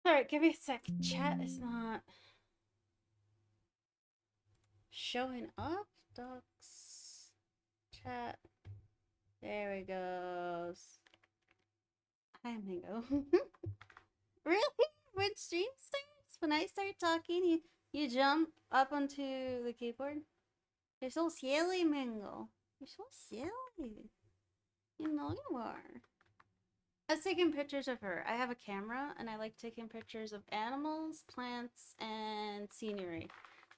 Alright, give me a sec. Chat is not showing up. Docs. Chat. There we go. Hi, Mango. Really? When stream starts? When I start talking, you jump up onto the keyboard? You're so silly, Mango. You're so silly. You know you are. I was taking pictures of her. I have a camera and I like taking pictures of animals, plants, and scenery.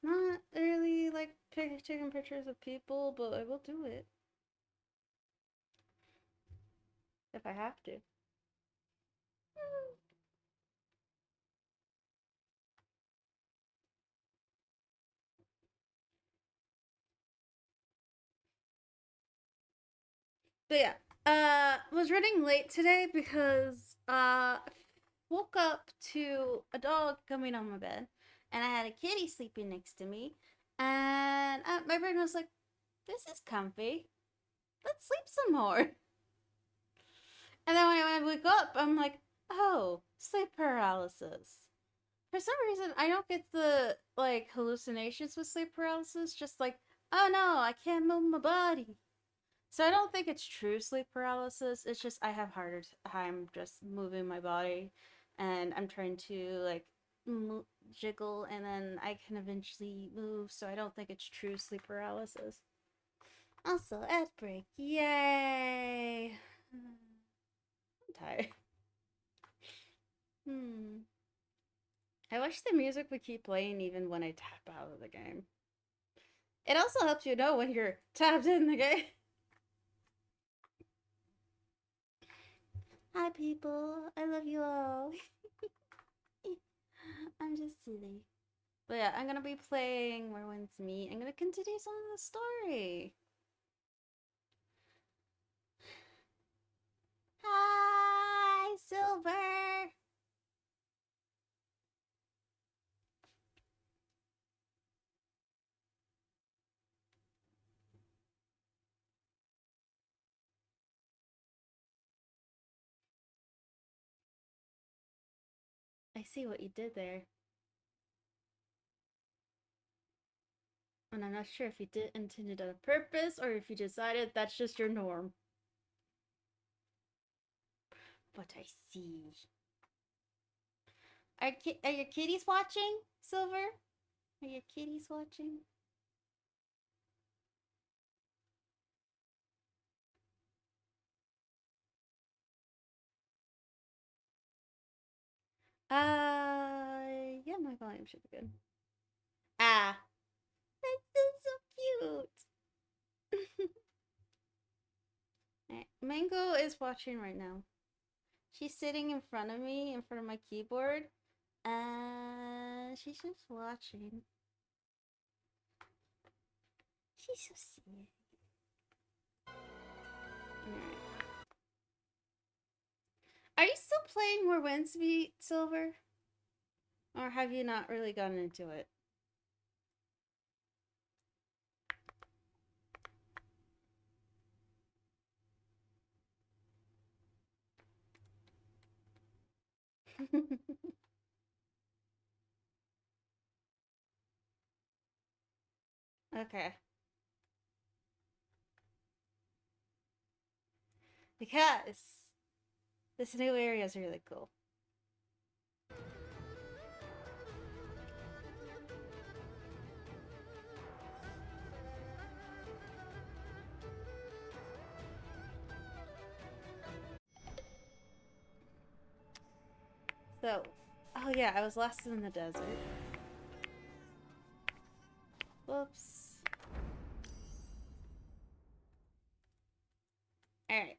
Not really like taking pictures of people, but I will do it if I have to. But yeah, was running late today because woke up to a dog coming on my bed, and I had a kitty sleeping next to me, and my brain was like, "This is comfy. Let's sleep some more." And then when I wake up, I'm like, "Oh, sleep paralysis." For some reason, I don't get the like hallucinations with sleep paralysis. Just like, "Oh no, I can't move my body." So I don't think it's true sleep paralysis. It's just I have harder time just moving my body, and I'm trying to like jiggle, and then I can eventually move. So I don't think it's true sleep paralysis. Also, ad break. Yay! I'm tired. Hmm. I wish the music would keep playing even when I tap out of the game. It also helps you know when you're tapped in the game. Hi, people. I love you all. I'm just silly. But yeah, I'm gonna be playing Where Winds Meet. I'm gonna continue some of the story. Hi, Silver! I see what you did there. And I'm not sure if you did intend it on purpose or if you decided that's just your norm. But I see. Are your kitties watching, Silver? Are your kitties watching? Yeah, my volume should be good. Ah, that's so cute. Mango is watching right now. She's sitting in front of me, in front of my keyboard, and she's just watching. She's so sweet. Alright. Are you still playing Where Winds Meet, Silver? Or have you not really gotten into it? Okay. Because this new area is really cool. So, oh yeah, I was lost in the desert. Whoops. Alright.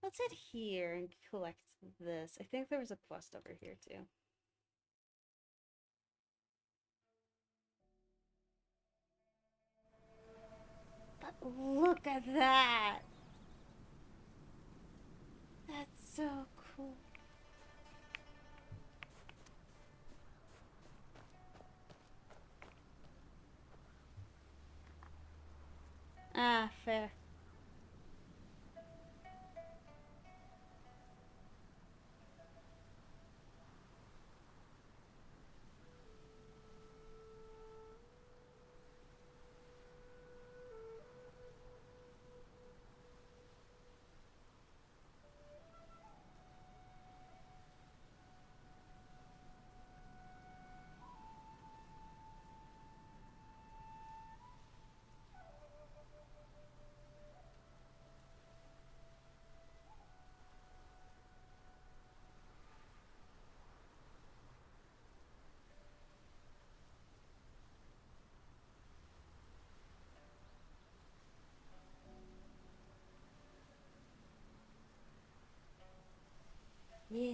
Let's head here and collect this. I think there was a quest over here too. But look at that! That's so cool. Ah, fair.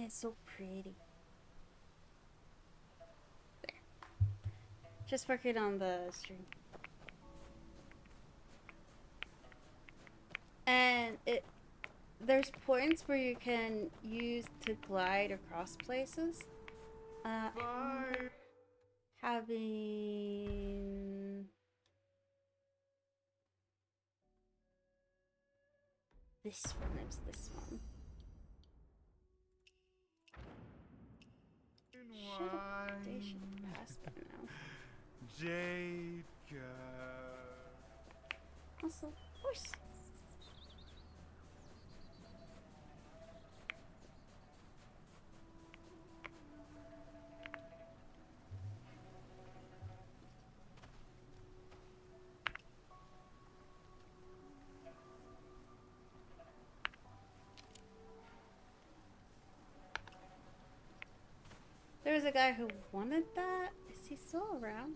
it's so pretty. There. Just working on the stream. And there's points where you can use to glide across places. Having this one is this one. They should have passed by now. Jade Also, horse. There was a guy who wanted that. Is he still around?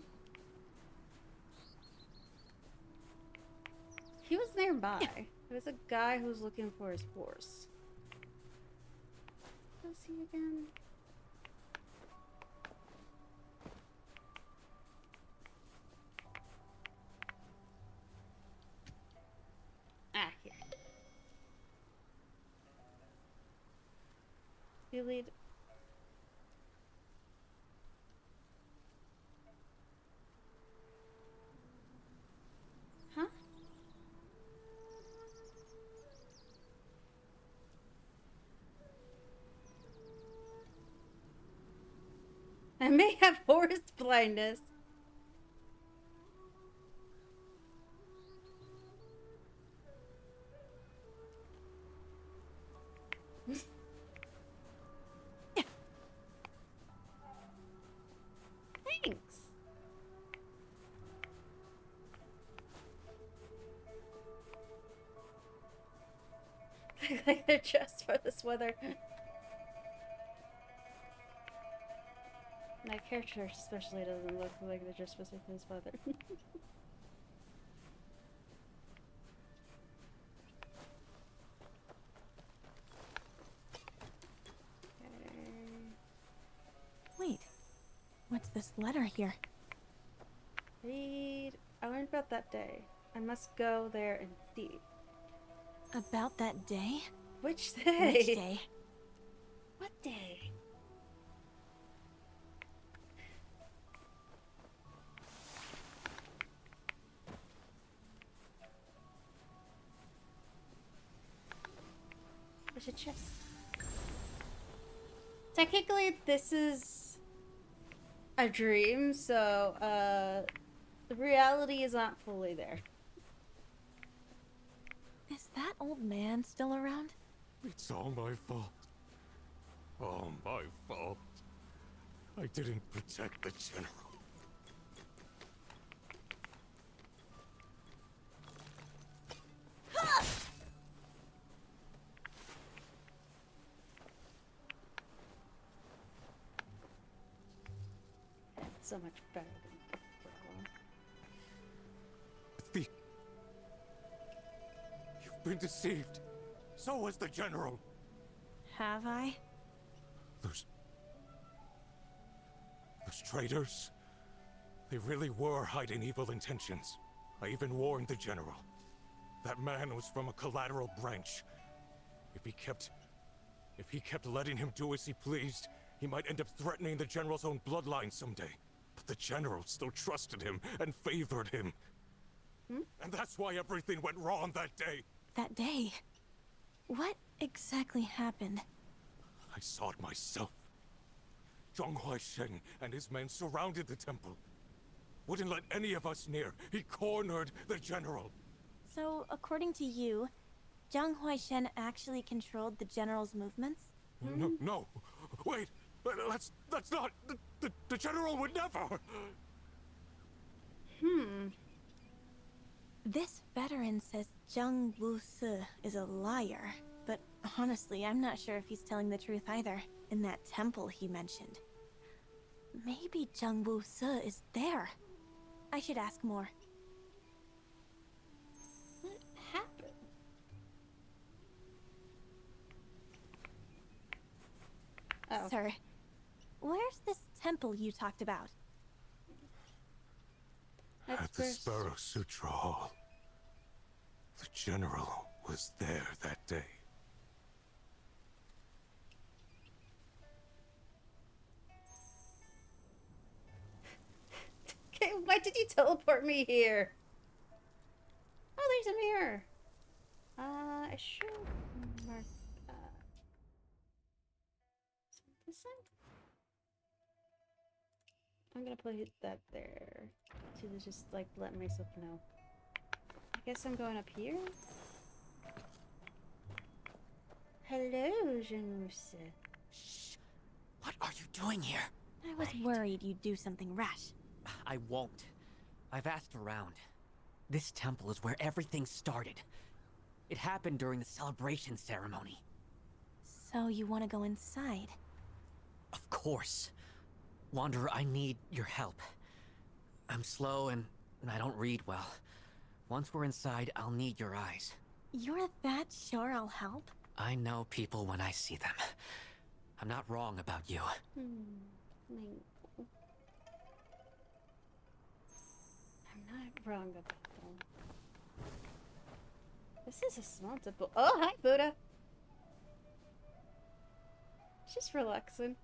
He was nearby. There was a guy who was looking for his horse. Was he again? Ah, here. You lead. Huh? I may have horse blindness. Thanks. Like they're just for this weather. My character especially doesn't look like they're just specific for this weather. Wait, what's this letter here? Read. I learned about that day. I must go there and see. About that day? Which day? Which day? What day? There's a chest. Technically, this is a dream, so the reality is not fully there. Is that old man still around? It's all my fault. All my fault. I didn't protect the general. So much better than You've been deceived. So was the general. Have I? Those traitors, they really were hiding evil intentions. I even warned the general. That man was from a collateral branch. If he kept letting him do as he pleased, he might end up threatening the general's own bloodline someday. But the general still trusted him and favored him. And that's why everything went wrong that day. That day? What exactly happened? I saw it myself. Zhang Huaishen and his men surrounded the temple. Wouldn't let any of us near. He cornered the general. So, according to you, Zhang Huaishen actually controlled the general's movements? No. Wait. That's not. The general would never. This veteran says Zhang Wusi is a liar, but honestly, I'm not sure if he's telling the truth either. In that temple he mentioned. Maybe Zhang Wusi is there. I should ask more. What happened? Oh. Sir, where's this temple you talked about? That's At the where- Sparrow Sutra Hall. The general was there that day. Okay, why did you teleport me here? Oh, there's a mirror. I should mark this end. I'm gonna put that there to just like let myself know. I guess I'm going up here. Hello, Januse. Shh! What are you doing here? I was worried you'd do something rash. I won't. I've asked around. This temple is where everything started. It happened during the celebration ceremony. So you want to go inside? Of course. Wanderer, I need your help. I'm slow and I don't read well. Once we're inside, I'll need your eyes. You're that sure I'll help? I know people when I see them. I'm not wrong about you. I'm not wrong about them. This is a small temple. Oh, hi, Buddha. Just relaxing.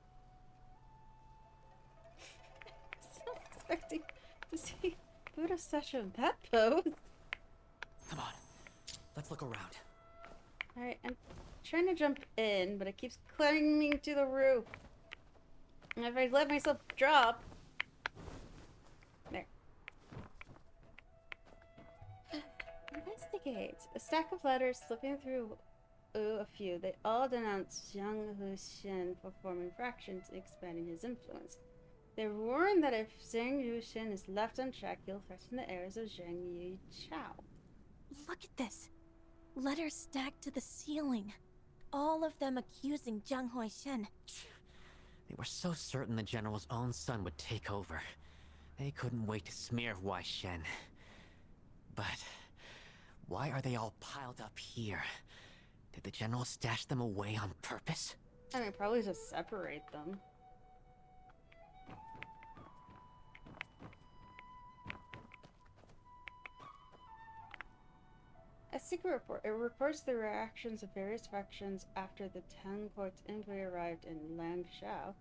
I was not expecting to see Buddha such in that pose. Come on. Let's look around. Alright, I'm trying to jump in, but it keeps climbing to the roof. And if I let myself drop... There. Investigate. A stack of letters slipping through a few. They all denounce Zhang Huxin for forming fractions and expanding his influence. They warn that if Zhang Yuxin is left unchecked, he'll threaten the heirs of Zhang Yi Chao. Look at this. Letters stacked to the ceiling. All of them accusing Zhang Huaishen. They were so certain the general's own son would take over. They couldn't wait to smear Wai Shen. But why are they all piled up here? Did the general stash them away on purpose? I mean, probably just separate them. A secret report. It reports the reactions of various factions after the Tang Court's envoy arrived in Langshao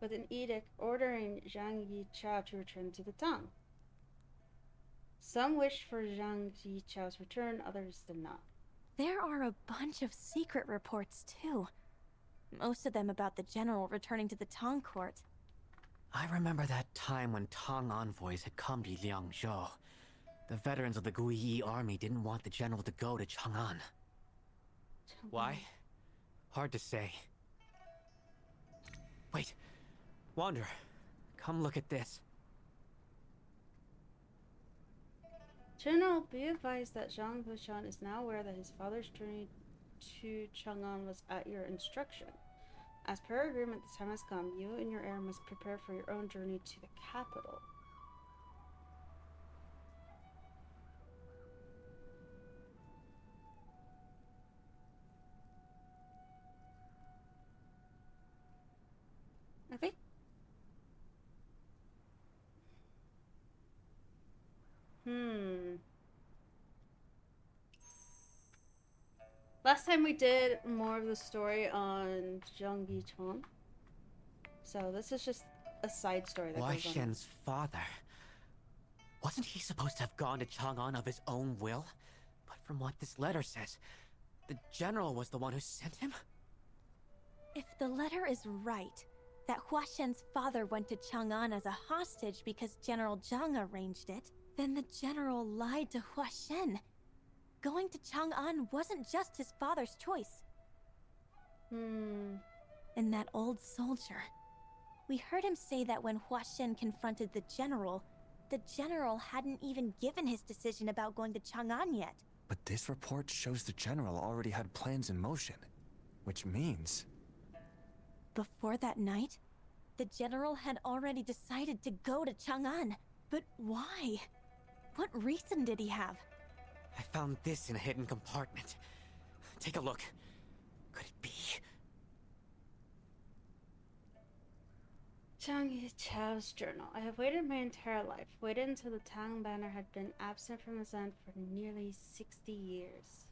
with an edict ordering Zhang Yichao to return to the Tang. Some wished for Zhang Yichao's return, others did not. There are a bunch of secret reports, too. Most of them about the general returning to the Tang Court. I remember that time when Tang envoys had come to Liangzhou. The veterans of the Guiyi army didn't want the general to go to Chang'an. Why? Hard to say. Wait. Wanderer, come look at this. General, be advised that Zhang Hushan is now aware that his father's journey to Chang'an was at your instruction. As per agreement, the time has come. You and your heir must prepare for your own journey to the capital. Okay. Last time we did more of the story on Zhang Yichang. So this is just a side story that Wai goes on. Shen's father. Wasn't he supposed to have gone to Chang'an of his own will? But from what this letter says, the general was the one who sent him? If the letter is right, that Hua Shen's father went to Chang'an as a hostage because General Zhang arranged it, then the general lied to Hua Shen. Going to Chang'an wasn't just his father's choice. And that old soldier. We heard him say that when Hua Shen confronted the general hadn't even given his decision about going to Chang'an yet. But this report shows the general already had plans in motion. Which means... Before that night, the general had already decided to go to Chang'an. But why? What reason did he have? I found this in a hidden compartment. Take a look. Could it be? Zhang Yichao's journal. I have waited my entire life, waited until the Tang banner had been absent from the sun for nearly 60 years.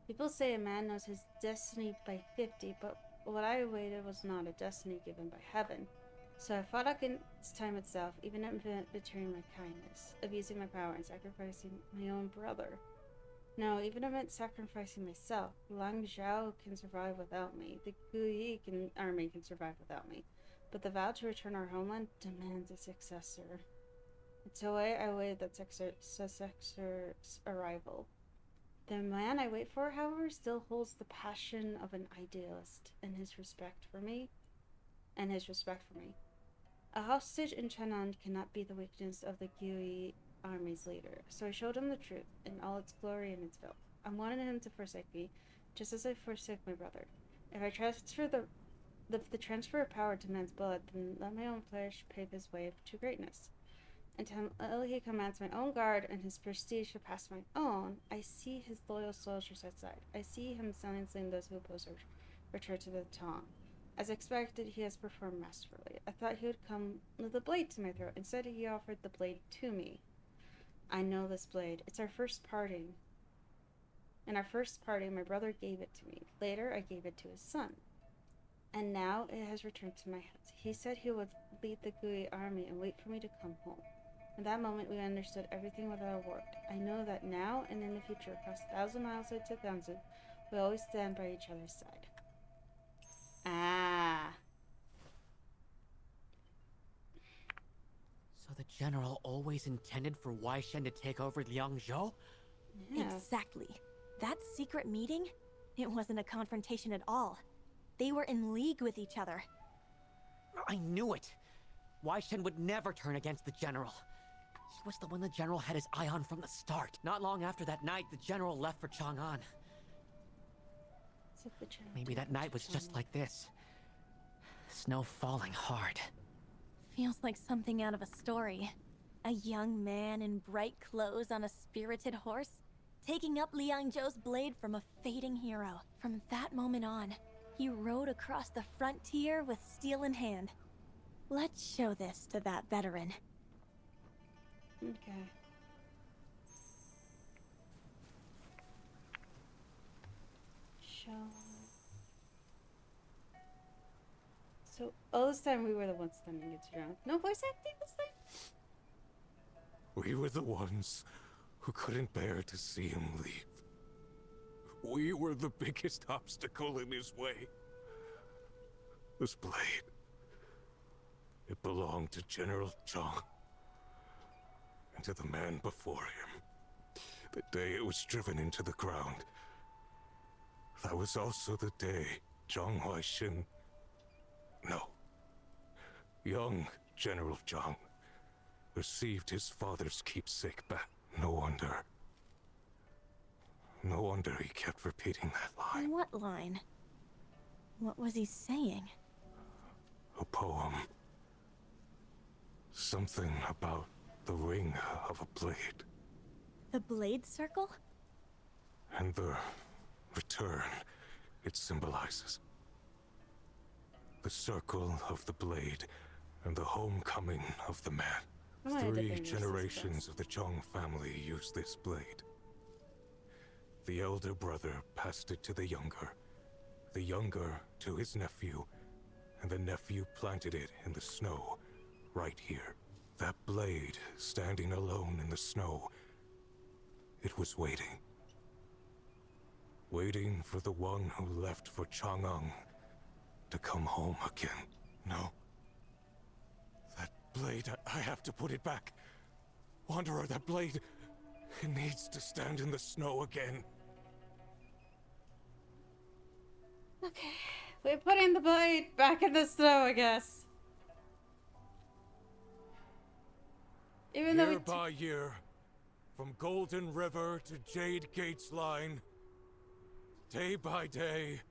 People say a man knows his destiny by 50, but what I awaited was not a destiny given by heaven. So I fought against time itself, even if it betraying my kindness, abusing my power, and sacrificing my own brother. No, even if it meant sacrificing myself. Lang Zhao can survive without me. The Guyi army can survive without me. But the vow to return our homeland demands a successor. Until I await that successor's arrival. The man I wait for, however, still holds the passion of an idealist and his respect for me. A hostage in Chang'an cannot be the weakness of the Guyi army's leader, so I showed him the truth in all its glory and its filth. I wanted him to forsake me, just as I forsook my brother. If I transfer the transfer of power demands blood, then let my own flesh pave his way to greatness. Until he commands my own guard and his prestige surpass my own, I see his loyal soldiers outside. I see him silencing those who oppose our return to the Tang. As expected, he has performed masterfully. I thought he would come with a blade to my throat. Instead, he offered the blade to me. I know this blade. It's our first parting. In our first parting, my brother gave it to me. Later, I gave it to his son. And now it has returned to my hands. He said he would lead the Guyi army and wait for me to come home. In that moment, we understood everything without a word. I know that now and in the future, across 1,000 miles to Gansu, we always stand by each other's side. Ah. So the general always intended for Wai Shen to take over Liangzhou? Yeah. Exactly. That secret meeting? It wasn't a confrontation at all. They were in league with each other. I knew it! Wai Shen would never turn against the general. He was the one the general had his eye on from the start. Not long after that night, the general left for Chang'an. Maybe that night was just like this. Snow falling hard. Feels like something out of a story. A young man in bright clothes on a spirited horse, taking up Liangzhou's blade from a fading hero. From that moment on, he rode across the frontier with steel in hand. Let's show this to that veteran. Okay. Show. So all this time we were the ones sending it around. No voice acting this time? We were the ones who couldn't bear to see him leave. We were the biggest obstacle in his way. This blade, it belonged to General Zhang. And to the man before him. The day it was driven into the ground. That was also the day Zhang Huaixin... No. Young General Zhang received his father's keepsake back. No wonder he kept repeating that line. What line? What was he saying? A poem. Something about the ring of a blade. The Blade Circle? And the return it symbolizes. The circle of the blade and the homecoming of the man. I wanted to 3 bring this generations of the Zhang family used this blade. The elder brother passed it to the younger to his nephew, and the nephew planted it in the snow, right here. That blade, standing alone in the snow, it was waiting. Waiting for the one who left for Chang'an to come home again. No. That blade, I have to put it back. Wanderer, that blade, it needs to stand in the snow again. Okay. We're putting the blade back in the snow, I guess. Even though Year by year, from Golden River to Jade Gates Line, day by day,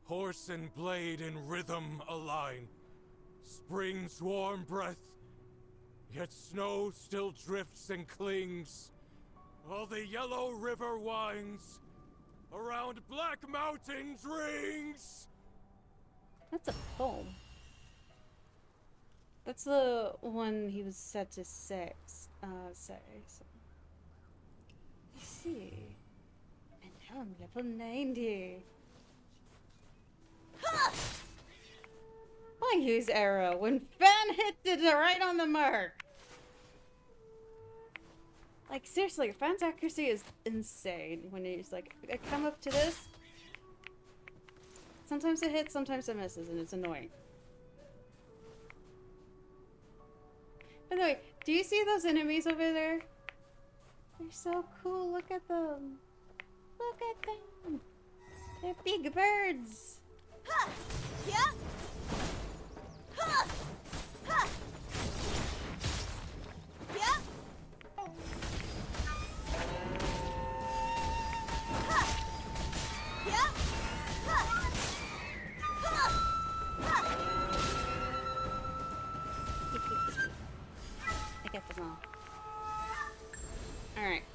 horse and blade in rhythm align. Spring's warm breath, yet snow still drifts and clings, while the yellow river winds, around Black Mountains rings. That's a poem. That's the one he was set to say. So. Let's see. And now I'm level 90. Why use arrow when Fan hit it right on the mark? Like, seriously, Fan's accuracy is insane when he's like, I come up to this. Sometimes it hits, sometimes it misses, and it's annoying. By the way, do you see those enemies over there? They're so cool. Look at them. Look at them. They're big birds. Ha! Yeah! Ha! Ha! Yeah! Ha! Yeah! Ha! Ha! Ha! I get them all. Alright,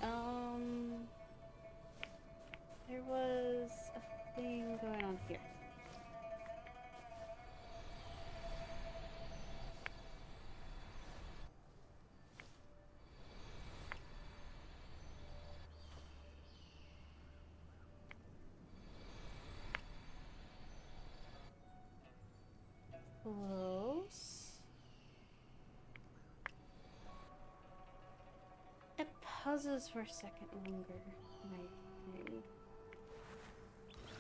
there was a thing going on here. Close. It pauses for a second longer, I think.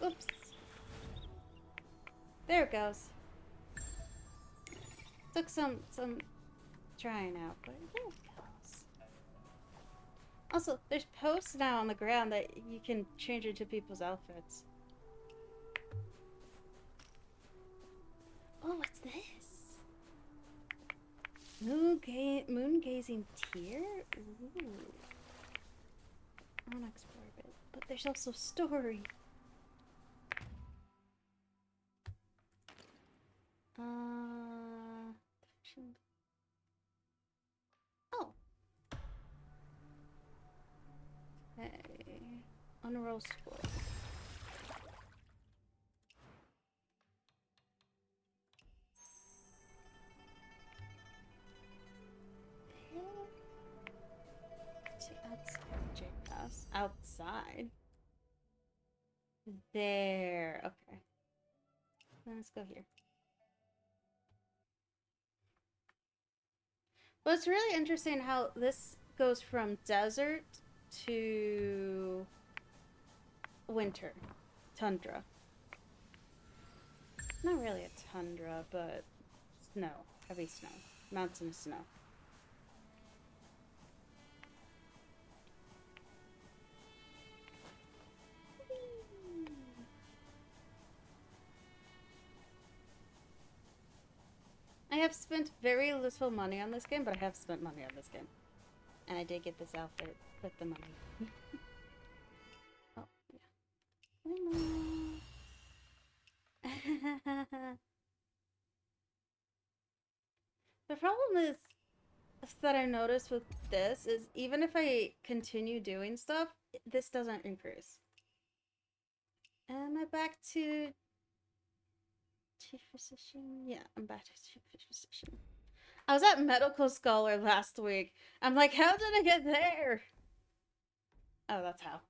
Oops. There it goes. Took some trying out, but there it goes. Also, there's posts now on the ground that you can change into people's outfits. Oh, what's this? Moon gazing tear? Ooh. I want to explore a bit, but there's also story. Oh. Hey. Unroll scroll. To outside the J Pass. Outside? There. Okay. Let's go here. Well, it's really interesting how this goes from desert to winter. Tundra. Not really a tundra, but snow. Heavy snow. Mountain snow. I have spent very little money on this game, but I have spent money on this game. And I did get this outfit with the money. Oh, yeah. The problem is that I noticed with this is even if I continue doing stuff, this doesn't increase. Am I back to Chief Physician? Yeah, I'm back to Chief Physician. I was at Medical Scholar last week. I'm like, how did I get there? Oh, that's how.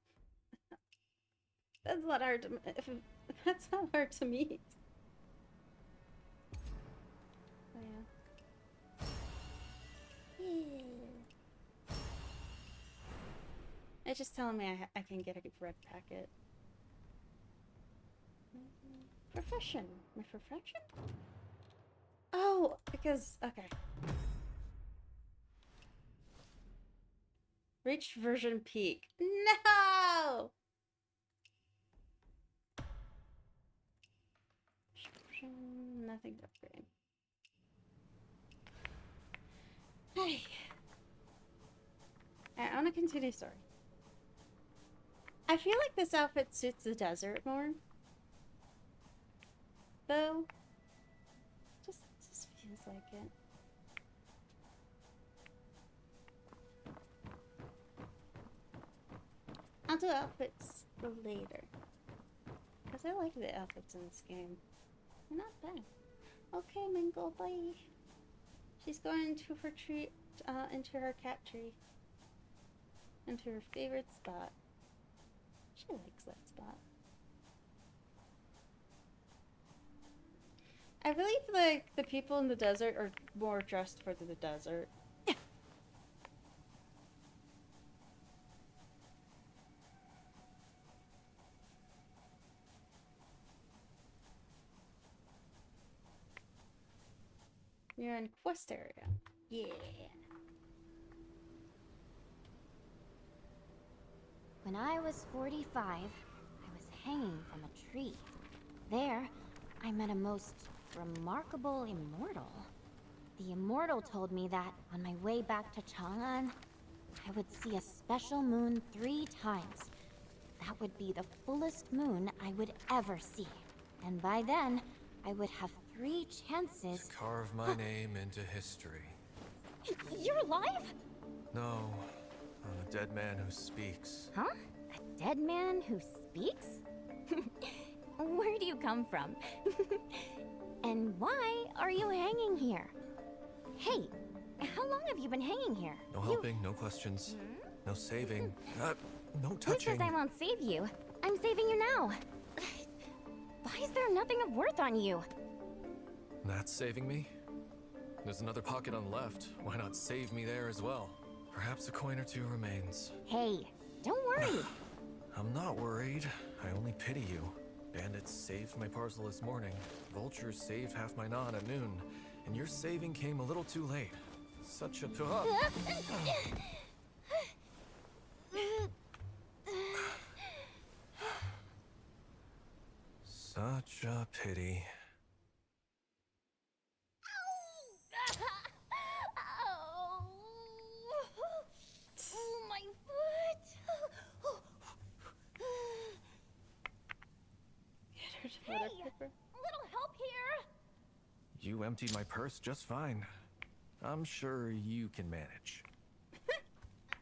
That's not hard to. That's not hard to meet. Oh yeah. Yeah. It's just telling me I can get a red packet. Profession. My profession? Oh, because okay. Reach version peak. No. Nothing to upgrade. Hey. I want to continue story. I feel like this outfit suits the desert more. Though. Just feels like it. I'll do outfits later. Because I like the outfits in this game. They're not bad. Okay, Mingle, bye. She's going to retreat into her cat tree. Into her favorite spot. She likes that spot. I really feel like the people in the desert are more dressed for the desert. You're in quest area. Yeah. When I was 45, I was hanging from a tree. There, I met a most remarkable immortal. The immortal told me that on my way back to Chang'an, I would see a special moon 3 times. That would be the fullest moon I would ever see. And by then, I would have 3 chances. To carve my name into history. You're alive? No, I'm a dead man who speaks. Huh? A dead man who speaks? Where do you come from? And why are you hanging here? Hey, how long have you been hanging here? No helping, no questions, no saving, no Who touching. says I won't save you? I'm saving you now. Why is there nothing of worth on you? That's saving me? There's another pocket on the left. Why not save me there as well? Perhaps a coin or 2 remains. Hey, don't worry. I'm not worried. I only pity you. Bandits saved my parcel this morning. Vultures saved half my nod at noon. And your saving came a little too late. Such a Such a pity. Ow! Oh, my foot! Get her toilet Hey! paper. A little help here! You emptied my purse just fine. I'm sure you can manage.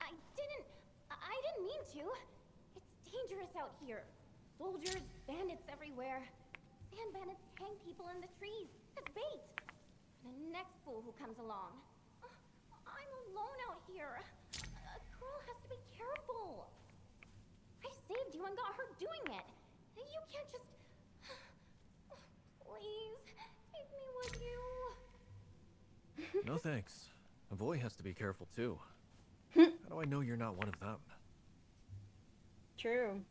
I didn't mean to. It's dangerous out here. Soldiers, bandits everywhere. Sand bandits hang people in the trees as bait. And the next fool who comes along. I'm alone out here. A girl has to be careful. I saved you and got her doing it. You can't just... Please, take me with you. No thanks. A boy has to be careful too. How do I know you're not one of them? True.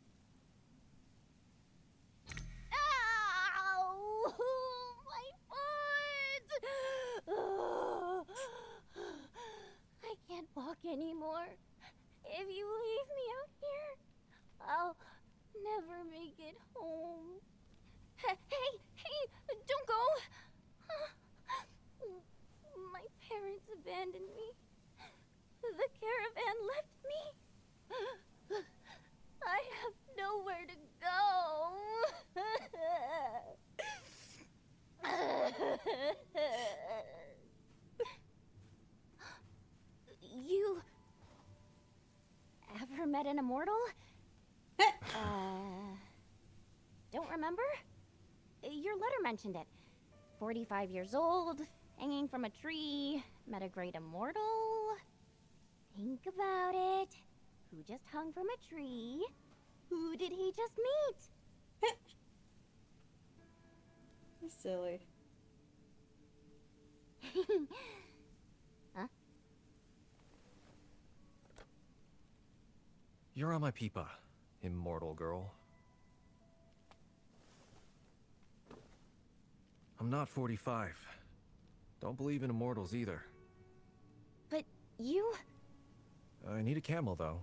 Ow! My foot! I can't walk anymore. If you leave me out here, I'll never make it home. Hey, don't go! My parents abandoned me. The caravan left me. I have nowhere to go. You ever met an immortal? Don't remember? Your letter mentioned it. 45 years old, hanging from a tree, met a great immortal. Think about it. Who just hung from a tree? Who did he just meet? You're silly. Huh? You're on my pipa, immortal girl. I'm not 45. Don't believe in immortals either. But you... I need a camel, though.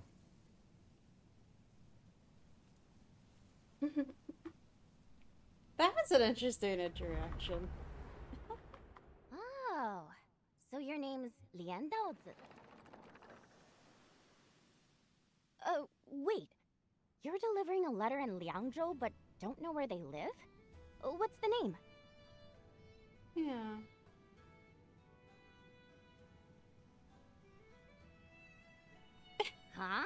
That was an interesting interaction. Oh, so your name's Lian Daozi. Oh, wait. You're delivering a letter in Liangzhou, but don't know where they live? What's the name? Yeah. Huh?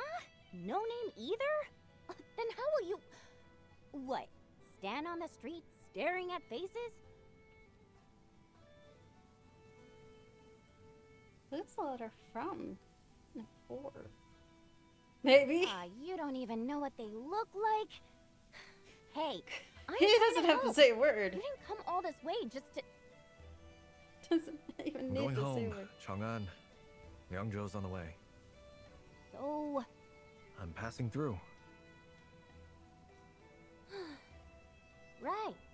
No name either? Then how will you... What? Stand on the street staring at faces? Who's the letter from? For? Maybe? You don't even know what they look like. Hey, I'm He trying doesn't have to help. say a word. You didn't come all this way just to. Doesn't even I'm need going to say home. a word. Chang'an. Liangzhou's on the way. So, I'm passing through.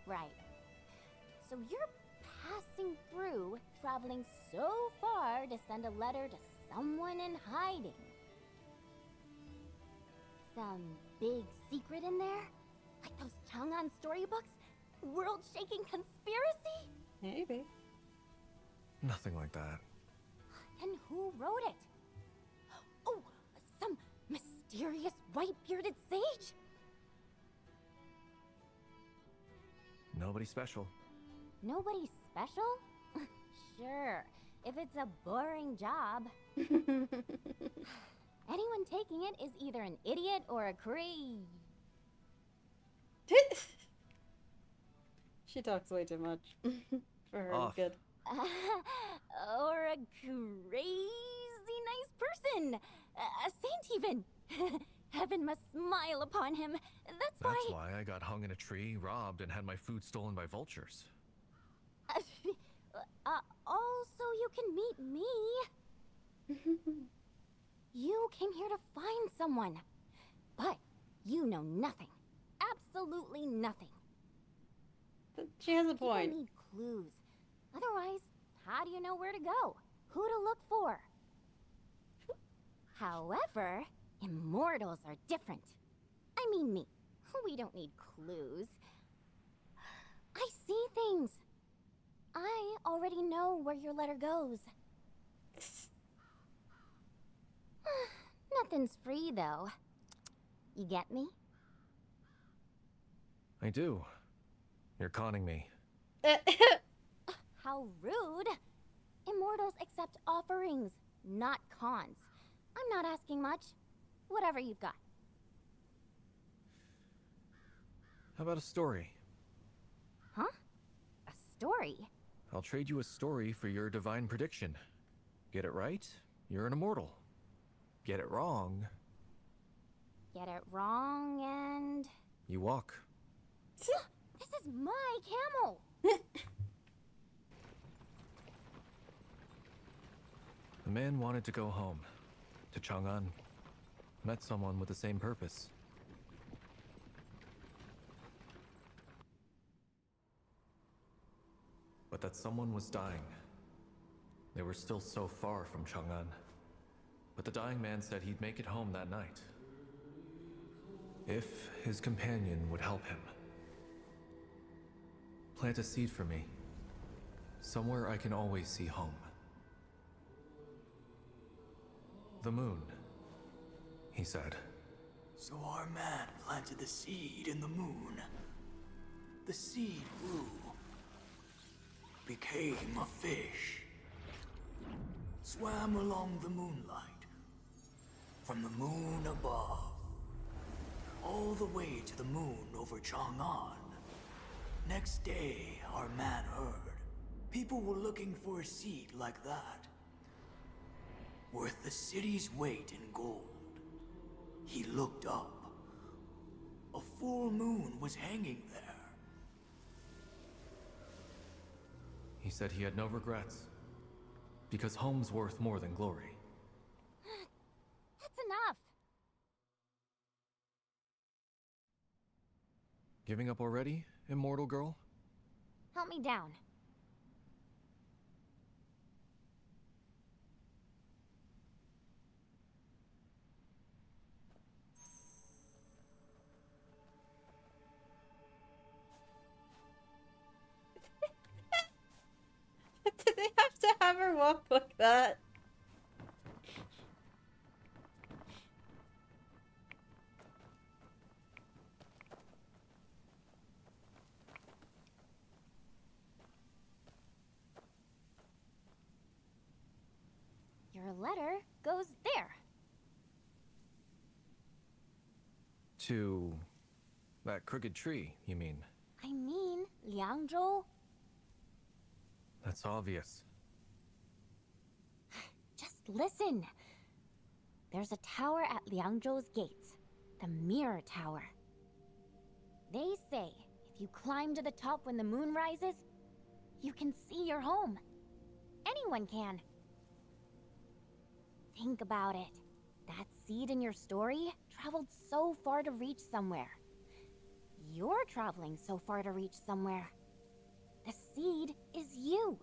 right. So you're passing through, traveling so far to send a letter to someone in hiding. Some big secret in there? Like those Chang'an storybooks? World-shaking conspiracy? Maybe. Nothing like that. And who wrote it? Oh, some mysterious white-bearded sage? Nobody special. Nobody special? Sure, if it's a boring job. Anyone taking it is either an idiot or a She talks way too much for her Off. good. or a crazy nice person. A saint even. Heaven must smile upon him. That's That's why I got hung in a tree, robbed, and had my food stolen by vultures. Also, you can meet me. You came here to find someone. But you know nothing. Absolutely nothing. She has a People point. need clues. Otherwise, how do you know where to go? Who to look for? However, immortals are different. I mean me. We don't need clues. I see things. I already know where your letter goes. Nothing's free, though. You get me? I do. You're conning me. How rude! Immortals accept offerings, not cons. I'm not asking much. Whatever you've got. How about a story? Huh? A story? I'll trade you a story for your divine prediction. Get it right, you're an immortal. Get it wrong, Get it wrong and... you walk. This is my camel! The man wanted to go home, to Chang'an. Met someone with the same purpose. But that someone was dying. They were still so far from Chang'an. But the dying man said he'd make it home that night. If his companion would help him. Plant a seed for me. Somewhere I can always see home. The moon, he said. So our man planted the seed in the moon. The seed grew, became a fish, swam along the moonlight, from the moon above, all the way to the moon over Chang'an. Next day, our man heard people were looking for a seed like that, worth the city's weight in gold. He looked up. A full moon was hanging there. He said he had no regrets. Because home's worth more than glory. That's enough! Giving up already, immortal girl? Help me down. Did they have to have her walk like that? Your letter goes there. To... that crooked tree, you mean? I mean, Liangzhou. That's obvious. just listen. There's a tower at Liangzhou's gates. The Mirror Tower. They say if you climb to the top when the moon rises, you can see your home. Anyone can. Think about it. That seed in your story traveled so far to reach somewhere. You're traveling so far to reach somewhere. The seed is you.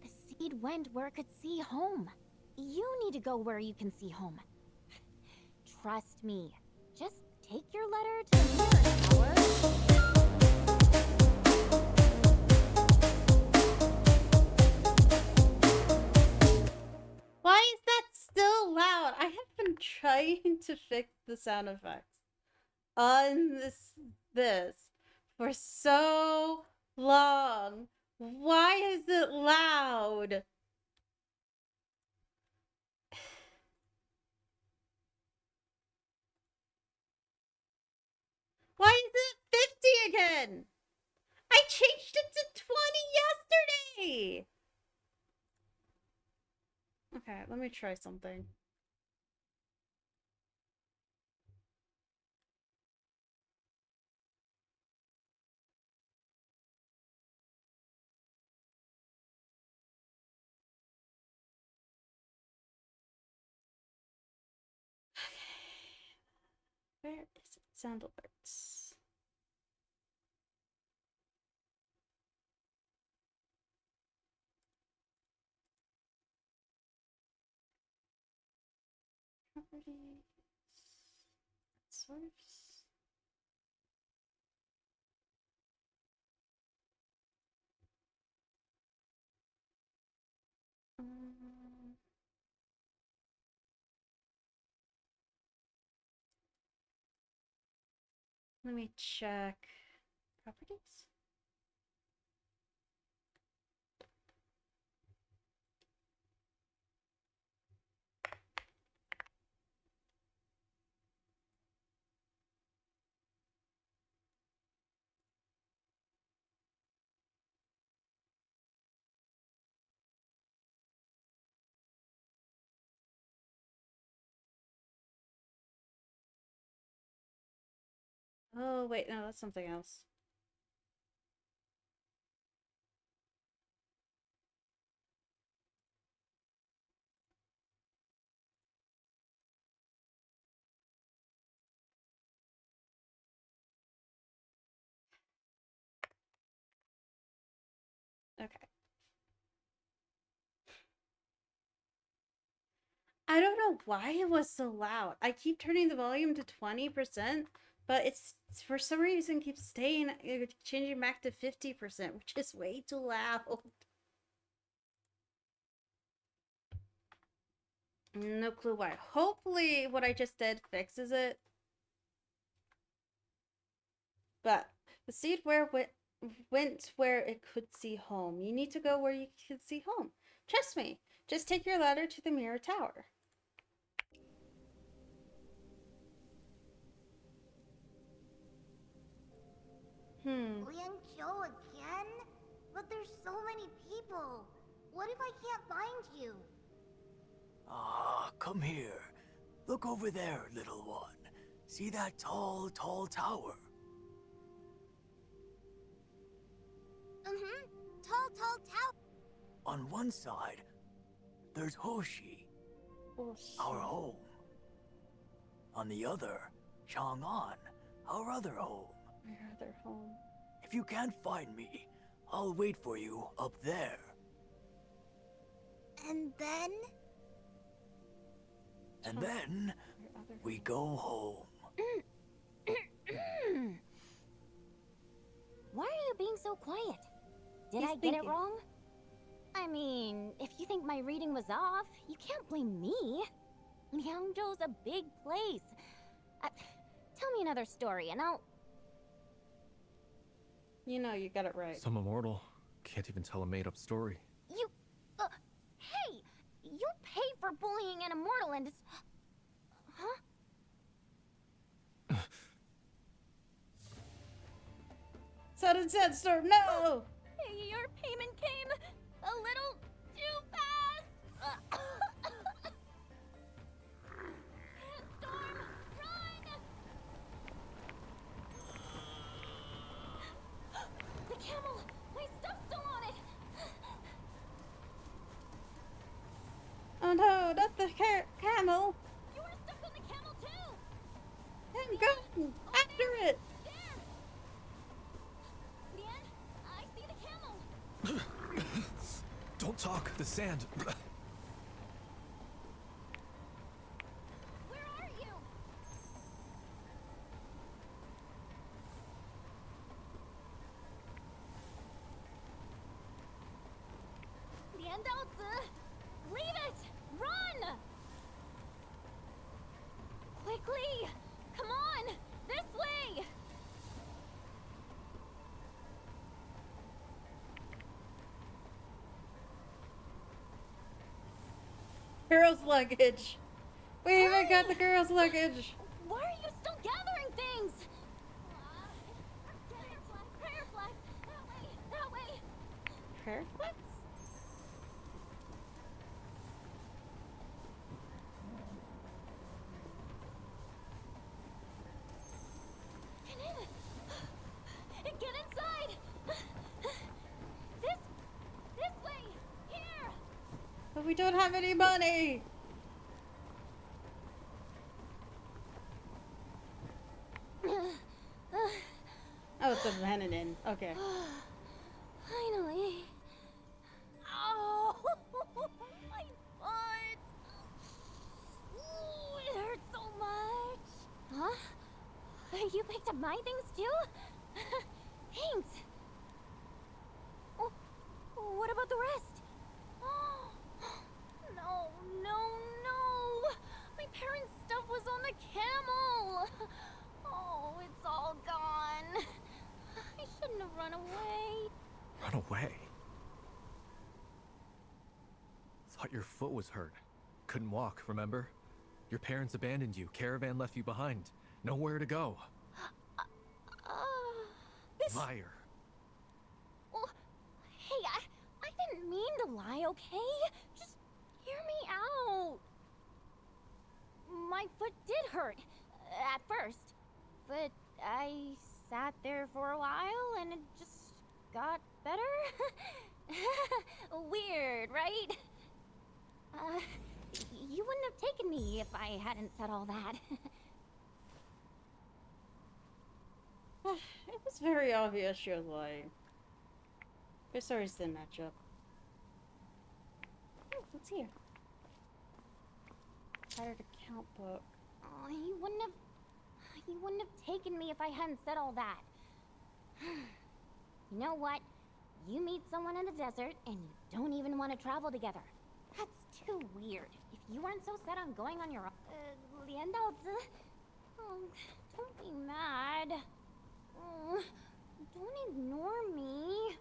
The seed went where it could see home. You need to go where you can see home. Trust me. Just take your letter to the Mirror Tower. Why is that still loud? I have been trying to fix the sound effects on this for so long. Why is it loud? Why is it 50 again? I changed it to 20 yesterday. Okay, let me try something. Where is it? Sound alerts. Properties. Source. Let me check properties. Oh, wait, no, that's something else. Okay. I don't know why it was so loud. I keep turning the volume to 20%, but it's for some reason keeps staying changing back to 50%, which is way too loud. No clue why. Hopefully what I just did fixes it. But the seed went where it could see home. You need to go where you could see home. Trust me. Just take your ladder to the Mirror Tower. Liangzhou again? But there's so many people. What if I can't find you? Ah, come here. Look over there, little one. See that tall, tall tower? Tall tower. On one side, there's Hoshi, our home. On the other, Chang'an, our other home. Our other home. If you can't find me, I'll wait for you up there. And then? And then, we go home. Why are you being so quiet? Did I get it wrong? I mean, if you think my reading was off, you can't blame me. Liangzhou's a big place. Tell me another story and I'll... You know you got it right. Some immortal can't even tell a made-up story. You... hey! You pay for bullying an immortal and... Huh? Sudden sandstorm, no! Your payment came a little too fast! no, not the camel. You were stuck on the camel too! I'm going after it. There! Leanne, I see the camel! Don't talk. The sand. Where are you? Lian Daozi! Leave it! Run! Quickly! Come on! This way! Girl's luggage. We even got the girl's luggage. Why are you still gathering things? Forget it! Prayer flags! That way! That way! Prayer flags? Get in! Get inside! This way! Here! But we don't have any money. Oh, it's a Lenin. Okay. Finally. Oh, my foot. Ooh, it hurts so much. Huh? You picked up my things too? Thanks. Oh, what about the rest? Oh, no, no, no. My parents' stuff was on the camel. Oh, it's all gone. I shouldn't have run away. Run away. Thought your foot was hurt. Couldn't walk, remember? Your parents abandoned you. Caravan left you behind. Nowhere to go. Liar. Well, hey, I didn't mean to lie, okay? Just hear me out. My foot did hurt at first, but I sat there for a while and it just got better. Weird, right? You wouldn't have taken me if I hadn't said all that. It was very obvious she was lying. But sorry, it's the matchup. Oh, what's here? Hired account book. Oh, you wouldn't have taken me if I hadn't said all that. You know what? You meet someone in the desert and you don't even want to travel together. That's too weird. If you weren't so set on going on your own, Lian Daozi, don't be mad. Don't ignore me.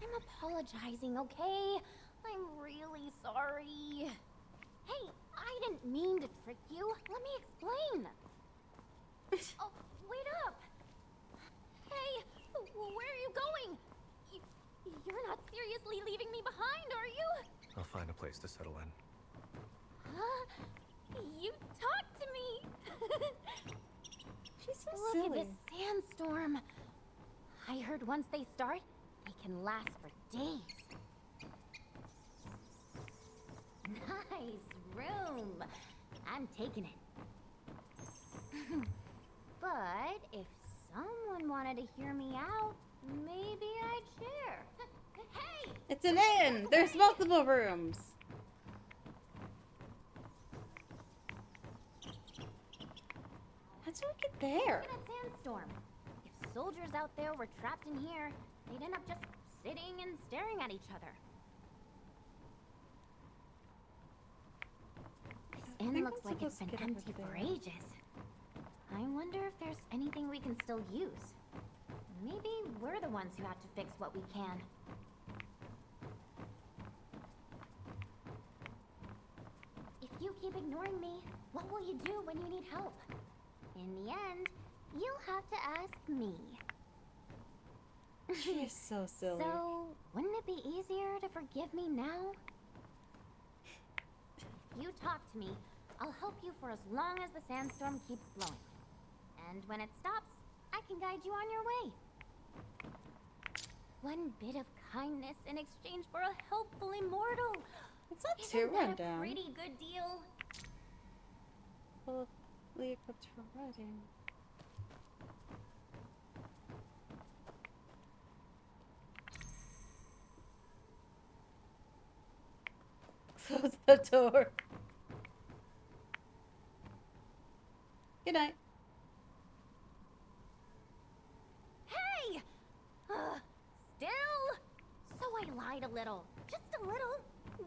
I'm apologizing, okay? I'm really sorry. Hey, I didn't mean to trick you. Let me explain. Oh, wait up. Hey, where are you going? You're not seriously leaving me behind, are you? I'll find a place to settle in. Huh? You talked to me. She's so Look silly. at this sandstorm. I heard once they start, they can last for days. Nice room. I'm taking it. But if someone wanted to hear me out, maybe I'd share. Hey! It's an inn! There's multiple rooms! How'd we get there? Look at that sandstorm. If soldiers out there were trapped in here, they'd end up just sitting and staring at each other. This inn think looks I'm like it's supposed been to get over empty for there. ages. I wonder if there's anything we can still use. Maybe we're the ones who have to fix what we can. If you keep ignoring me, what will you do when you need help? In the end, you'll have to ask me. She is so silly. So, wouldn't it be easier to forgive me now? If you talk to me, I'll help you for as long as the sandstorm keeps blowing. And when it stops, I can guide you on your way. One bit of kindness in exchange for a helpful immortal. It's not Isn't too that run a down. pretty good deal? Fully equipped for riding. Close the door. Good night. Hey! Still? So I lied a little. Just a little.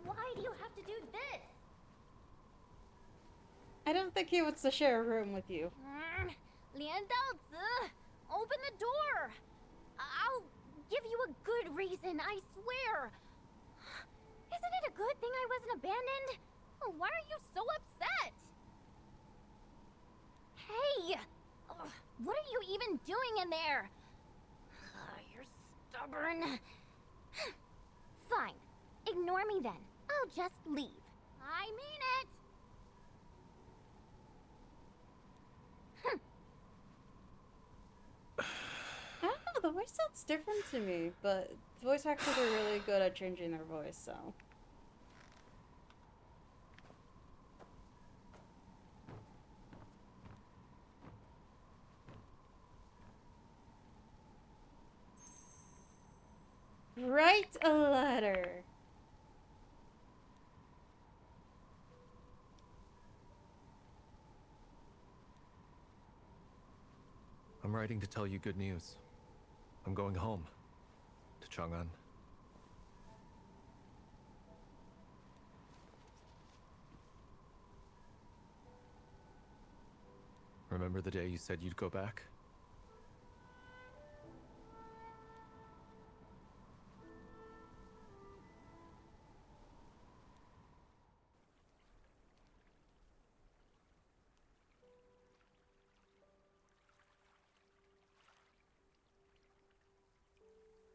Why do you have to do this? I don't think he wants to share a room with you. 连道子, open the door. I'll give you a good reason, I swear. Isn't it a good thing I wasn't abandoned? Why are you so upset? Hey! What are you even doing in there? You're stubborn. Fine. Ignore me then. I'll just leave. I mean it. I don't know, the voice sounds different to me, but voice actors are really good at changing their voice, so. Write a letter. I'm writing to tell you good news. I'm going home. To Chang'an. Remember the day you said you'd go back?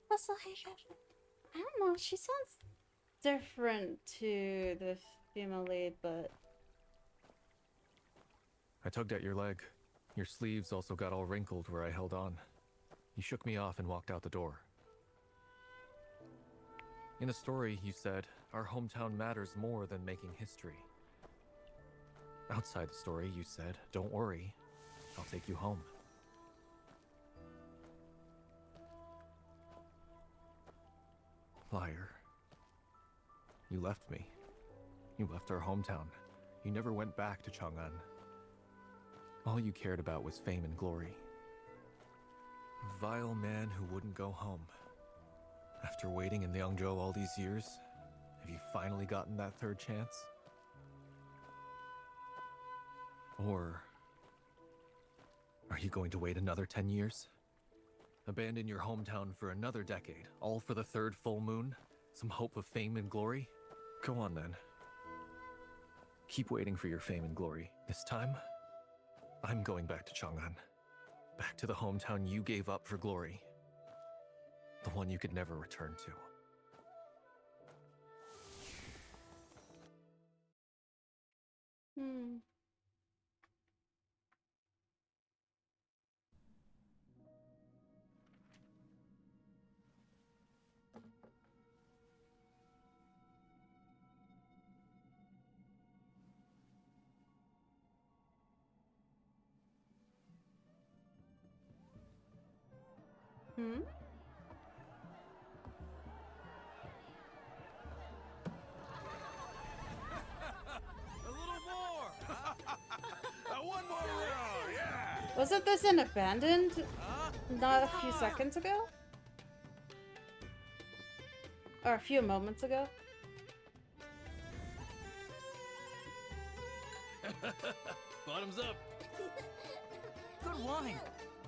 Plus, like, I don't know, she sounds different to the female lead, but I tugged at your leg. Your sleeves also got all wrinkled where I held on. You shook me off and walked out the door. In a story, you said, our hometown matters more than making history. Outside the story, you said, don't worry, I'll take you home. Liar. You left me. You left our hometown. You never went back to Chang'an. All you cared about was fame and glory. A vile man who wouldn't go home. After waiting in Liangzhou all these years, have you finally gotten that third chance? Or are you going to wait another 10 years? Abandon your hometown for another decade, all for the third full moon? Some hope of fame and glory? Go on then. Keep waiting for your fame and glory. This time, I'm going back to Chang'an. Back to the hometown you gave up for glory. The one you could never return to. hmm. Hmm? A little more! One more round, yeah! Wasn't this an abandoned not a few seconds ago? Or a few moments ago? Bottoms up! Good wine.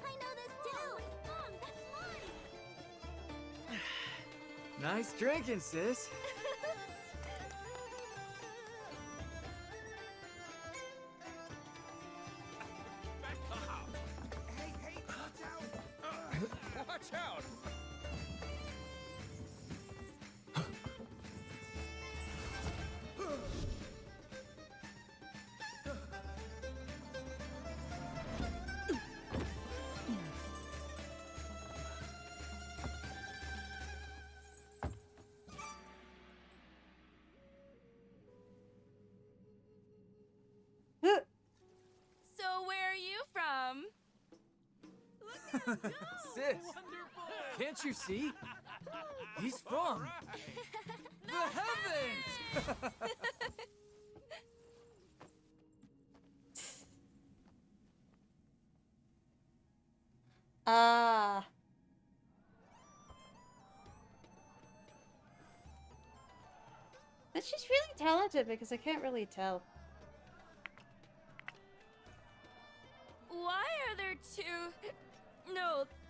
I know this too. That's mine. Nice drinking, sis. Watch out! Sis, can't you see? He's from the heavens! Ah. But she's really talented because I can't really tell. Why are there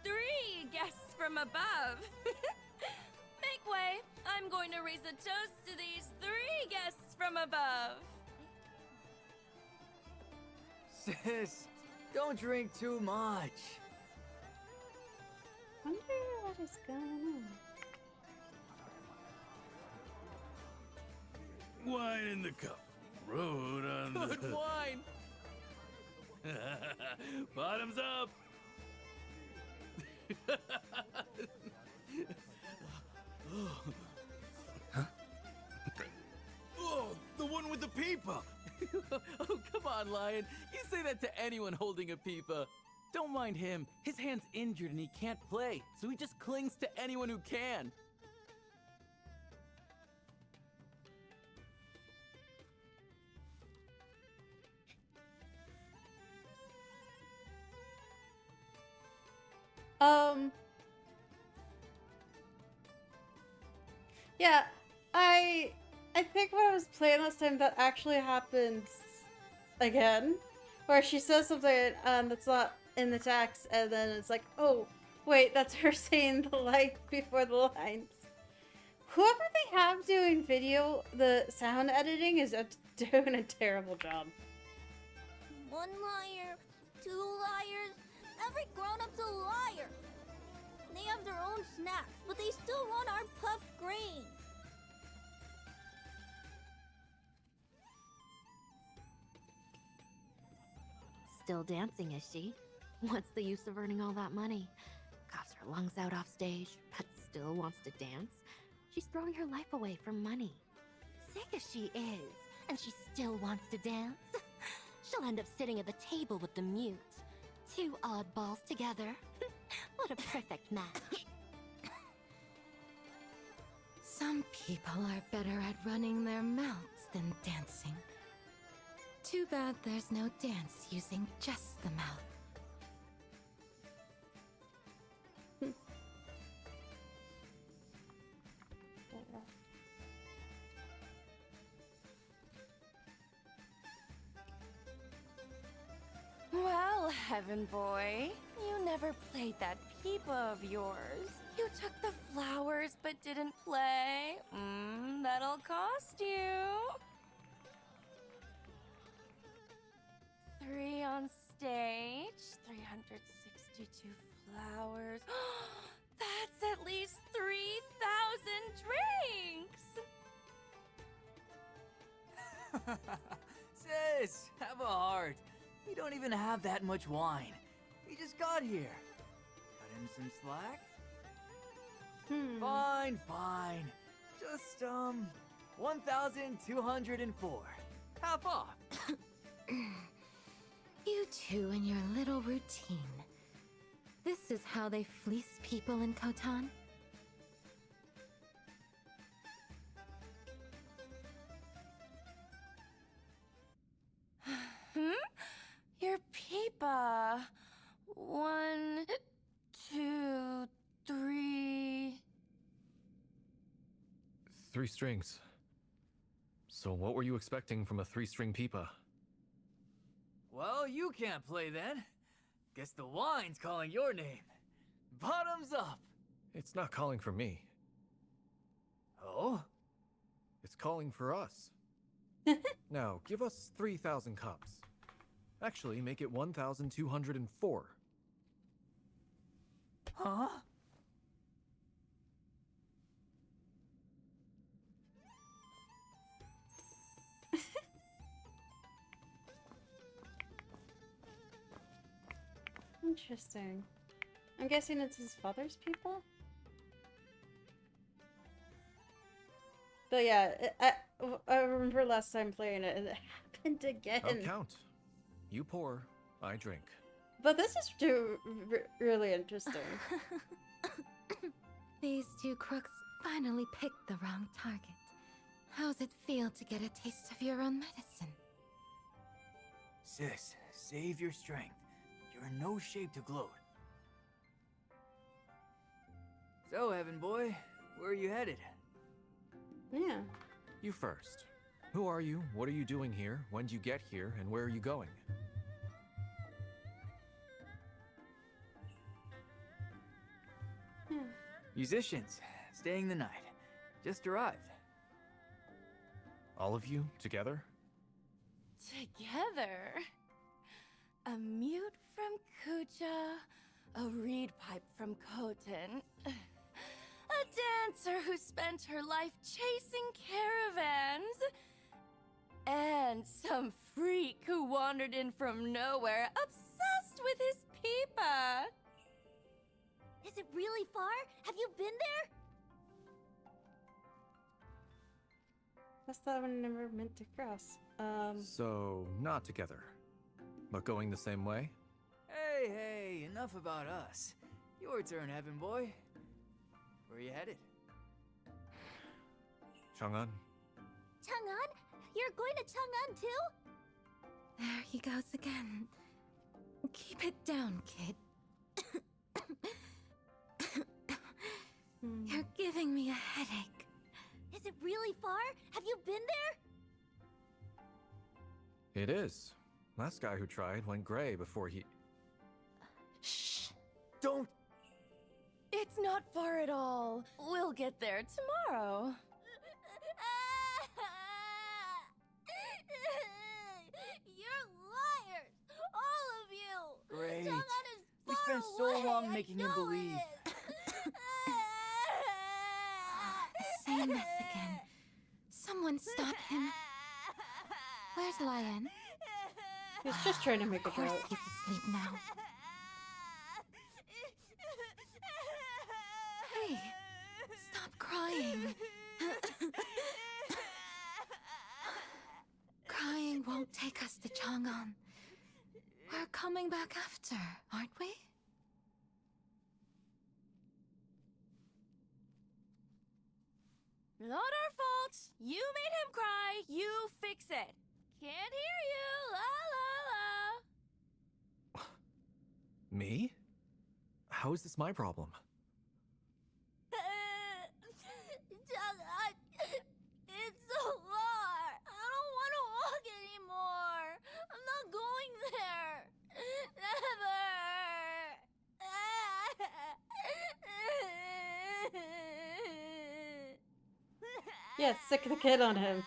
three guests from above? Make way. I'm going to raise a toast to these three guests from above. Sis, don't drink too much. Wonder what is going on. Wine in the cup. Road on the... Good wine! Bottoms up! Oh, the one with the peepa! Oh, come on, Lion. You say that to anyone holding a peepa. Don't mind him. His hand's injured and he can't play, so he just clings to anyone who can. Yeah, I think when I was playing last time that actually happens again. Where she says something that's not in the text and then it's like, oh, wait, that's her saying the like before the lines. Whoever they have doing video, the sound editing is doing a terrible job. One liar, two liars, every grown-up's a liar. They have their own snacks, but they still want our puffed grain. Still dancing, is she? What's the use of earning all that money? Coughs her lungs out off stage, but still wants to dance? She's throwing her life away for money. Sick as she is, and she still wants to dance. She'll end up sitting at the table with the mute. Two oddballs together. What a perfect match. Some people are better at running their mouths than dancing. Too bad there's no dance using just the mouth. Well, Heaven Boy, you never played that peepa of yours. You took the flowers but didn't play. That'll cost you. 3 on stage, 362 flowers. That's at least 3,000 drinks! Sis, have a heart. We don't even have that much wine. We just got here. Cut him some slack? Fine, fine. Just, 1,204. Half off. You two and your little routine. This is how they fleece people in Khotan? Your peepa. 1, 2, 3. 3 strings. So what were you expecting from a 3-string peepa? Well, you can't play then. Guess the wine's calling your name. Bottoms up. It's not calling for me. Oh? It's calling for us. Now, give us 3,000 cups. Actually, make it 1,204. Huh? Interesting. I'm guessing it's his father's people? But yeah, I remember last time playing it and it happened again. I'll count. You pour, I drink. But this is really interesting. These two crooks finally picked the wrong target. How's it feel to get a taste of your own medicine? Sis, save your strength. You're in no shape to gloat. So, Heaven Boy, where are you headed? Yeah. You first. Who are you? What are you doing here? When did you get here? And where are you going? Musicians, staying the night. Just arrived. All of you together? Together? A mute from Kucha, a reed pipe from Khotin, a dancer who spent her life chasing caravans, and some freak who wandered in from nowhere, obsessed with his pipa. Is it really far? Have you been there? That's the one I never meant to cross. So, not together. But going the same way? Hey, enough about us. Your turn, Heaven Boy. Where are you headed? Chang'an? Chang'an? You're going to Chang'an too? There he goes again. Keep it down, kid. You're giving me a headache. Is it really far? Have you been there? It is. Last guy who tried went gray before he... Shh. Don't... It's not far at all. We'll get there tomorrow. You're liars! All of you! Great. Chang'an is We far spent so away, long I making him know believe. it. Same mess again. Someone stop him. Where's Lion? He's just trying to make a Of course joke. he's asleep now. Hey, stop crying. Crying won't take us to Chang'an. We're coming back after, aren't we? Not our fault. You made him cry. You fix it. Can't hear you. La la la. Me? How is this my problem? Chang'an, it's so far. I don't want to walk anymore. I'm not going there. Never. Yeah, sick the kid on him.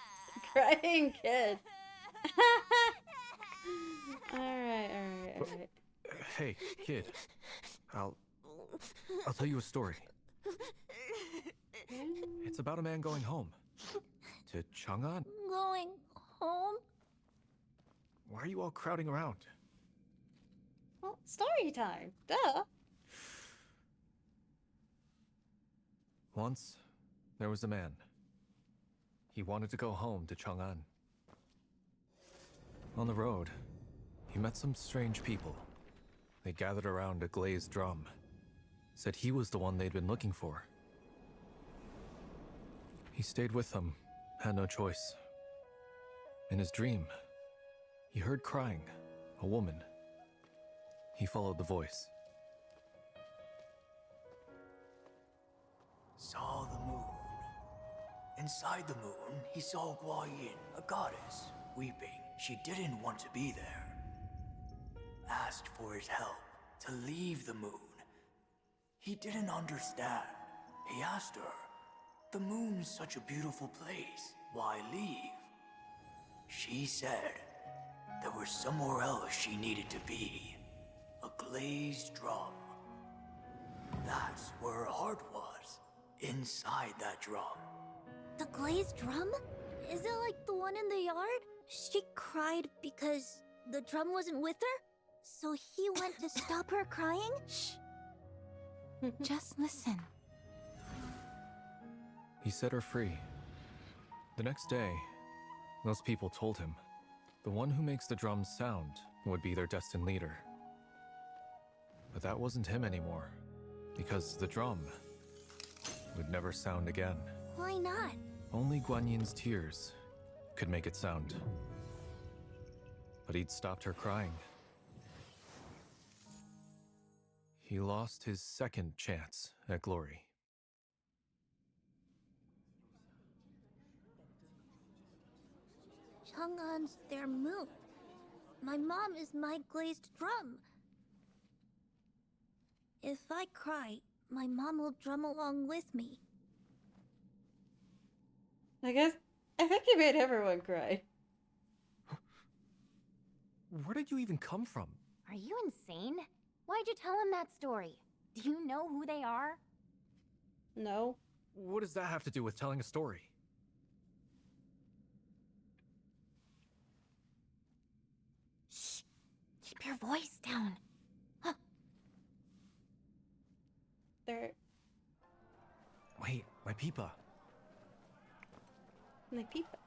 Crying kid. Alright. Hey, kid. I'll tell you a story. It's about a man going home. To Chang'an? Going home? Why are you all crowding around? Well, story time. Duh. Once, there was a man. He wanted to go home to Chang'an. On the road, he met some strange people. They gathered around a glazed drum. Said he was the one they'd been looking for. He stayed with them, had no choice. In his dream, he heard crying, a woman. He followed the voice. Saw the moon. Inside the moon, he saw Guayin, a goddess, weeping. She didn't want to be there. Asked for his help to leave the moon. He didn't understand. He asked her, "The moon's such a beautiful place. Why leave?" She said there was somewhere else she needed to be. A glazed drum. That's where her heart was. Inside that drum. The glazed drum? Is it like the one in the yard? She cried because the drum wasn't with her? So he went to stop her crying? Shh. Just listen. He set her free. The next day, those people told him the one who makes the drums sound would be their destined leader. But that wasn't him anymore. Because the drum would never sound again. Why not? Only Guan Yin's tears could make it sound. But he'd stopped her crying. He lost his second chance at glory. Chang'an's their moon. My mom is my glazed drum. If I cry, my mom will drum along with me. I think you made everyone cry. Where did you even come from? Are you insane? Why'd you tell him that story? Do you know who they are? No. What does that have to do with telling a story? Shh! Keep your voice down. They're Wait, my Peepa. my people.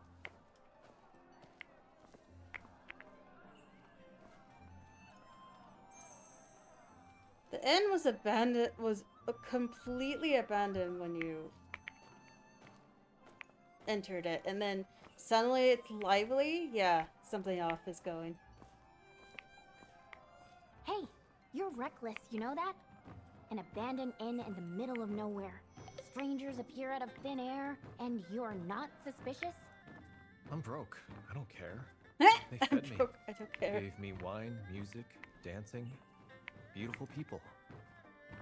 The inn was abandoned. Was completely abandoned when you entered it, and then suddenly it's lively. Yeah, something off is going. Hey, you're reckless, you know that? An abandoned inn in the middle of nowhere. Strangers appear out of thin air, and you're not suspicious? I'm broke. I don't care. I'm They fed me. broke. I don't care. Gave me wine, music, dancing, beautiful people.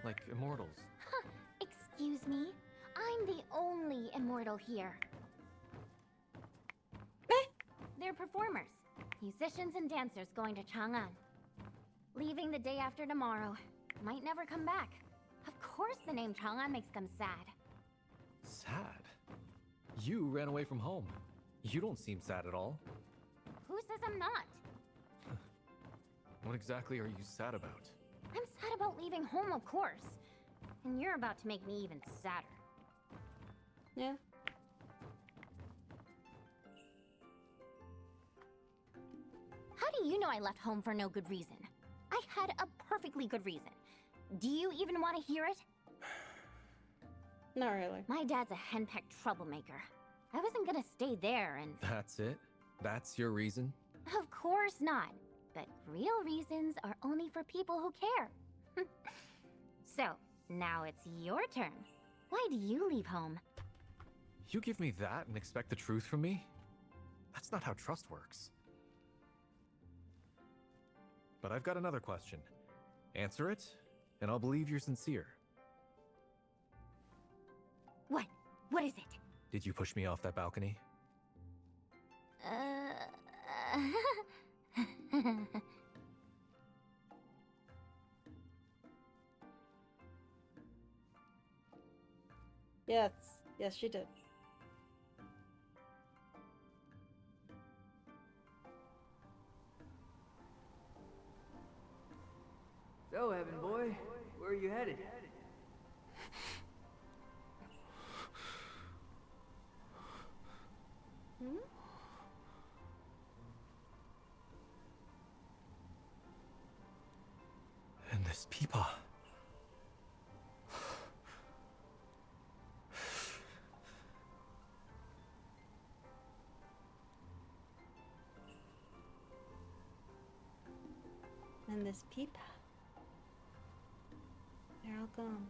Like immortals. Excuse me? I'm the only immortal here. They're performers. Musicians and dancers going to Chang'an. Leaving the day after tomorrow. Might never come back. Of course the name Chang'an makes them sad. Sad? You ran away from home. You don't seem sad at all. Who says I'm not? What exactly are you sad about? I'm sad about leaving home, of course. And you're about to make me even sadder. Yeah. How do you know I left home for no good reason? I had a perfectly good reason. Do you even want to hear it? Not really. My dad's a henpecked troublemaker. I wasn't gonna stay there and... That's it? That's your reason? Of course not. But real reasons are only for people who care. So, now it's your turn. Why do you leave home? You give me that and expect the truth from me? That's not how trust works. But I've got another question. Answer it, and I'll believe you're sincere. What? What is it? Did you push me off that balcony? Yes. Yes, she did. So, Evan boy, where are you headed? Hmm? And this Peepa. And this Peepa. They're all gone.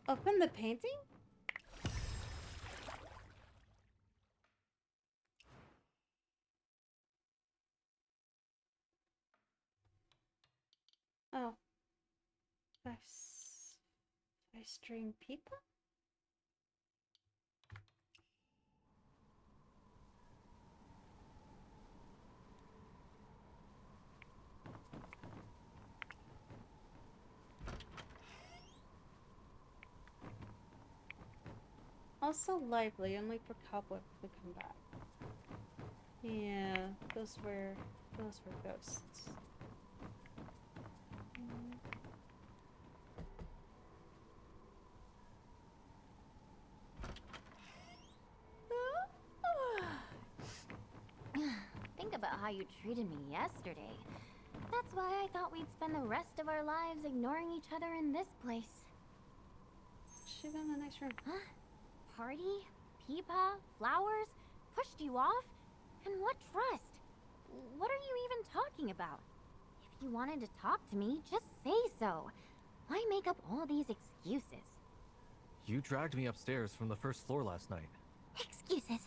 Open the painting? Oh. Five-string Peepa? Also lively, only for cobwebs to come back. Yeah, those were ghosts. Think about how you treated me yesterday. That's why I thought we'd spend the rest of our lives ignoring each other in this place. She got a nice room. Huh? Party? Peepa? Flowers? Pushed you off? And what trust? What are you even talking about? If you wanted to talk to me, just say so. Why make up all these excuses? You dragged me upstairs from the first floor last night. Excuses.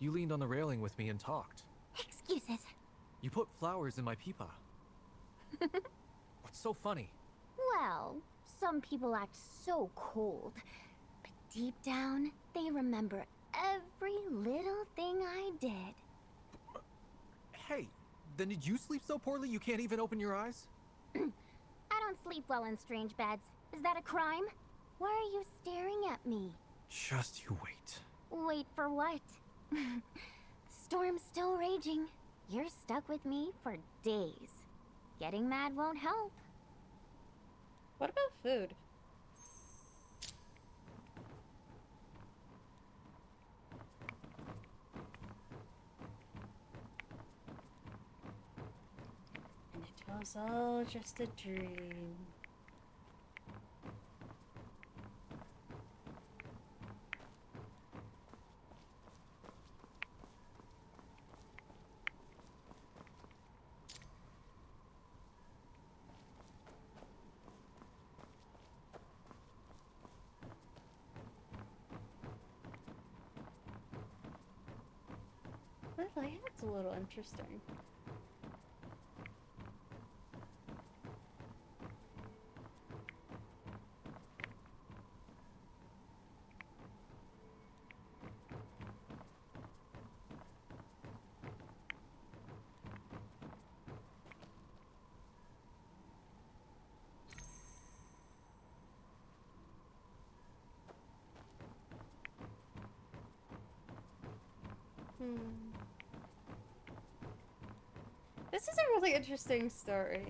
You leaned on the railing with me and talked. Excuses. You put flowers in my peepa. What's so funny? Well, some people act so cold. But deep down, they remember every little thing I did. Hey, then did you sleep so poorly you can't even open your eyes? I don't sleep well in strange beds. Is that a crime? Why are you staring at me? Just you wait. Wait for what? Storm's still raging. You're stuck with me for days. Getting mad won't help. What about food? And it was all just a dream. The layout's a little interesting. This is a really interesting story.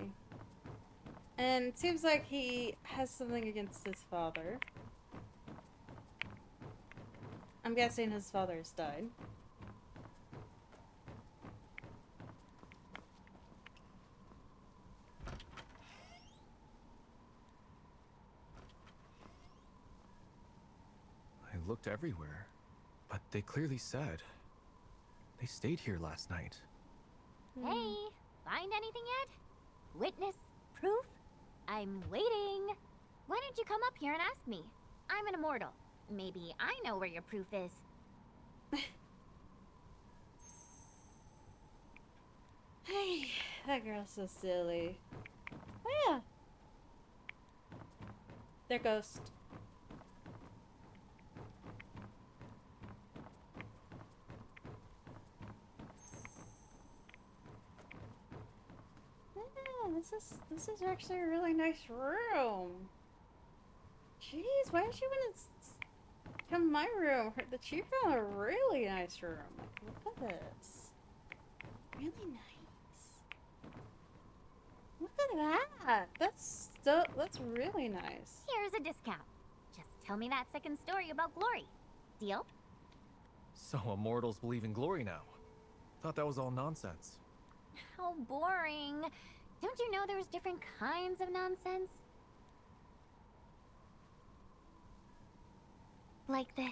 And it seems like he has something against his father. I'm guessing his father has died. I looked everywhere, but they clearly said they stayed here last night. Hey, find anything yet? Witness? Proof? I'm waiting. Why didn't you come up here and ask me? I'm an immortal. Maybe I know where your proof is. Hey, that girl's so silly. Oh yeah. Their ghost. Yeah, this is actually a really nice room. Jeez, why did she want to come to my room? She found a really nice room. Like, look at this. Really nice. Look at that. That's really nice. Here's a discount. Just tell me that second story about Glory. Deal? So immortals believe in glory now. Thought that was all nonsense. How boring. Don't you know there's different kinds of nonsense? Like this.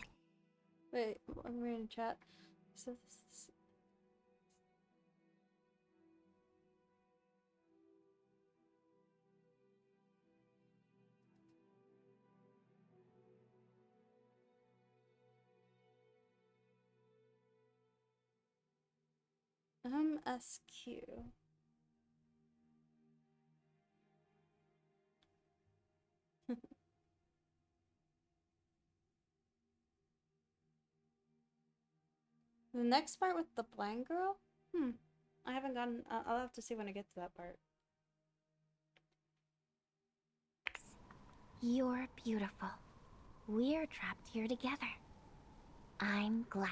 Wait, I'm reading chat. So this is... MSQ. The next part with the blind girl? I haven't gotten... I'll have to see when I get to that part. You're beautiful. We're trapped here together. I'm glad.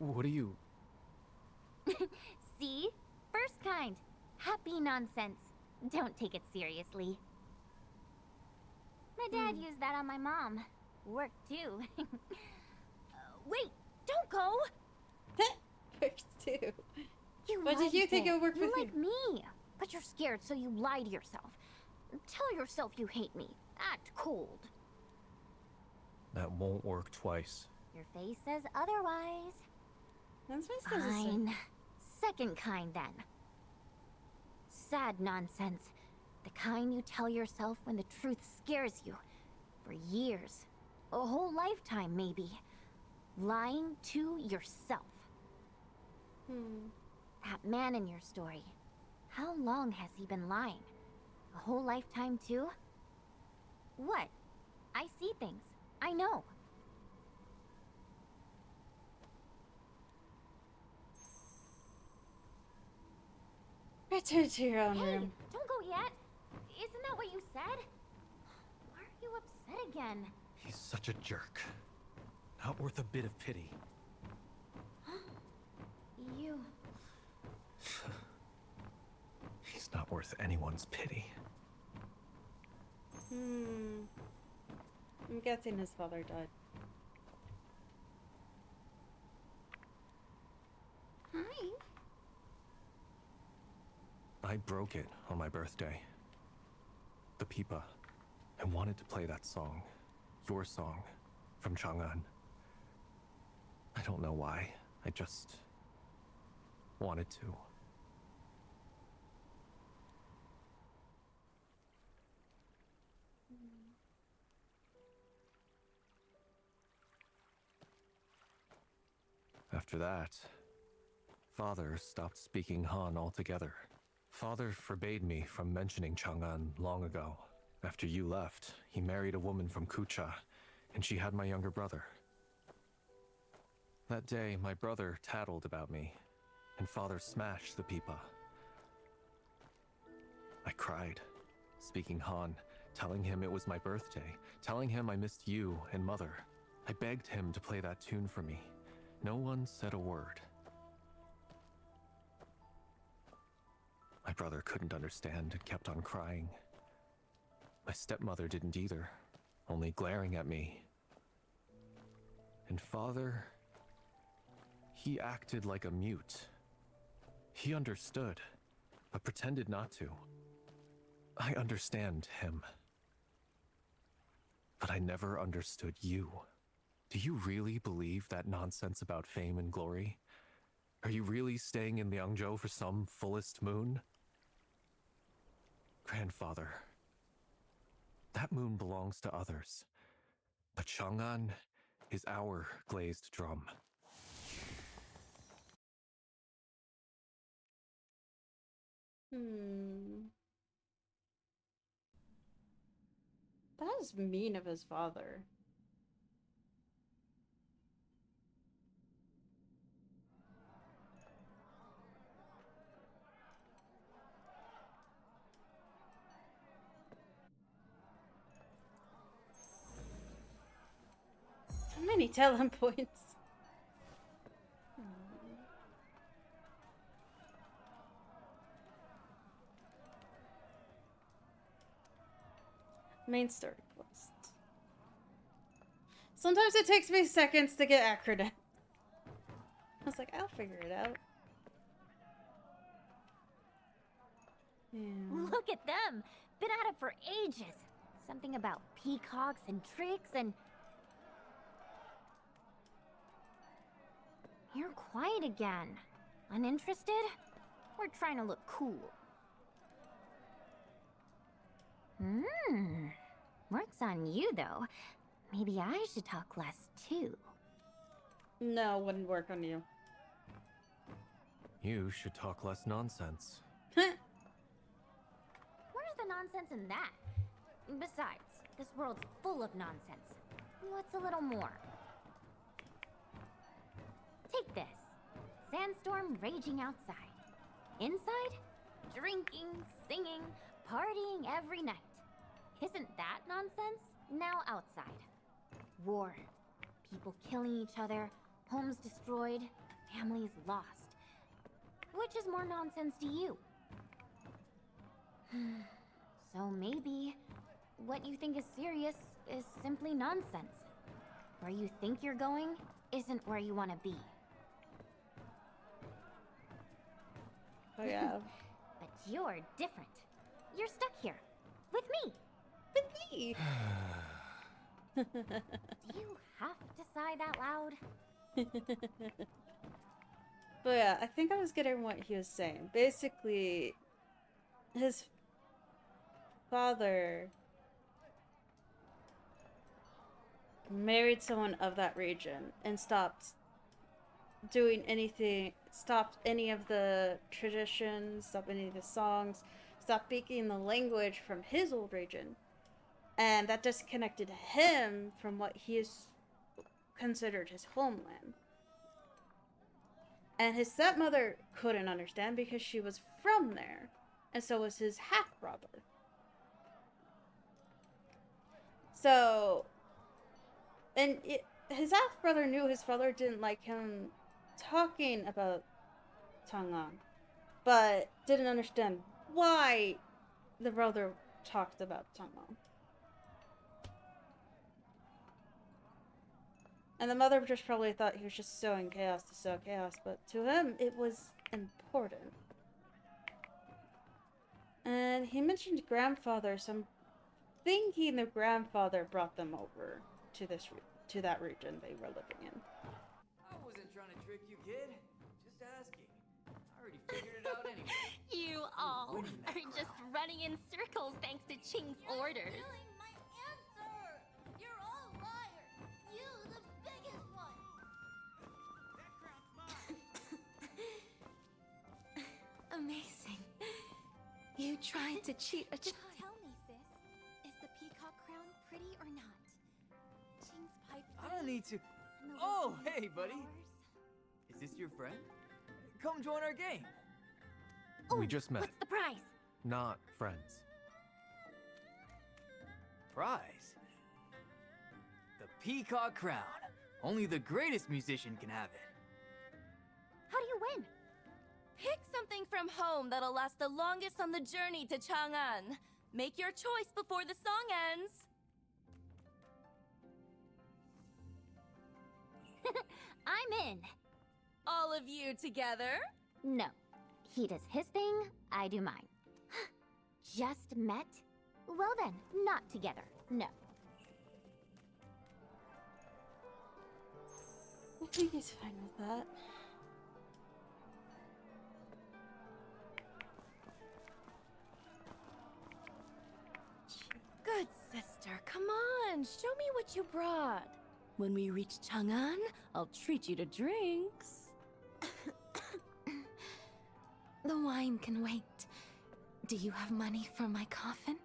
What are you... See? First kind. Happy nonsense. Don't take it seriously. My dad used that on my mom. Worked too. Wait! Don't go! Worked too. You What did you think it would work you with like me, but you're scared, so you lie to yourself. Tell yourself you hate me. Act cold. That won't work twice. Your face says otherwise. That's what it's supposed to say. Fine. Second kind, then. Sad nonsense. The kind you tell yourself when the truth scares you. For years. A whole lifetime, maybe. Lying to yourself. That man in your story. How long has he been lying? A whole lifetime, too? What? I see things. I know. Return to your own Hey, room. don't go yet. Isn't that what you said? Why are you upset again? He's such a jerk. Not worth a bit of pity. You... He's not worth anyone's pity. I'm guessing his father died. Hi. I broke it on my birthday. The pipa. I wanted to play that song. Your song. From Chang'an. I don't know why. I just... wanted to. After that, Father stopped speaking Han altogether. Father forbade me from mentioning Chang'an long ago. After you left, he married a woman from Kucha, and she had my younger brother. That day, my brother tattled about me, and Father smashed the pipa. I cried, speaking Han, telling him it was my birthday, telling him I missed you and Mother. I begged him to play that tune for me. No one said a word. My brother couldn't understand and kept on crying. My stepmother didn't either, only glaring at me. And Father, he acted like a mute. He understood, but pretended not to. I understand him. But I never understood you. Do you really believe that nonsense about fame and glory? Are you really staying in Liangzhou for some fullest moon? Grandfather, that moon belongs to others. But Chang'an is our glazed drum. That was mean of his father. How many talent points? Main story quest. Sometimes it takes me seconds to get acronym. I was like, I'll figure it out. Yeah. Look at them! Been at it for ages. Something about peacocks and tricks and... You're quiet again. Uninterested? We're trying to look cool. Works on you, though. Maybe I should talk less, too. No, wouldn't work on you. You should talk less nonsense. Where's the nonsense in that? Besides, this world's full of nonsense. What's a little more? Take this. Sandstorm raging outside. Inside? Drinking, singing, partying every night. Isn't that nonsense? Now outside. War. People killing each other, Homes destroyed, families lost. Which is more nonsense to you? So maybe what you think is serious is simply nonsense. Where you think you're going isn't where you want to be. Oh yeah. But you're different. You're stuck here. With me. With me. Do you have to sigh that loud? But yeah, I think I was getting what he was saying. Basically, his father married someone of that region and stopped doing anything, stopped any of the traditions, stopped any of the songs, stopped speaking the language from his old region. And that disconnected him from what he is considered his homeland. And his stepmother couldn't understand because she was from there. And so was his half-brother. So, and his half-brother knew his father didn't like him talking about Chang'an, but didn't understand why the brother talked about Chang'an. And the mother just probably thought he was just sowing chaos to sow chaos, but to him, it was important. And he mentioned grandfather, so I'm thinking the grandfather brought them over to that region they were living in. I wasn't trying to trick you, kid. Just asking. I already figured it out anyway. You all are just running in circles thanks to Qing's orders. Stealing my answer! You're all liars! You, the biggest one! Amazing. You tried to cheat a child. Tell me, sis, is the peacock crown pretty or not? Qing's pipe. I don't need to. and the Oh, wisdom hey, of buddy. flowers? Is this your friend? Come join our game. We just met, What's the prize? not friends. Prize. The Peacock Crown. Only the greatest musician can have it. How do you win? Pick something from home that'll last the longest on the journey to Chang'an. Make your choice before the song ends. I'm in. All of you together? No. He does his thing, I do mine. Just met? Well then, not together. No. I think he's fine with that. Good sister, come on, show me what you brought. When we reach Chang'an, I'll treat you to drinks. The wine can wait. Do you have money for my coffin?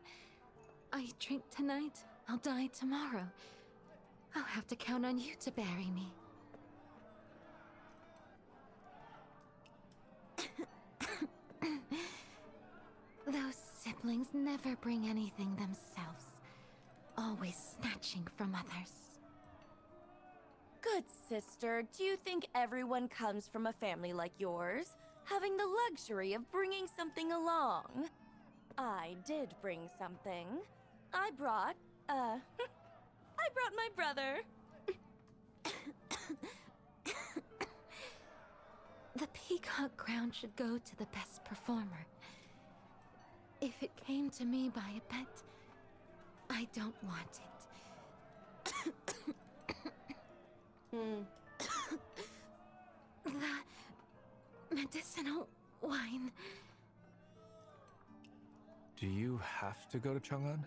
I drink tonight, I'll die tomorrow. I'll have to count on you to bury me. Those siblings never bring anything themselves. Always snatching from others. Good sister, do you think everyone comes from a family like yours? Having the luxury of bringing something along? I did bring something. I brought my brother. The peacock crown should go to the best performer. If it came to me by a bet, I don't want it. The medicinal wine. Do you have to go to Chang'an?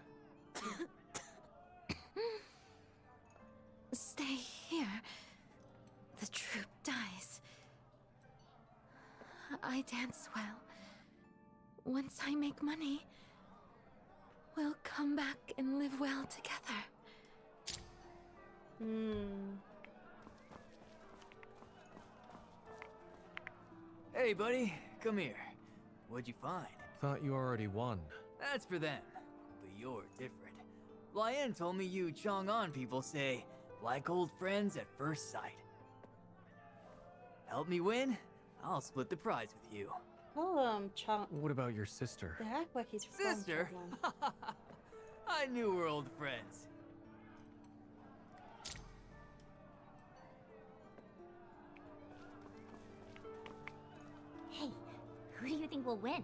Stay here. The troupe dies. I dance well. Once I make money, we'll come back and live well together. Hey, buddy, come here. What'd you find? Thought you already won. That's for them, but you're different. Lian told me you Chang'an people say, like old friends at first sight. help me win, I'll split the prize with you. Chong. What about your sister? They act like he's from Sister? Chong. I knew we're old friends. Hey, who do you think will win?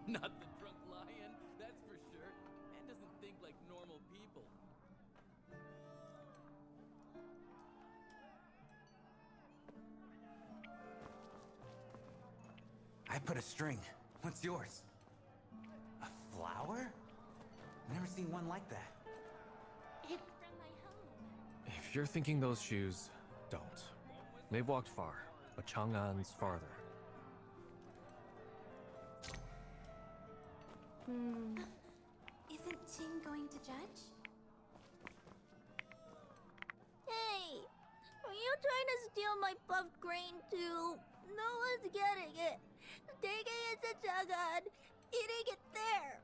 Not the drunk lion, that's for sure. And doesn't think like normal people. I put a string. What's yours? A flower? Never seen one like that. It's from my home. If you're thinking those shoes, don't. They've walked far, but Chang'an's farther. Isn't Qing going to judge? Hey, are you trying to steal my puffed grain too? No one's getting it. Taking it to Chang'an, eating it there.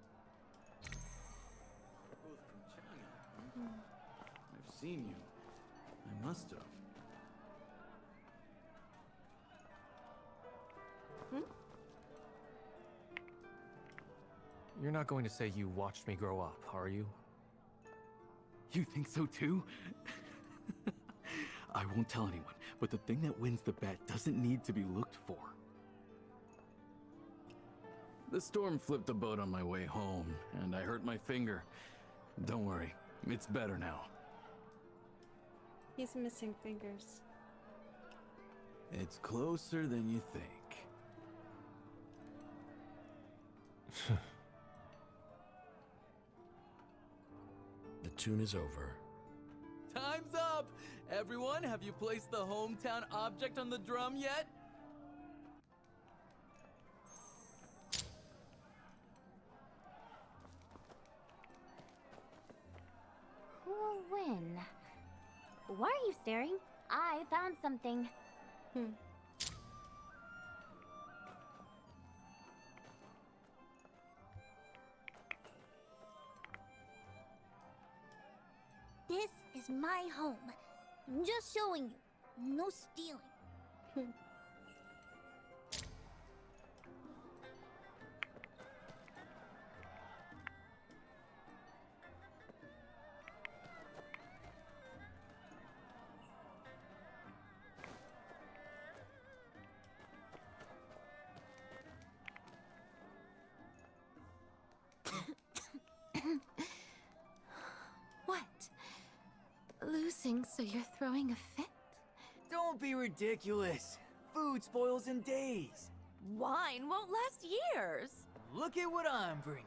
Both from Chang'an. I've seen you. I must have. You're not going to say you watched me grow up, are you? You think so too? I won't tell anyone, but the thing that wins the bet doesn't need to be looked for. The storm flipped the boat on my way home, and I hurt my finger. Don't worry, it's better now. He's missing fingers. It's closer than you think. The tune is over. Time's up! Everyone, have you placed the hometown object on the drum yet? Who will win? Why are you staring? I found something. This is my home. I'm just showing you. No stealing. What? Losing so you're throwing a fit? Don't be ridiculous. Food spoils in days. Wine won't last years. Look at what I'm bringing.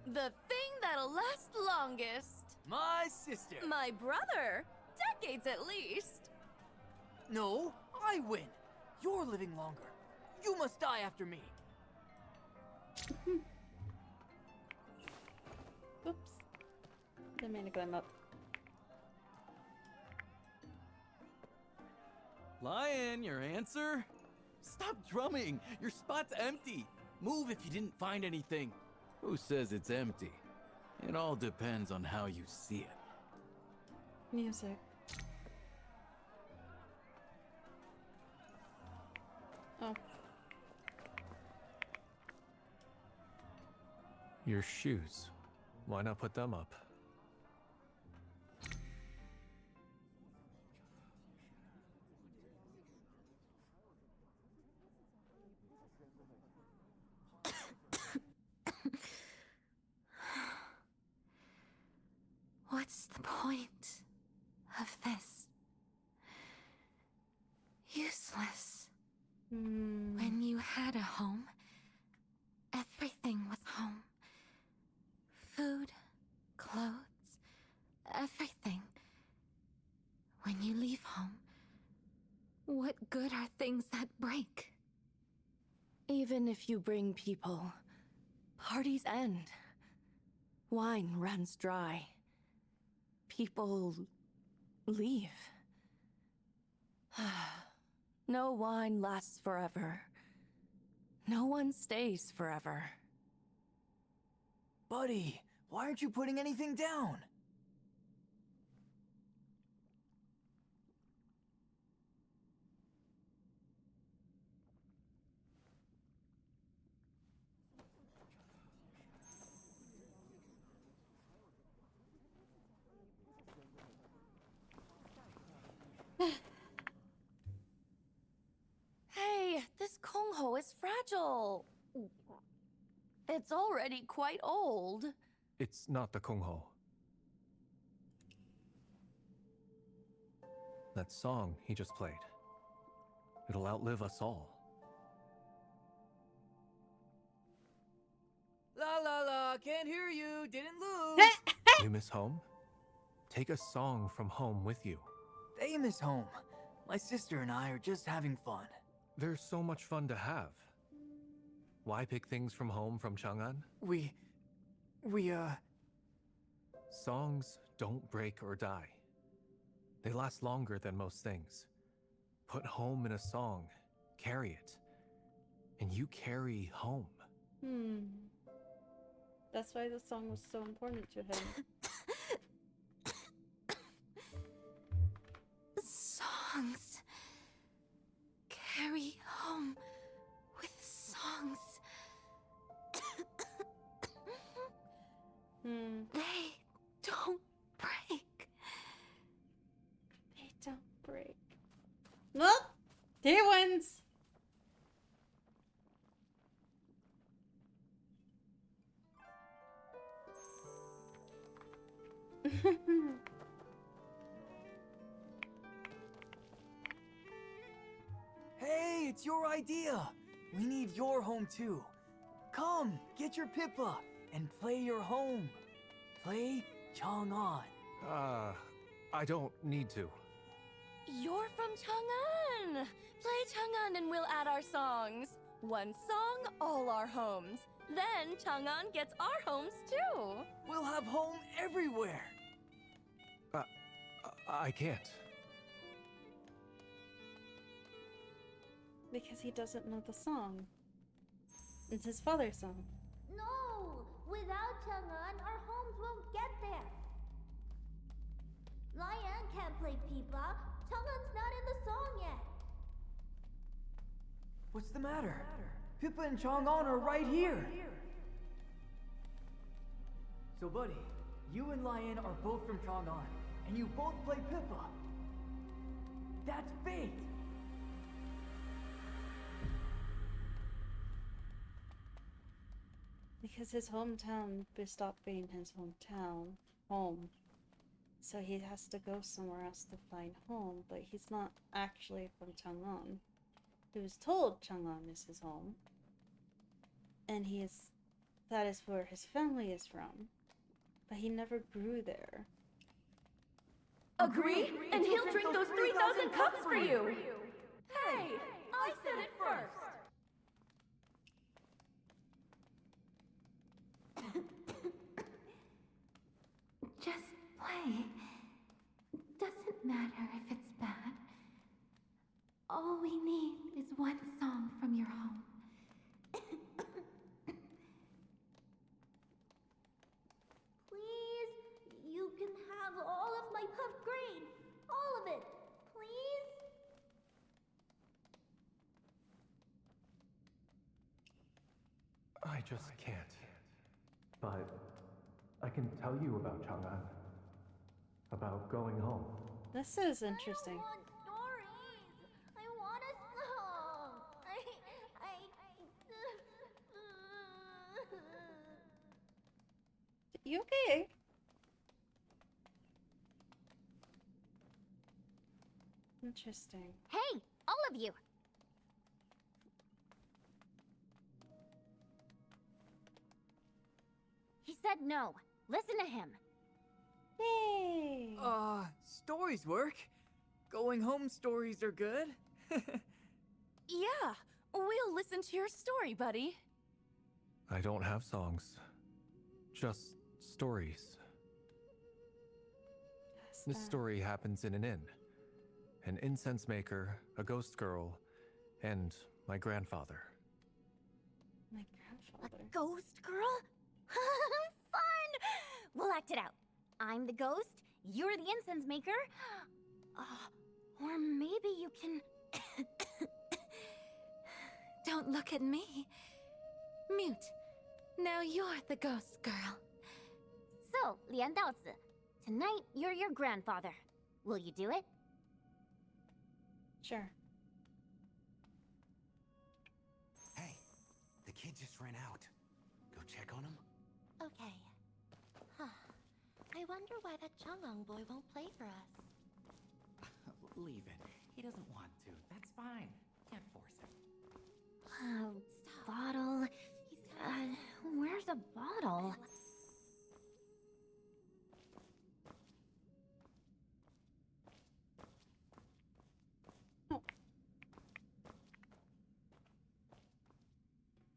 The thing that'll last longest. My sister. My brother. Decades at least. No, I win. You're living longer. You must die after me. Oops. Didn't mean to climb up. Lion, your answer? Stop drumming! Your spot's empty! Move if you didn't find anything. Who says it's empty? It all depends on how you see it. Music. Oh. Your shoes. Why not put them up? What's the point of this? Useless. When you had a home, everything was home. Food, clothes, everything. When you leave home, what good are things that break? Even if you bring people, parties end. Wine runs dry. People leave. No wine lasts forever. No one stays forever. Buddy, why aren't you putting anything down? It's already quite old. It's not the Kongho. That song he just played. It'll outlive us all. La la la, can't hear you, didn't lose. You miss home? Take a song from home with you. They miss home. My sister and I are just having fun. There's so much fun to have. Why pick things from home from Chang'an? We, Songs don't break or die. They last longer than most things. Put home in a song, carry it, and you carry home. That's why the song was so important to him. Songs. Carry home with songs. They don't break. They don't break. Well, he wins. Hey, it's your idea. We need your home too. Come, get your Pippa and play your home. Play Chang'an. I don't need to. You're from Chang'an. Play Chang'an and we'll add our songs. One song, all our homes. Then Chang'an gets our homes too. We'll have home everywhere. I can't. Because he doesn't know the song. It's his father's song. No! Without Chang'an, our homes won't get there. Lion can't play Pipa. Chang'an's not in the song yet. What's the matter? Pippa and Chang'an are right here. So, buddy, you and Lion are both from Chang'an, and you both play Pippa. That's fate. Because his hometown stopped being his home. So he has to go somewhere else to find home, but he's not actually from Chang'an. He was told Chang'an is his home. And that is where his family is from. But he never grew there. Agree? And he'll drink those 3,000 cups for you. Hey, I said it first. Just play. Doesn't matter if it's bad. All we need is one song from your home. Please? You can have all of my puffed grain. All of it. Please? I just can't. But I can tell you about Chang'an. About going home. This is interesting. I want stories. I want a song. You okay? Interesting. Hey, all of you! He said no. Listen to him. Yay! Stories work. Going home stories are good. Yeah, we'll listen to your story, buddy. I don't have songs. Just stories. This story happens in an inn. An incense maker, a ghost girl, and my grandfather. My grandfather. Ghost girl? Fun! We'll act it out. I'm the ghost, you're the incense maker. Or maybe you can... Don't look at me. Mute. Now you're the ghost girl. So, Lian Daozi, tonight you're your grandfather. Will you do it? Sure. Hey, the kid just ran out. go check on him? Okay. Huh. I wonder why that Chang'an boy won't play for us. Leave it. He doesn't want to. That's fine. Can't force him. Bottle. Where's a bottle?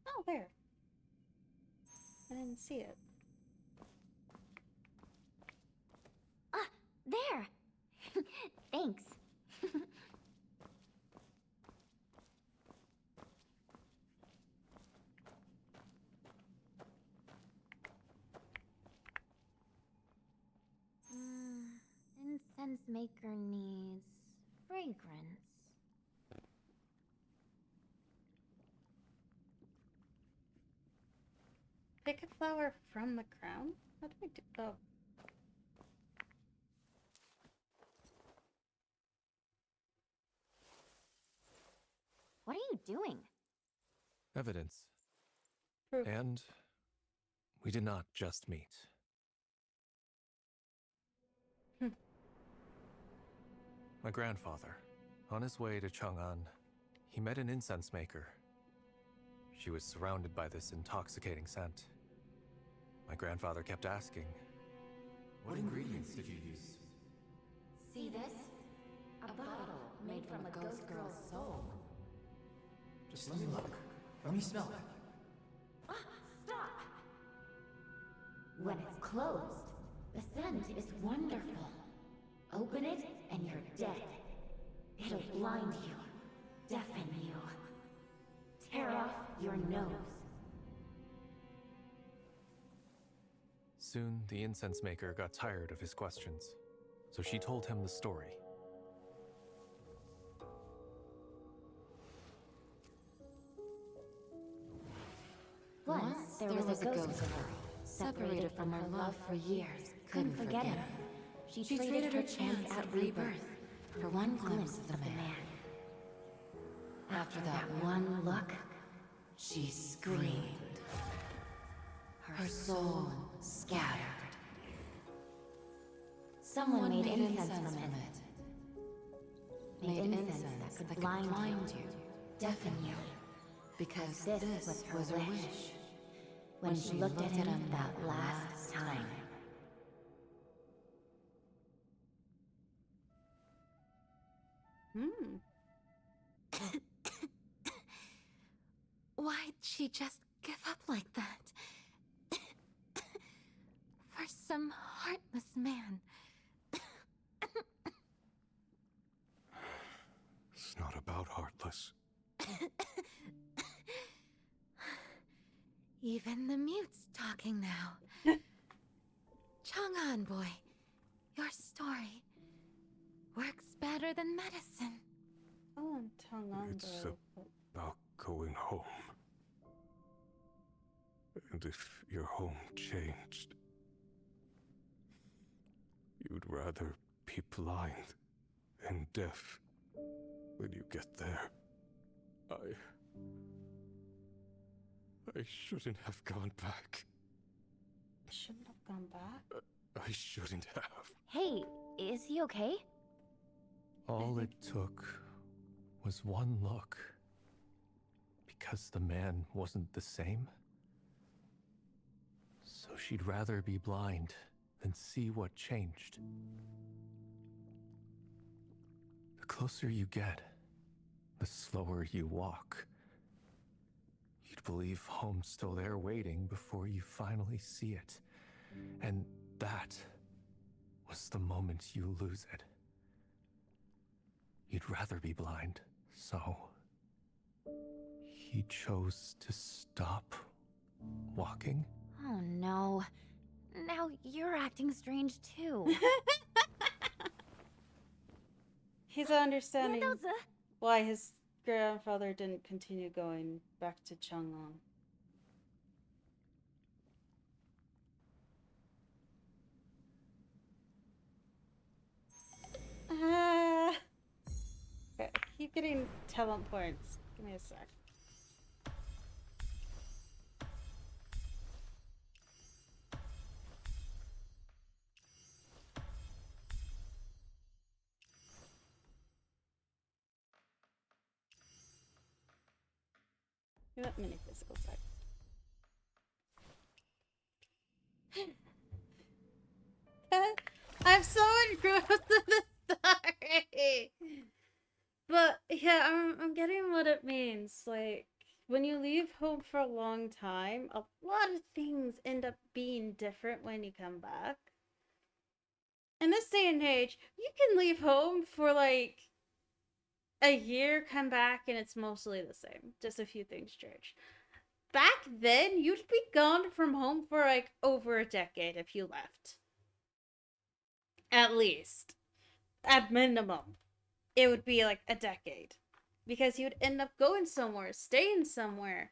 Oh, there. I didn't see it. Ah, there. Thanks. Incense maker needs fragrance. Pick a flower from the crown? How do I do? Oh. What are you doing? Evidence. Proof. And we did not just meet. My grandfather, on his way to Chang'an, he met an incense maker. She was surrounded by this intoxicating scent. My grandfather kept asking, What ingredients did you use? See this? A bottle made from a ghost girl's soul. Just let me look. Let me smell it. Stop! When it's closed, the scent is wonderful. Open it and you're dead. It'll blind you, deafen you, tear off your nose. Soon, the incense maker got tired of his questions, so she told him the story. Once there was a ghost girl, separated from her love for years, couldn't forget him. She traded her chance at rebirth for one glimpse of the man. After that one look, she screamed. Her soul scattered. Someone made incense from it. Made incense that could blind you, deafen you. Because this was her wish when she looked at him that last time. Why'd she just give up like that? For some heartless man. It's not about Heartless. Even the mute's talking now. Chang'an boy, your story works better than medicine. Oh, and Chang'an It's boy. about going home. And if your home changed, you'd rather be blind and deaf when you get there. I shouldn't have gone back. Shouldn't have gone back. I shouldn't have. Hey, is he okay? All it took was one look. Because the man wasn't the same. So she'd rather be blind than see what changed. The closer you get, the slower you walk. You'd believe home's still there waiting before you finally see it. And that was the moment you lose it. You'd rather be blind, so he chose to stop walking? Oh no. Now you're acting strange too. He's understanding Mendoza. why his grandfather didn't continue going back to Chang'an. Okay, I keep getting talent points. Give me a sec. What mini physical side? I'm so engrossed in this story. But yeah, I'm getting what it means. Like, when you leave home for a long time, a lot of things end up being different when you come back. In this day and age, you can leave home for like a year, come back, and it's mostly the same. Just a few things changed. Back then, you'd be gone from home for like over a decade if you left. At least. At minimum. It would be like a decade. Because you'd end up going somewhere, staying somewhere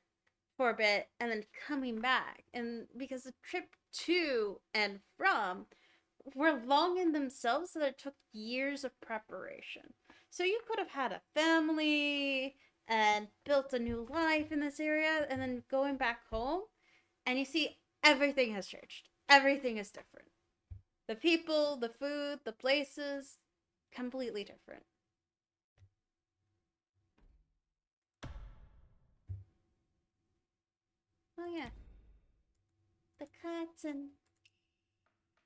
for a bit, and then coming back. And because the trip to and from were long in themselves, so that it took years of preparation. So you could have had a family and built a new life in this area, and then going back home, and you see everything has changed. Everything is different. The people, the food, the places, completely different. Oh yeah. The cotton.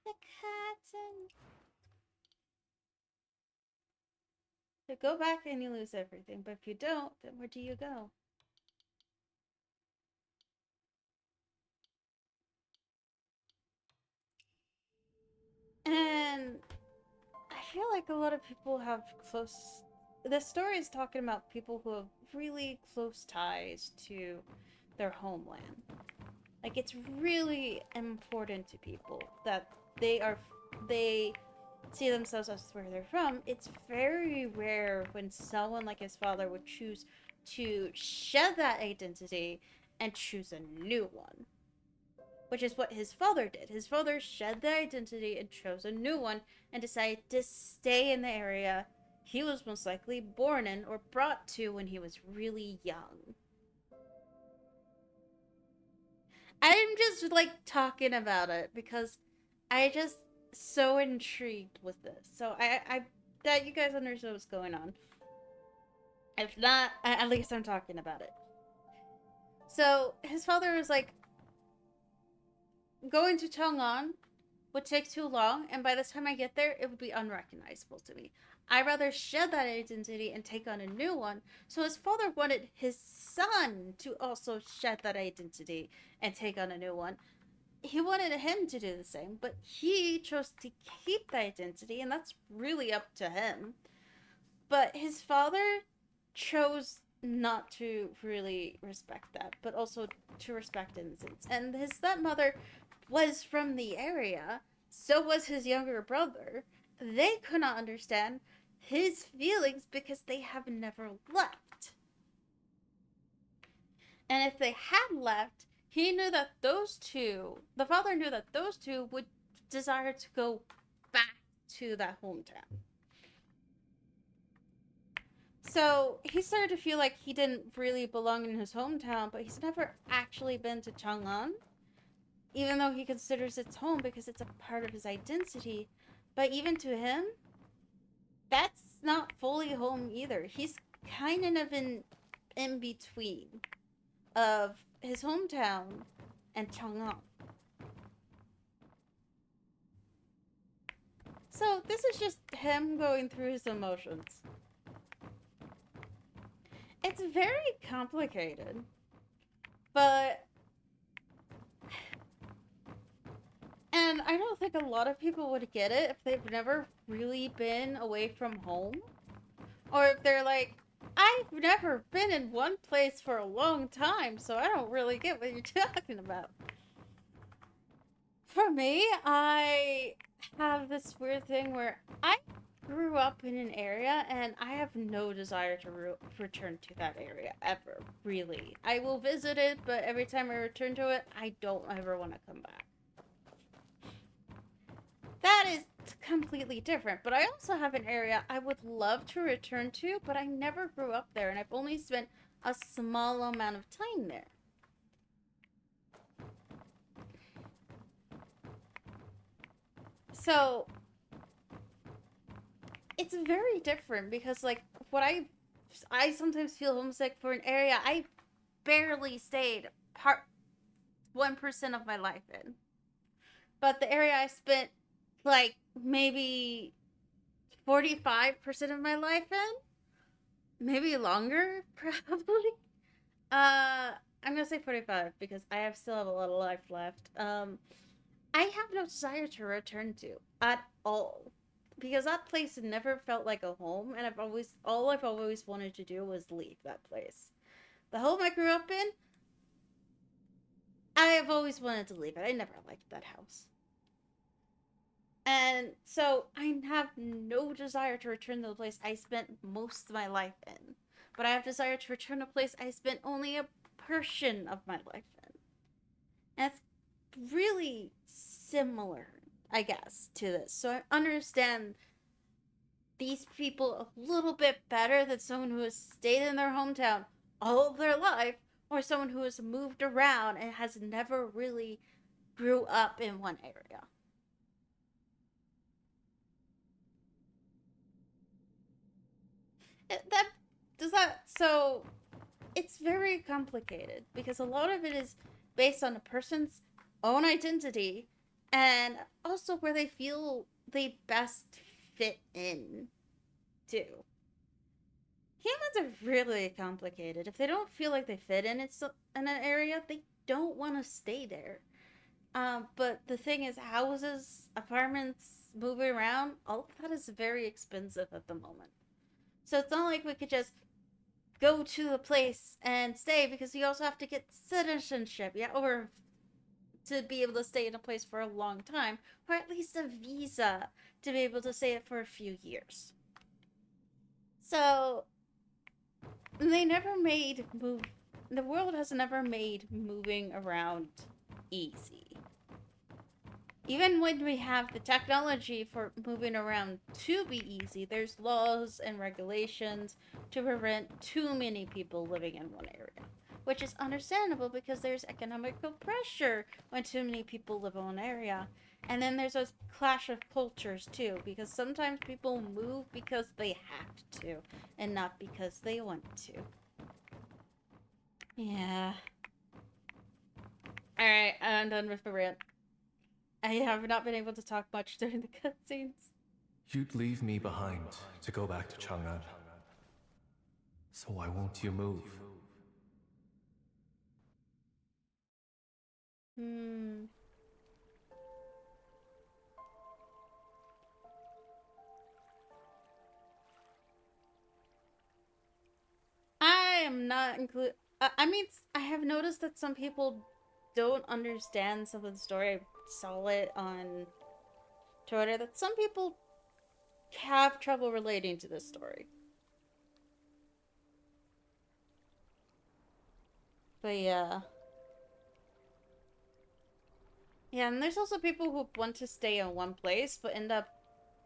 The cotton. You go back and you lose everything, but if you don't, then where do you go? And I feel like a lot of people have close... The story is talking about people who have really close ties to their homeland. Like, it's really important to people that they see themselves as where they're from. It's very rare when someone like his father would choose to shed that identity and choose a new one. Which is what his father did. His father shed the identity and chose a new one and decided to stay in the area he was most likely born in or brought to when he was really young. I'm just like talking about it because I just so intrigued with this. So I that you guys understand what's going on. If not, at least I'm talking about it. So his father was like, going to Chang'an would take too long, and by the time I get there, it would be unrecognizable to me. I'd rather shed that identity and take on a new one. So his father wanted his son to also shed that identity and take on a new one. He wanted him to do the same, but he chose to keep the identity, and that's really up to him. But his father chose not to really respect that, but also to respect innocence. And his stepmother was from the area, so was his younger brother. They could not understand his feelings because they have never left. And if they had left, he knew that the father knew that those two would desire to go back to that hometown. So he started to feel like he didn't really belong in his hometown, but he's never actually been to Chang'an, even though he considers it home because it's a part of his identity. But even to him, that's not fully home either. He's kind of in between of his hometown and Chang'an. So this is just him going through his emotions. It's very complicated, but... And I don't think a lot of people would get it if they've never really been away from home. Or if they're like, I've never been in one place for a long time, so I don't really get what you're talking about. For me, I have this weird thing where I grew up in an area and I have no desire to return to that area ever, really. I will visit it, but every time I return to it, I don't ever want to come back. That is completely different, but I also have an area I would love to return to, but I never grew up there and I've only spent a small amount of time there. So it's very different because, like, what I sometimes feel homesick for an area I barely stayed 1% of my life in. But the area I spent like maybe 45% of my life in, maybe longer, probably. I'm gonna say 45 because still have a lot of life left. I have no desire to return to at all because that place never felt like a home, and all I've always wanted to do was leave that place. The home I grew up in, I have always wanted to leave it. I never liked that house. And so I have no desire to return to the place I spent most of my life in. But I have desire to return to a place I spent only a portion of my life in. And it's really similar, I guess, to this. So I understand these people a little bit better than someone who has stayed in their hometown all of their life, or someone who has moved around and has never really grew up in one area. So it's very complicated because a lot of it is based on a person's own identity and also where they feel they best fit in to. Humans are really complicated. If they don't feel like they fit in an area, they don't want to stay there. But the thing is, houses, apartments, moving around, all of that is very expensive at the moment. So it's not like we could just go to the place and stay because you also have to get citizenship, yeah, or to be able to stay in a place for a long time, or at least a visa to be able to stay it for a few years. So the world has never made moving around easy. Even when we have the technology for moving around to be easy, there's laws and regulations to prevent too many people living in one area. Which is understandable because there's economical pressure when too many people live in one area. And then there's a clash of cultures too, because sometimes people move because they have to, and not because they want to. Yeah. Alright, I'm done with the rant. I have not been able to talk much during the cutscenes. You'd leave me behind to go back to Chang'an. So why won't you move? I am not I have noticed that some people don't understand some of the story. I saw it on Twitter that some people have trouble relating to this story. But yeah. Yeah, and there's also people who want to stay in one place but end up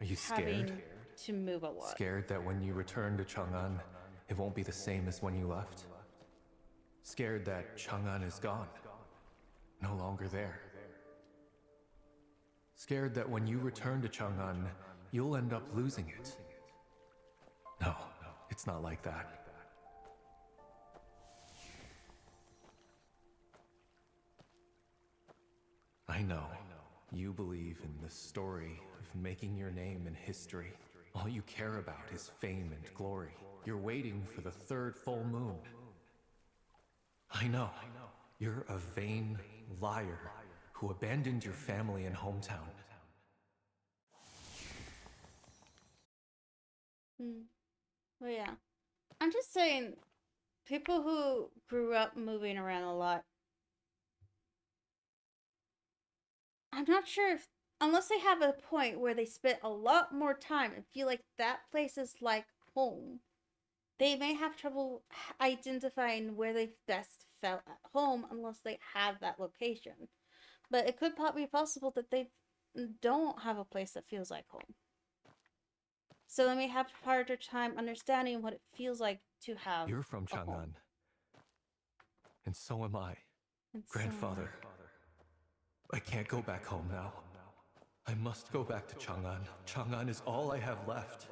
Are you having scared? to move a lot. Scared that when you return to Chang'an, it won't be the same as when you left? Scared that Chang'an is gone, no longer there? Scared that when you return to Chang'an, you'll end up losing it? No, it's not like that. I know. You believe in the story of making your name in history. All you care about is fame and glory. You're waiting for the third full moon. I know. You're a vain liar who abandoned your family and hometown. Well, yeah. I'm just saying, people who grew up moving around a lot, I'm not sure if, unless they have a point where they spent a lot more time and feel like that place is like home, they may have trouble identifying where they best felt at home unless they have that location. But it could be possible that they don't have a place that feels like home. So they may have a harder time understanding what it feels like to have. You're from Chang'an. And so am I. Grandfather. I can't go back home now. I must go back to Chang'an. Chang'an is all I have left.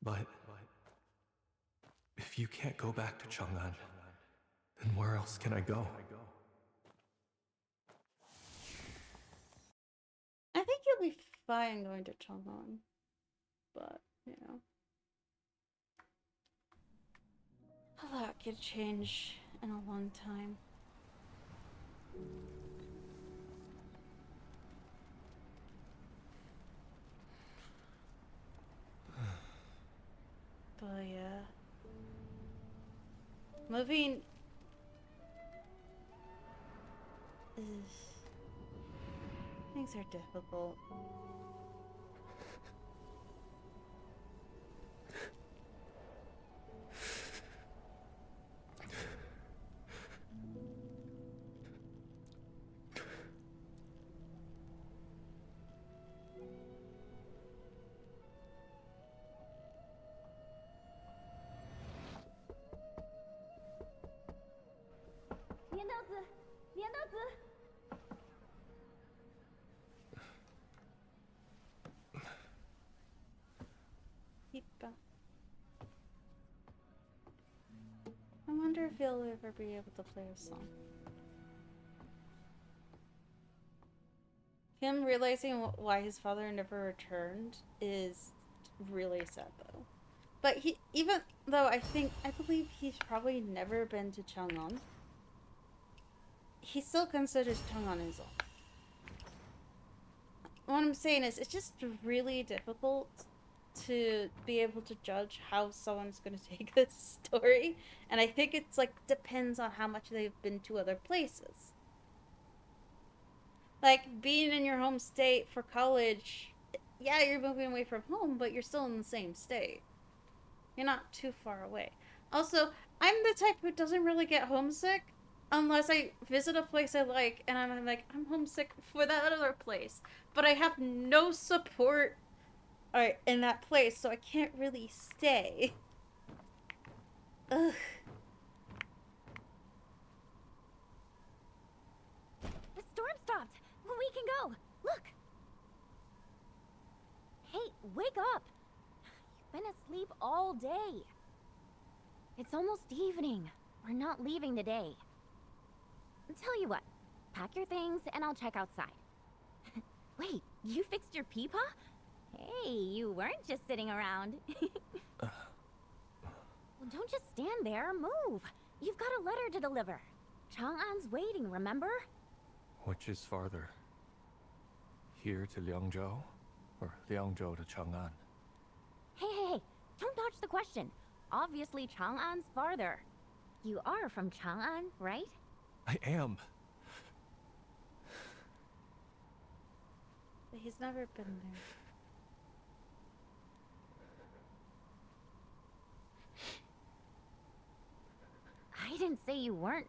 But if you can't go back to Chang'an, Then where else can I go? I think you'll be fine going to Chang'an, but you know, a lot could change in a long time. But yeah, moving is things are difficult. I wonder if he'll ever be able to play a song. Him realizing why his father never returned is really sad, though. But he, even though I believe he's probably never been to Chang'an, he still considers Chang'an his own. What I'm saying is, it's just really difficult to be able to judge how someone's going to take this story. And I think it's like, depends on how much they've been to other places. Like, being in your home state for college, yeah, you're moving away from home, but you're still in the same state. You're not too far away. Also, I'm the type who doesn't really get homesick unless I visit a place I like and I'm like, I'm homesick for that other place. But I have no support in that place, so I can't really stay. Ugh. The storm stopped. We can go. Look. Hey, wake up. You've been asleep all day. It's almost evening. We're not leaving today. Tell you what, pack your things and I'll check outside. Wait, you fixed your peepah? Hey, you weren't just sitting around. Well, don't just stand there, move. You've got a letter to deliver. Chang'an's waiting, remember? Which is farther? Here to Liangzhou, or Liangzhou to Chang'an? Hey, don't dodge the question. Obviously, Chang'an's farther. You are from Chang'an, right? I am. But he's never been there. I didn't say you weren't.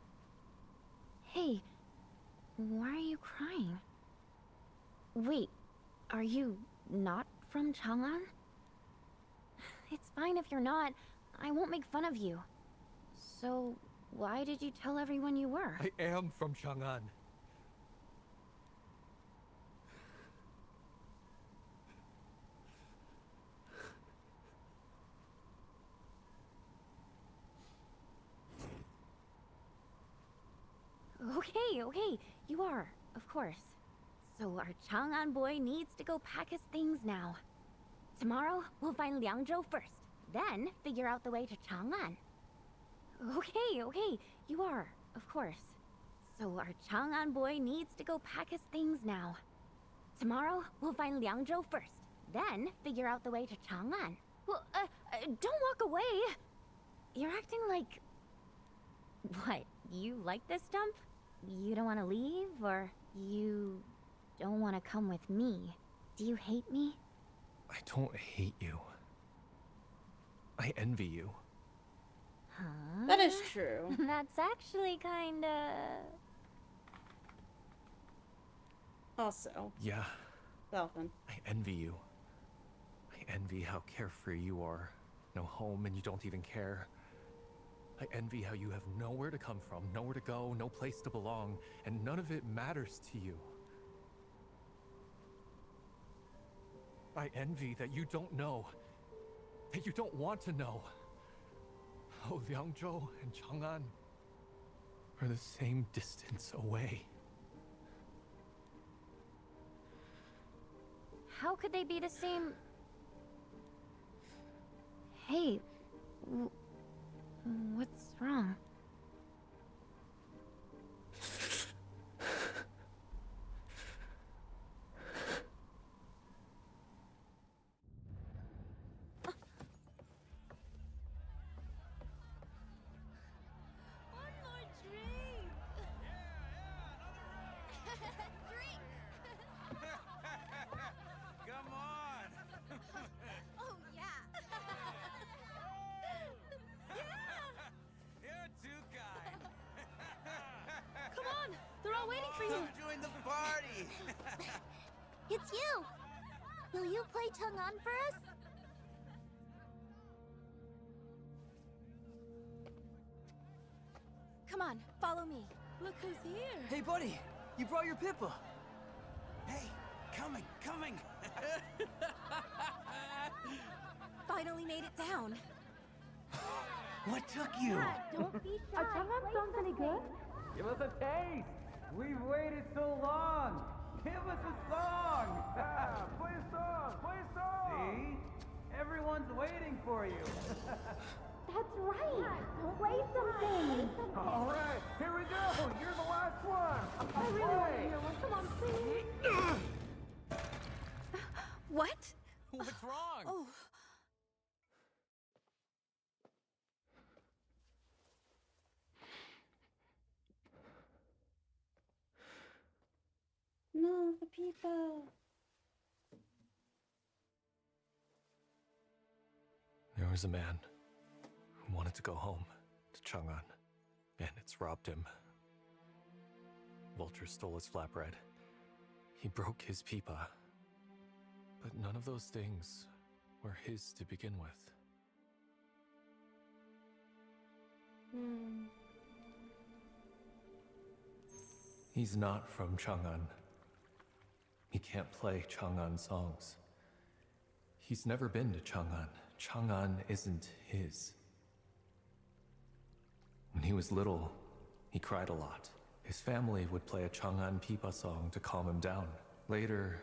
Hey, why are you crying? Wait, are you not from Chang'an? It's fine if you're not. I won't make fun of you. So, why did you tell everyone you were? I am from Chang'an. Okay, you are, of course. So our Chang'an boy needs to go pack his things now. Tomorrow, we'll find Liangzhou first, then figure out the way to Chang'an. Okay, you are, of course. So our Chang'an boy needs to go pack his things now. Tomorrow, we'll find Liangzhou first, then figure out the way to Chang'an. Well, don't walk away! You're acting like... What, you like this dump? You don't want to leave, or you don't want to come with me? Do you hate me? I don't hate you. I envy you. Huh? That is true. That's actually kinda... Also. Yeah. Falcon. I envy you. I envy how carefree you are. No home and you don't even care. I envy how you have nowhere to come from, nowhere to go, no place to belong, and none of it matters to you. I envy that you don't know, that you don't want to know how Liangzhou and Chang'an are the same distance away. How could they be the same? Hey, what's wrong? Come on! Oh, yeah. You're too kind. Come on! They're all waiting for you! Come join the party! It's you! Will you play Chang'an for us? Come on, follow me. Look who's here. Hey, buddy! You brought your Pippa! Hey, coming! Finally made it down. What took you? Don't be shy. Are Chang'an songs any good? Give us a taste! We've waited so long! Give us a song! Play a song! Play a song! See? Everyone's waiting for you! That's right. Play something. Alright, here we go! You're the last one! I really want to hear one. Come on, please. What? What's wrong? Oh. No, the people. There was a man who wanted to go home to Chang'an. Bandits robbed him. Vultures stole his flatbread. He broke his pipa. But none of those things were his to begin with. He's not from Chang'an. He can't play Chang'an songs. He's never been to Chang'an. Chang'an isn't his. When he was little, he cried a lot. His family would play a Chang'an pipa song to calm him down. Later,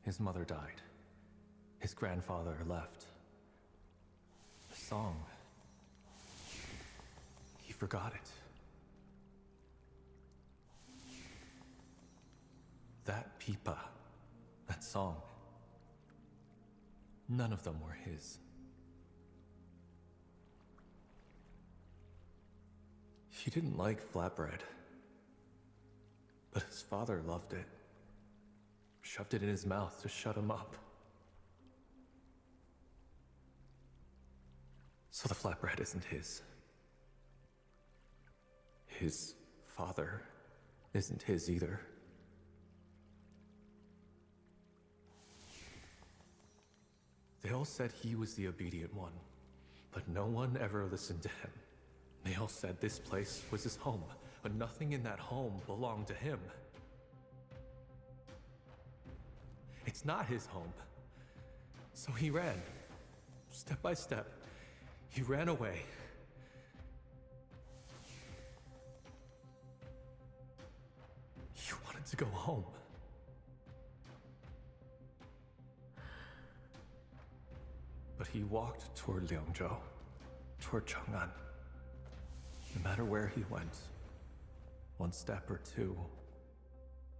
his mother died. His grandfather left. The song, he forgot it. That pipa, that song, none of them were his. He didn't like flatbread, but his father loved it. Shoved it in his mouth to shut him up. So the flatbread isn't his. His father isn't his either. They all said he was the obedient one, but no one ever listened to him. They all said this place was his home, but nothing in that home belonged to him. It's not his home. So he ran, step by step. He ran away. He wanted to go home. But he walked toward Liangzhou, toward Chang'an. No matter where he went, one step or two,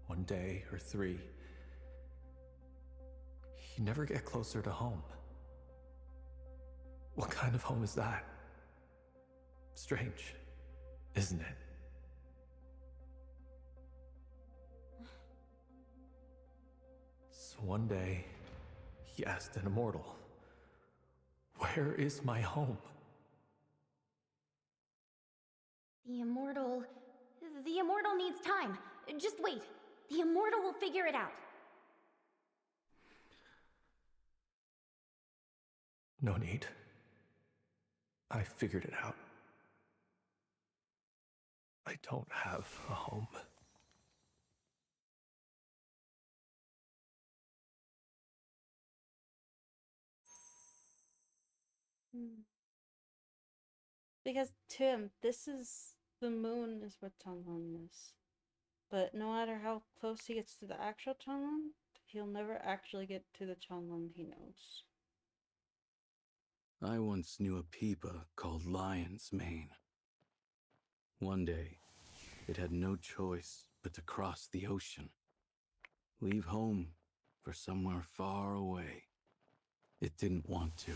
one day or three, he'd never get closer to home. What kind of home is that? Strange, isn't it? So one day, he asked an immortal, "Where is my home?" The immortal needs time. Just wait. The immortal will figure it out. No need. I figured it out. I don't have a home. Because to him, this is the moon is what Changlong is. But no matter how close he gets to the actual Changlong, he'll never actually get to the Changlong he knows. I once knew a Peepa called Lion's Mane. One day, it had no choice but to cross the ocean. Leave home for somewhere far away. It didn't want to.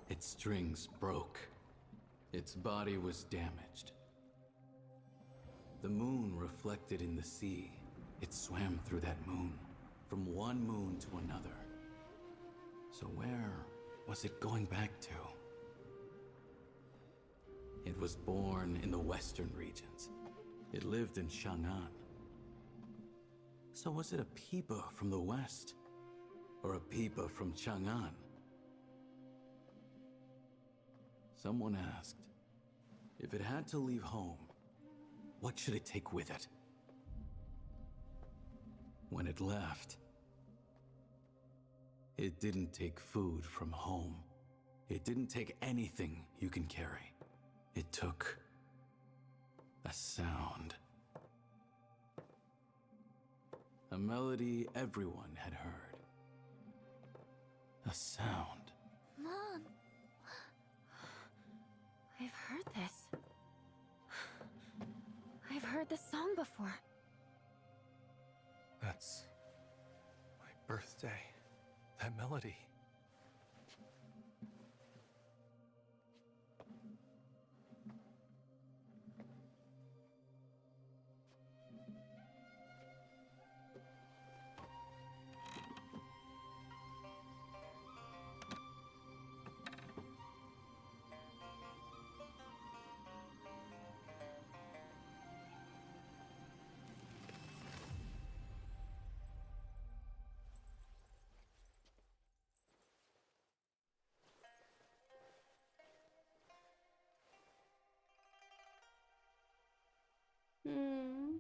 Its strings broke. Its body was damaged. The moon reflected in the sea. It swam through that moon, from one moon to another. So where was it going back to? It was born in the western regions. It lived in Chang'an. So was it a Peepa from the west? Or a Peepa from Chang'an? Someone asked, if it had to leave home, what should it take with it? When it left, it didn't take food from home. It didn't take anything you can carry. It took a sound. A melody everyone had heard. A sound. Mom! I've heard this. I've heard this song before. That's my birthday. That melody. Hmm.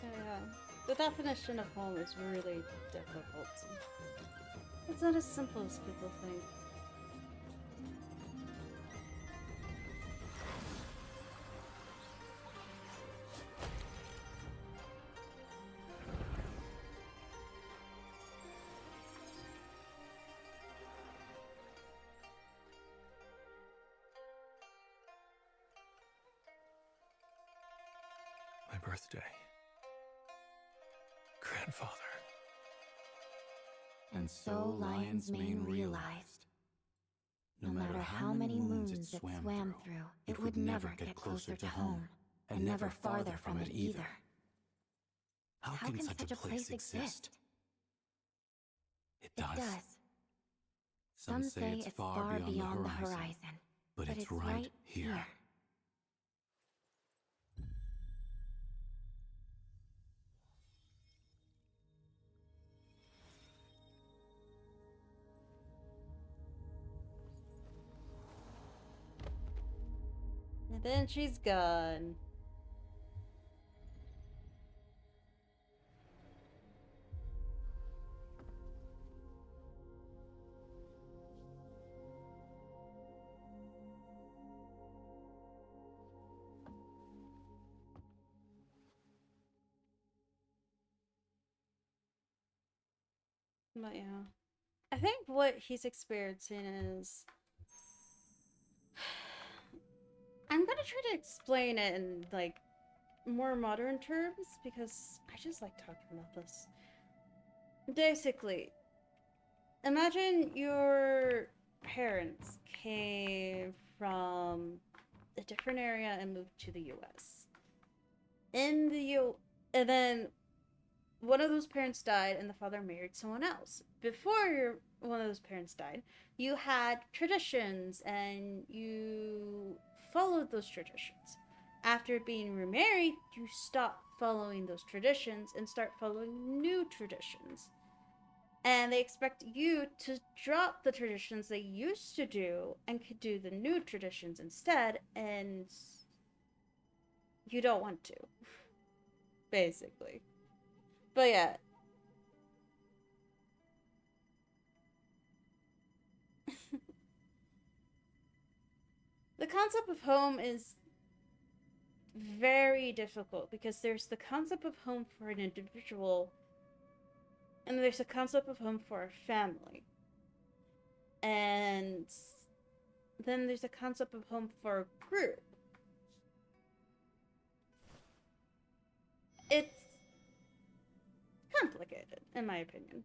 Yeah, the definition of home is really difficult. It's not as simple as people think. My birthday. Grandfather. And so Lion's Mane realized, no matter how many moons it swam through, it would never get closer to home, and never farther from it either. How can such a place exist? It It does. does. Some say it's far beyond the horizon, but it's right here. And then she's gone. But yeah, I think what he's experiencing is, I'm gonna try to explain it in like more modern terms because I just like talking about this. Basically, imagine your parents came from a different area and moved to the US. And then one of those parents died and the father married someone else. Before one of those parents died, you had traditions and you follow those traditions. After being remarried, you stop following those traditions and start following new traditions. And they expect you to drop the traditions they used to do and could do the new traditions instead, and you don't want to. Basically. But yeah. The concept of home is very difficult because there's the concept of home for an individual and there's a concept of home for a family. And then there's a concept of home for a group. It's complicated, in my opinion.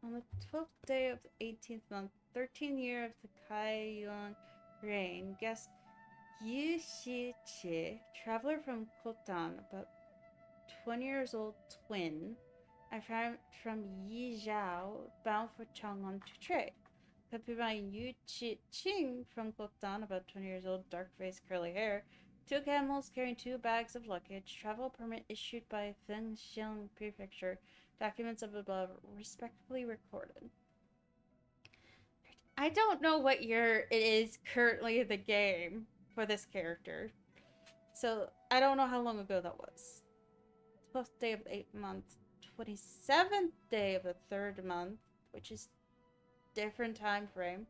On the 12th day of the 18th month, 13th year of the Kaiyuan reign, guest Yu Shi-chi, traveler from Khotan, about 20 years old twin, arrived from Yizhao, bound for Chang'an to trade. Accompanied by Yu Chi-ching from Khotan, about 20 years old, dark-faced, curly hair, 2 camels carrying 2 bags of luggage, travel permit issued by Fengxiang Prefecture, documents of above respectfully recorded. I don't know what year it is currently in the game for this character. So, I don't know how long ago that was. 12th day of the 8th month, 27th day of the 3rd month, which is different time frame.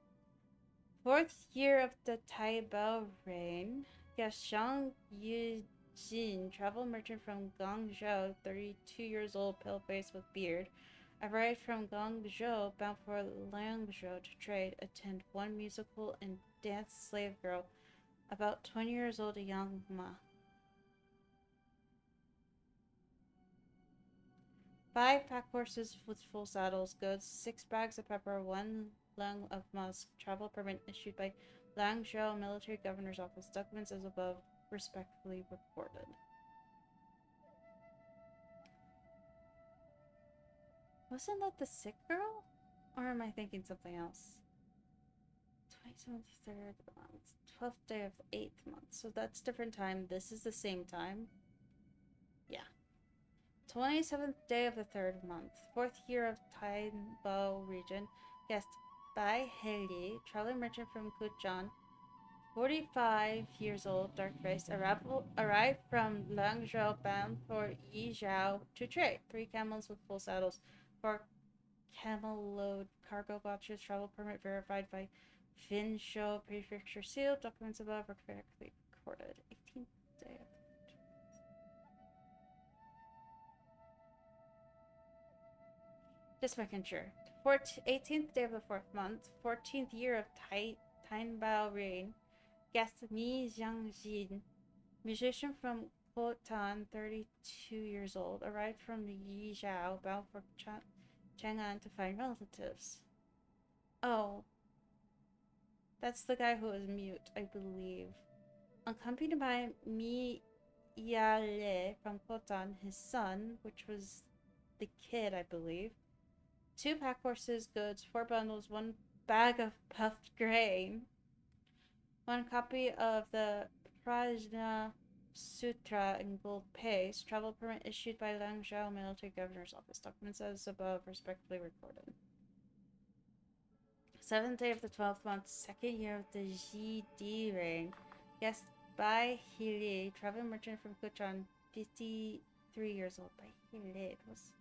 4th year of the Taibao reign, Gashang Yujin, travel merchant from Guangzhou, 32 years old, pale face with beard, arrived from Guangzhou, bound for Langzhou to trade, attend 1 musical and dance slave girl, about 20 years old, a young ma. 5 pack horses with full saddles, goods, 6 bags of pepper, 1 lung of musk, travel permit issued by Langzhou Military Governor's Office, documents as above, respectfully reported. Wasn't that the sick girl? Or am I thinking something else? 27th, 3rd month, 12th day of the 8th month. So that's different time. This is the same time. Yeah. 27th day of the 3rd month, 4th year of Taibao region, guest Bai Heli, traveling merchant from Kuchan, 45 years old, dark-faced, arrived from Langzhou, bound for Yizhao to trade. 3 camels with full saddles, 4 camel load cargo boxes, travel permit verified by Finshou Prefecture sealed, documents above are correctly recorded. 18th day of just making sure. 18th day of the 4th month, 14th year of Tainbao reign, guest Mi Jiangjin, musician from Khotan, 32 years old, arrived from Yizhao, bound for Chang'an to find relatives. Oh. That's the guy who was mute, I believe. Accompanied by Mi Yale from Khotan, his son, which was the kid, I believe. 2 pack horses, goods, 4 bundles, 1 bag of puffed grain, 1 copy of the Prajna Sutra in gold paste, travel permit issued by Langzhou Military Governor's Office, documents as above, respectfully recorded. 7th day of the 12th month, 2nd year of the Ji reign, guest Bai Hili, travel merchant from Kuchan, 53 years old. Bai Hili was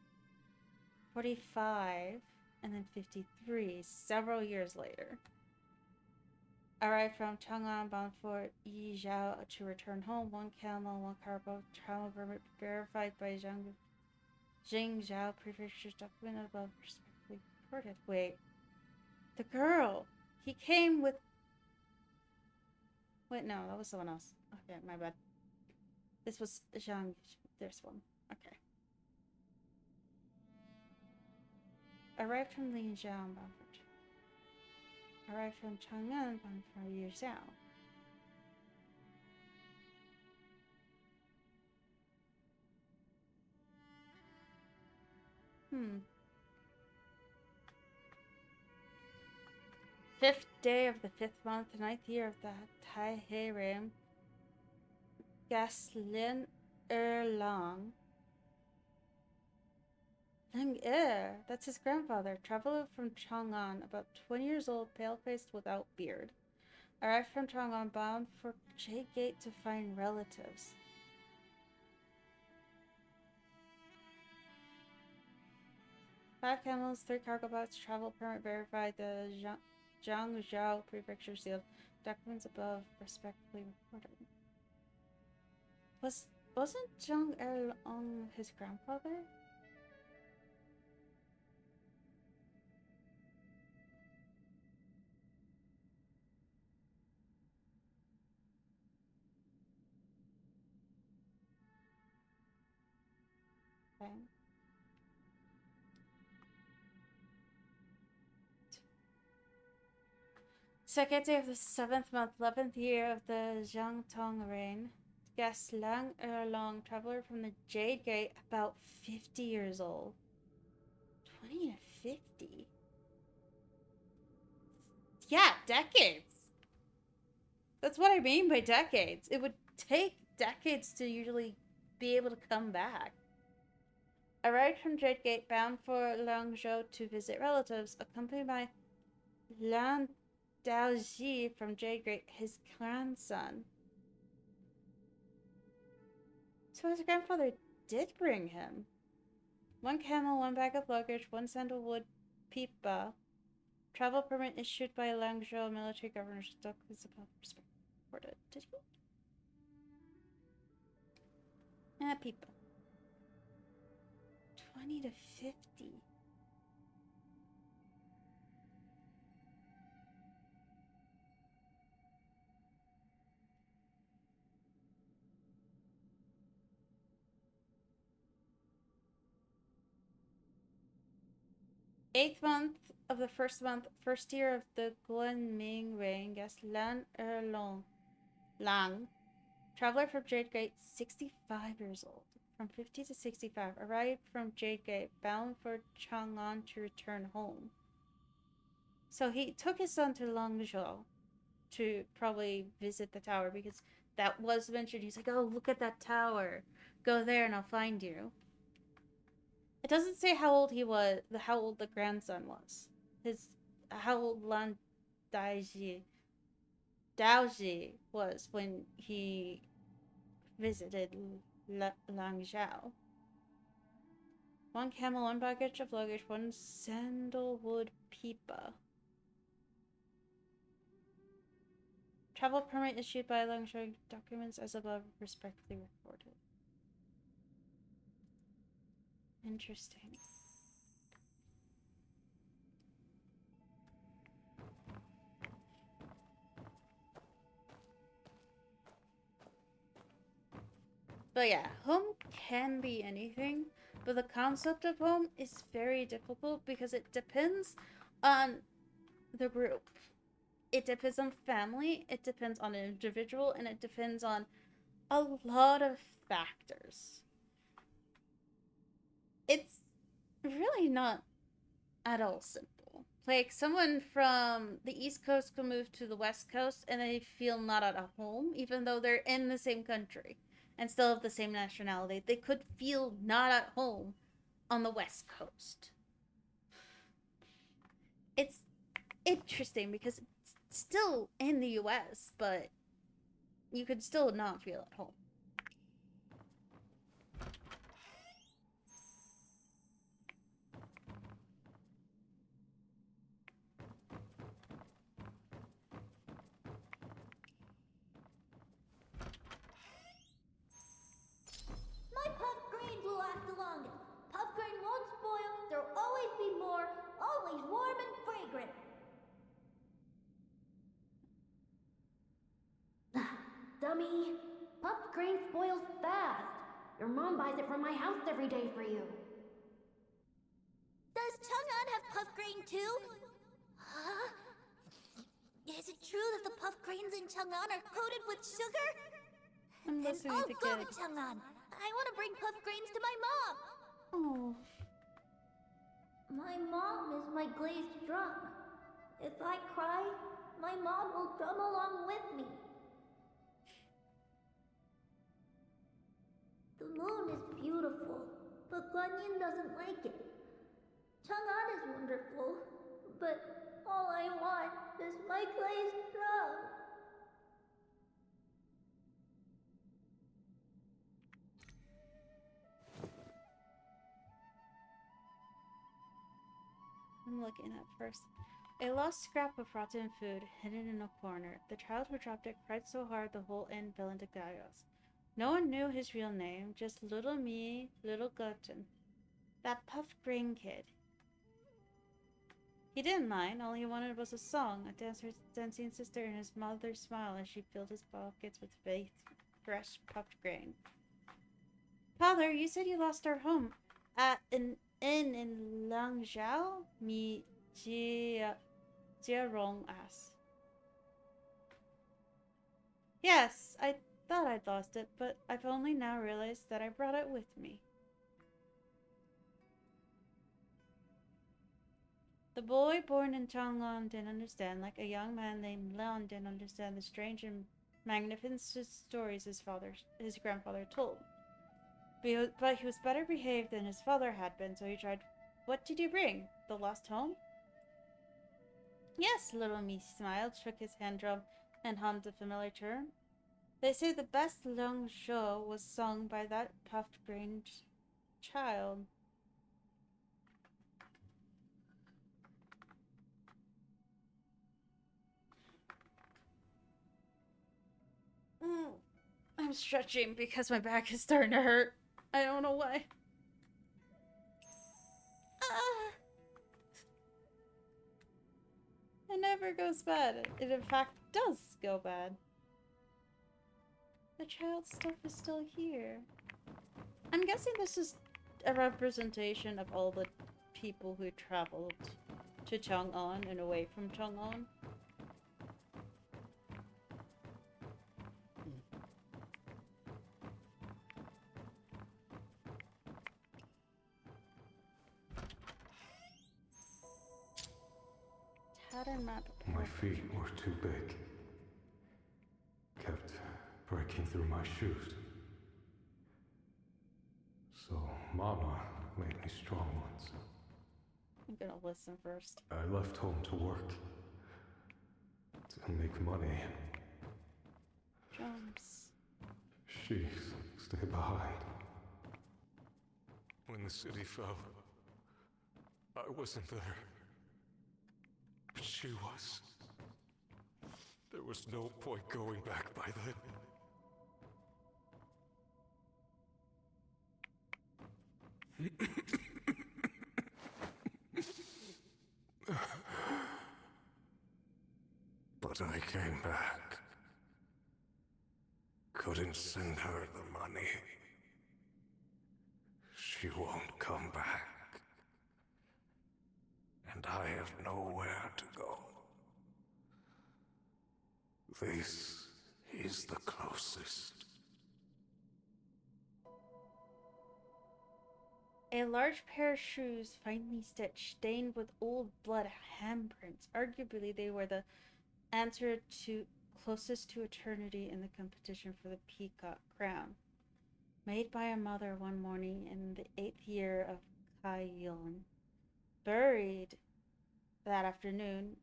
45, and then 53, several years later. Arrived from Chang'an, bound for Yizhao to return home. 1 camel, 1 cargo, travel permit verified by Jingzhou Prefecture's document above respectfully reported. Wait. The girl! He came with... Wait, no, that was someone else. Okay, my bad. This was Zhang... This one. Okay. Arrived from Linjiao, bound for... Arrived from Chang'an, bound for Yizhao. Fifth day of the 5th month, 9th year of the Tai He reign, Gaslin Erlang. Lang Er, that's his grandfather, traveler from Chang'an, about 20 years old, pale-faced without beard. Arrived from Chang'an, bound for Jade Gate to find relatives. Five camels, 3 cargo boats, travel permit verified, the Zhangzhou prefecture sealed. Documents above respectively reported. Wasn't Zhang Erlong his grandfather? Okay. Second day of the 7th month, 11th year of the Zhang Tong reign. Guest Lang Erlong, traveler from the Jade Gate, about 50 years old. 20 to 50? Yeah, decades! That's what I mean by decades. It would take decades to usually be able to come back. Arrived from Jade Gate, bound for Langzhou to visit relatives, accompanied by Lan Daoji from Jade Gate, his grandson. So his grandfather did bring him. 1 camel, 1 bag of luggage, 1 sandalwood pipa. Travel permit issued by Langzhou military governor. Documents above reported. Did he? Pipa. 20 to 50. Eighth month of the first month, first year of the Guanming reign, guest Lan Erlong Lang, traveler from Jade Gate, 65 years old, from 50 to 65, arrived from Jade Gate, bound for Chang'an to return home. So he took his son to Langzhou to probably visit the tower, because that was mentioned. He's like, oh, look at that tower. Go there and I'll find you. It doesn't say how old he was, how old the grandson was. How old Lan Daoji was when he visited Langzhou. 1 camel, 1 baggage of luggage, 1 sandalwood pipa. Travel permit issued by Langzhou, documents as above respectively reported. Interesting. But yeah, home can be anything, but the concept of home is very difficult because it depends on the group. It depends on family, it depends on an individual, and it depends on a lot of factors. It's really not at all simple. Like, someone from the East Coast could move to the West Coast and they feel not at home, even though they're in the same country and still have the same nationality. They could feel not at home on the West Coast. It's interesting because it's still in the US, but you could still not feel at home. My puffed grains will last the longest. Puffed grain won't spoil, there'll always be more, always warm and fragrant. Dummy. Puffed grain spoils fast. Your mom buys it from my house every day for you. Does Chang'an have puffed grain too? Huh? Is it true that the puffed grains in Chang'an are coated with sugar? I'm Then listening I'll to go to kids. Chang'an. I want to bring puffed grains to my mom. Oh. My mom is my glazed drum. If I cry, my mom will drum along with me. but Guanyin doesn't like it. Chang'an is wonderful, but all I want is my glazed drum. I'm looking at first. A lost scrap of rotten food hidden in a corner. The child who dropped it cried so hard the whole inn fell into chaos. No one knew his real name, just little me, little Guten. That puffed green kid. He didn't mind, all he wanted was a song, a dancing sister, and his mother's smile as she filled his pockets with fresh puffed grain. Father, you said you lost our home at an inn in Langzhou? Jiarong asked. Yes, I thought I'd lost it, but I've only now realized that I brought it with me. The boy born in Chang'an didn't understand, like a young man named Leon didn't understand the strange and magnificent stories his grandfather told. But he was better behaved than his father had been, so he tried. What did you bring? The lost home? Yes, little me smiled, shook his hand drum, and hummed a familiar tune. They say the best Long Show was sung by that puffed grain child. I'm stretching because my back is starting to hurt. I don't know why. It never goes bad. It in fact does go bad. The child's stuff is still here. I'm guessing this is a representation of all the people who traveled to Chang'an and away from Chang'an. Map. My feet were too big. Kept breaking through my shoes. So Mama made me strong ones. I'm gonna listen first. I left home to work. To make money. Jumps. She stayed behind. When the city fell, I wasn't there. But she was. There was no point going back by then. But I came back. Couldn't send her the money. She won't come back. And I have nowhere to go. This is the closest. A large pair of shoes, finely stitched, stained with old blood handprints. Arguably, they were the answer to closest to eternity in the competition for the Peacock Crown. Made by a mother one morning in the 8th year of Kai Yun. Buried that afternoon,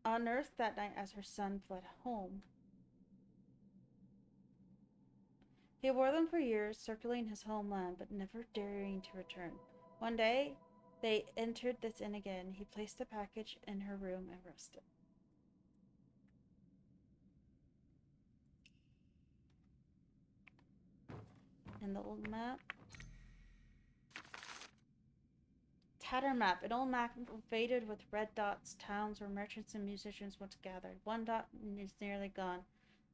unearthed that night as her son fled home. He wore them for years, circling his homeland, but never daring to return. One day, they entered this inn again. He placed the package in her room and rested. And the old map. Tatter map. An old map faded with red dots, towns where merchants and musicians once gathered. One dot is nearly gone.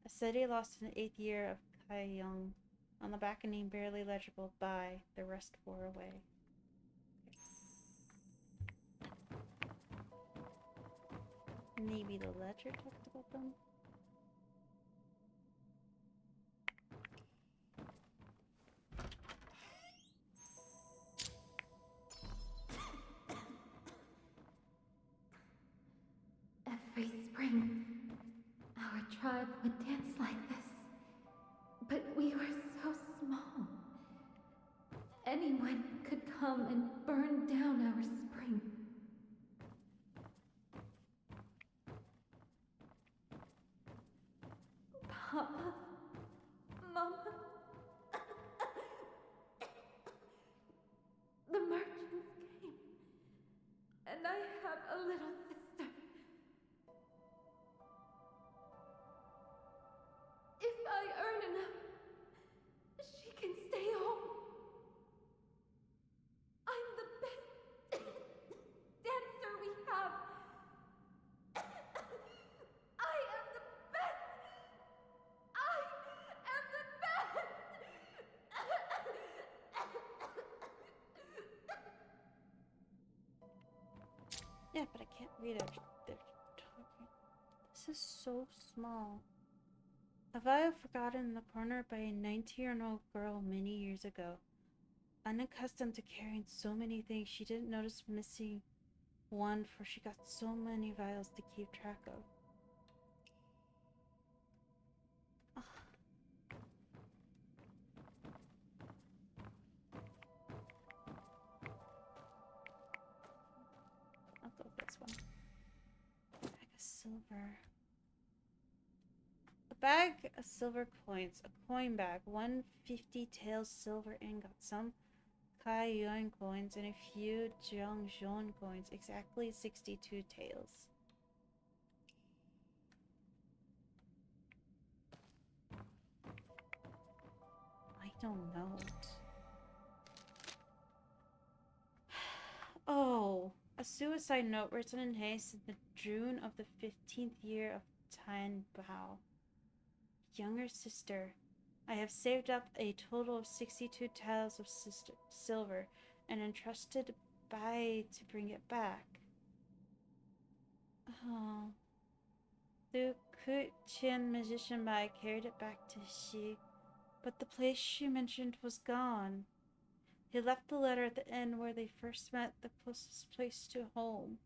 A city lost in the 8th year of Kaiyong. On the back, a name barely legible. By the rest wore away. Maybe the ledger talked about them. Every spring, our tribe would dance like this. But we were so come and burn down our spring. Papa, Mama, the merchants came, and I have a little sister. If I earn enough, she can stay home. I'm the best dancer we have. I am the best. I am the best. Yeah, but I can't read it. They're talking. This is so small. A vial forgotten in the corner by a 19-year-old girl many years ago. Unaccustomed to carrying so many things, she didn't notice missing one, for she got so many vials to keep track of. Ugh. I'll go with this one. Bag of silver. A bag of silver coins. A coin bag. 150 taels silver ingot. Some Kai Yuan coins and a few Jiangzhong coins. Exactly 62 taels. I don't know. Oh, a suicide note written in haste in the June of the 15th year of Tan Bao. Younger sister, I have saved up a total of 62 taels of silver and entrusted Bai to bring it back. Oh. The Kuchen magician Bai carried it back to Xi, but the place she mentioned was gone. He left the letter at the inn where they first met, the closest place to home.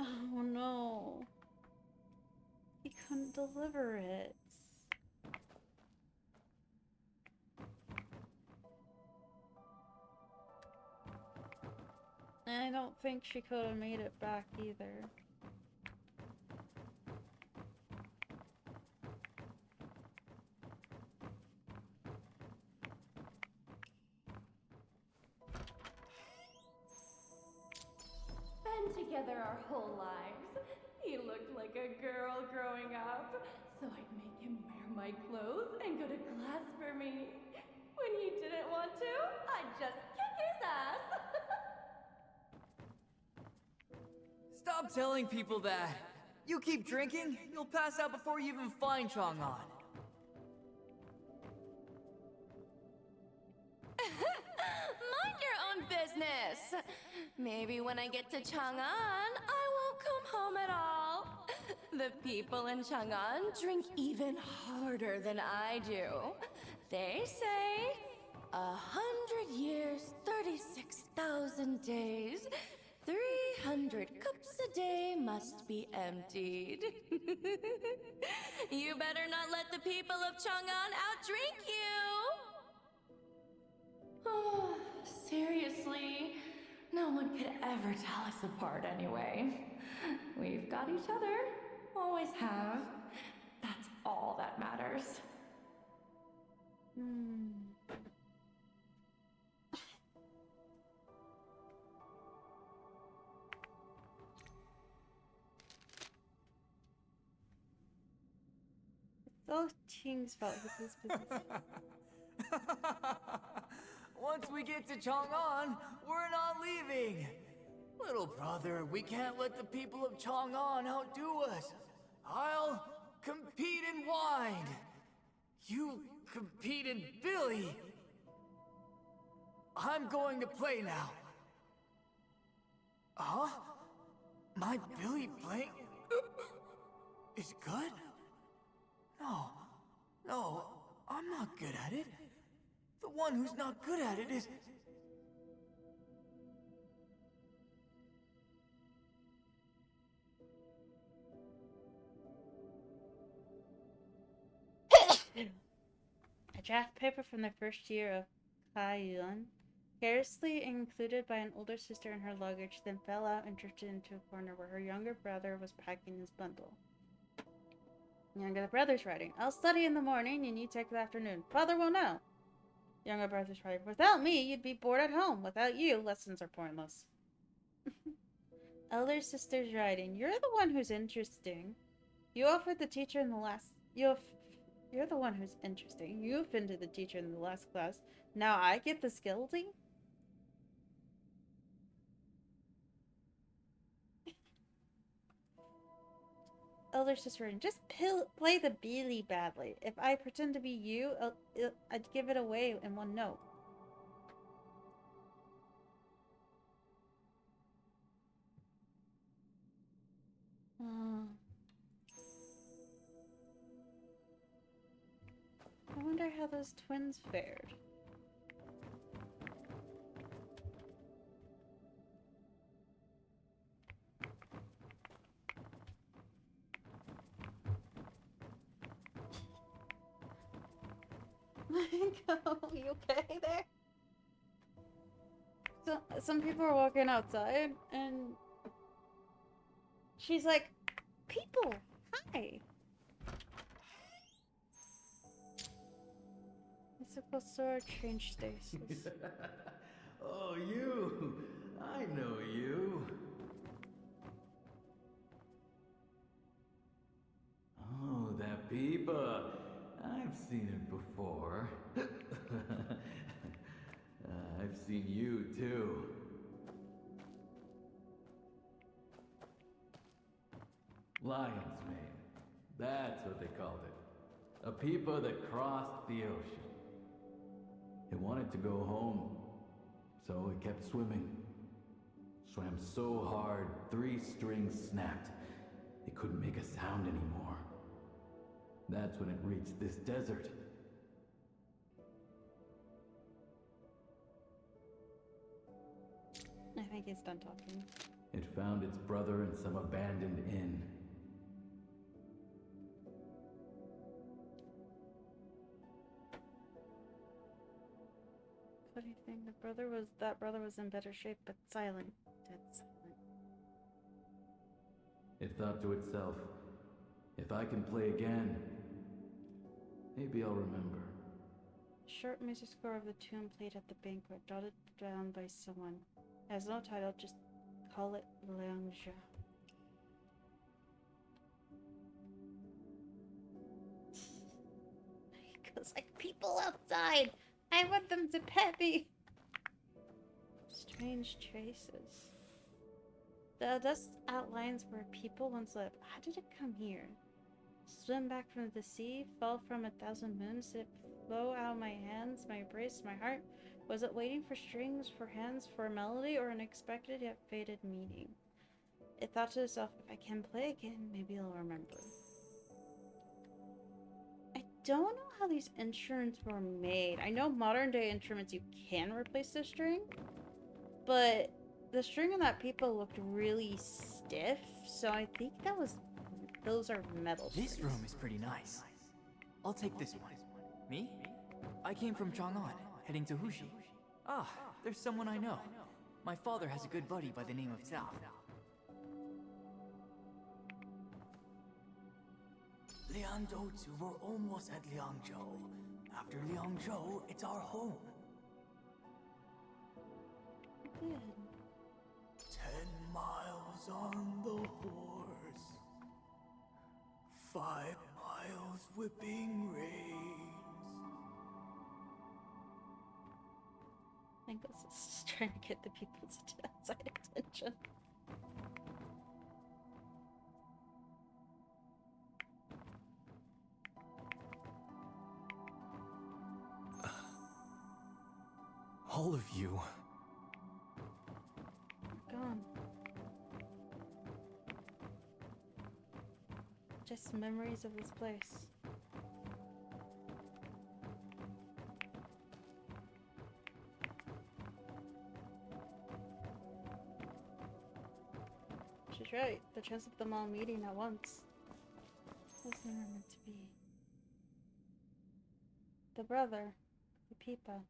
Oh no. He couldn't deliver it. And I don't think she could have made it back either. Spend together our whole lives. He looked like a girl growing up, so I'd make him wear my clothes and go to class for me. When he didn't want to, I'd just kick his ass. Stop telling people that. You keep drinking, you'll pass out before you even find Chang'an. Mind your own business. Maybe when I get to Chang'an, I won't come home at all. The people in Chang'an drink even harder than I do. They say 100 years, 36,000 days, 300 cups a day must be emptied. You better not let the people of Chang'an outdrink you. Oh, seriously, no one could ever tell us apart anyway. We've got each other, always have. That's all that matters. Those Qing's fault with his business. Once we get to Chang'an, we're not leaving. Little brother, we can't let the people of Chang'an outdo us. I'll compete in wine. You compete in Billy. I'm going to play now. Huh? My Billy playing is good? No, I'm not good at it. The one who's not good at it is... draft paper from the first year of Kaiyun, carelessly included by an older sister in her luggage, then fell out and drifted into a corner where her younger brother was packing his bundle. Younger brother's writing, I'll study in the morning and you take the afternoon. Father will know. Younger brother's writing, without me, you'd be bored at home. Without you, lessons are pointless. Elder sister's writing, you're the one who's interesting. You offered the teacher in the last... You're the one who's interesting. You offended the teacher in the last class. Now I get the scolding? Elder sister, just play the Beely badly. If I pretend to be you, I'd give it away in one note. I wonder how those twins fared. You okay there? So, some people are walking outside and she's like, people, hi. Mystical sword, change stasis. Oh, you! I know you. Oh, that Peepa. I've seen it before. I've seen you too. Lion's mane. That's what they called it. A Peepa that crossed the ocean. It wanted to go home, so it kept swimming. Swam so hard, 3 strings snapped. It couldn't make a sound anymore. That's when it reached this desert. I think he's done talking. It found its brother in some abandoned inn. Funny thing, that brother was in better shape, but silent. Dead silent. It thought to itself, if I can play again, maybe I'll remember. Short music score of the tune played at the banquet, jotted down by someone. It has no title, just call it Liangzhou. He goes like, people outside! I want them to pet me! Strange traces. The dust outlines where people once lived. How did it come here? Swim back from the sea? Fell from 1,000 moons? Did it flow out of my hands, my wrists, my heart? Was it waiting for strings, for hands, for a melody, or an unexpected yet faded meaning? It thought to itself, if I can play again, maybe I'll remember. I don't know how these instruments were made. I know modern day instruments you can replace the string, but the string on that people looked really stiff, so I think those are metal strings. This room is pretty nice. I'll take this one. Me? I came from Chang'an, heading to Huxi. Ah, there's someone I know. My father has a good buddy by the name of Zhao. Liangzhou, we're almost at Liangzhou. After Liangzhou, it's our home. Good. 10 miles on the horse. 5 miles whipping reins. I think this is just trying to get the people's outside attention. All of you. Gone. Just memories of this place. She's right. The chance of them all meeting at once was never meant to be. The brother. The Peepa.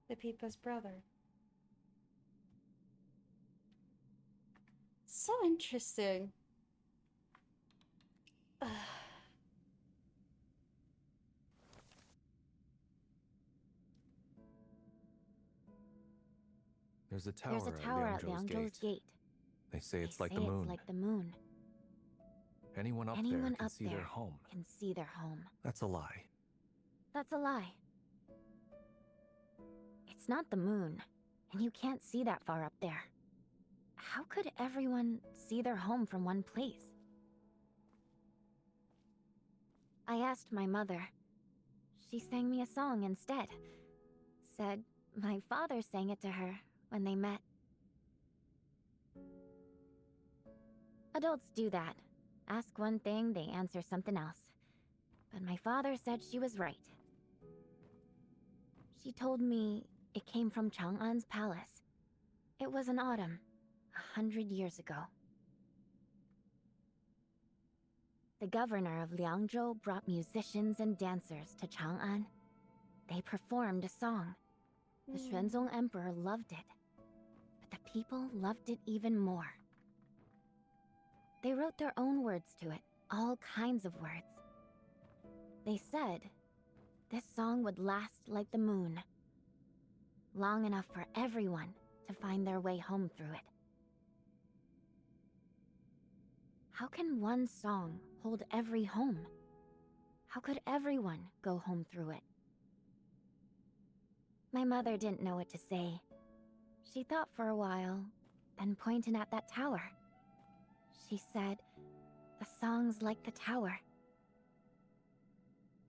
The Peepa's brother. So interesting. There's a tower, There's a tower at Liangzhou's Liangzhou's gate. They say it's They like say the moon. It's like the moon. Anyone up there Anyone can up see there their home. can see their home. That's a lie. That's a lie. It's not the moon, and you can't see that far up there. How could everyone see their home from one place? I asked my mother. She sang me a song instead. Said my father sang it to her when they met. Adults do that. Ask one thing, they answer something else. But my father said she was right. She told me it came from Chang'an's palace. It was in autumn, 100 years ago. The governor of Liangzhou brought musicians and dancers to Chang'an. They performed a song. The Xuanzong Emperor loved it. But the people loved it even more. They wrote their own words to it, all kinds of words. They said this song would last like the moon, long enough for everyone to find their way home through it. How can one song hold every home? How could everyone go home through it? My mother didn't know what to say. She thought for a while, then pointed at that tower. She said, "The song's like the tower.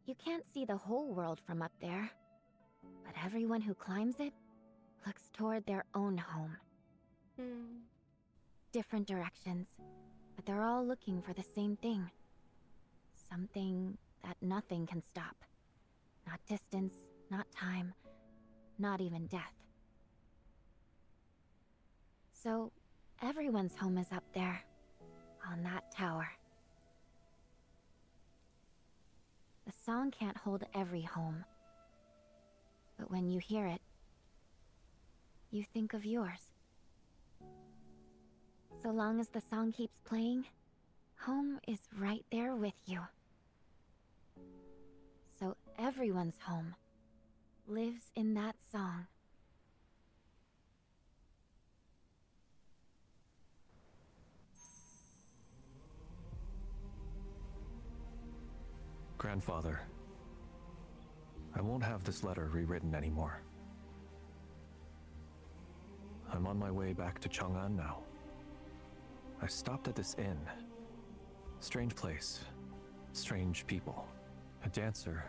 You can't see the whole world from up there, but everyone who climbs it looks toward their own home. Different directions, but they're all looking for the same thing. Something that nothing can stop. Not distance, not time, not even death. So, everyone's home is up there, on that tower. The song can't hold every home. But when you hear it, you think of yours. So long as the song keeps playing, home is right there with you. So everyone's home lives in that song. Grandfather, I won't have this letter rewritten anymore. I'm on my way back to Chang'an now. I stopped at this inn. Strange place. Strange people. A dancer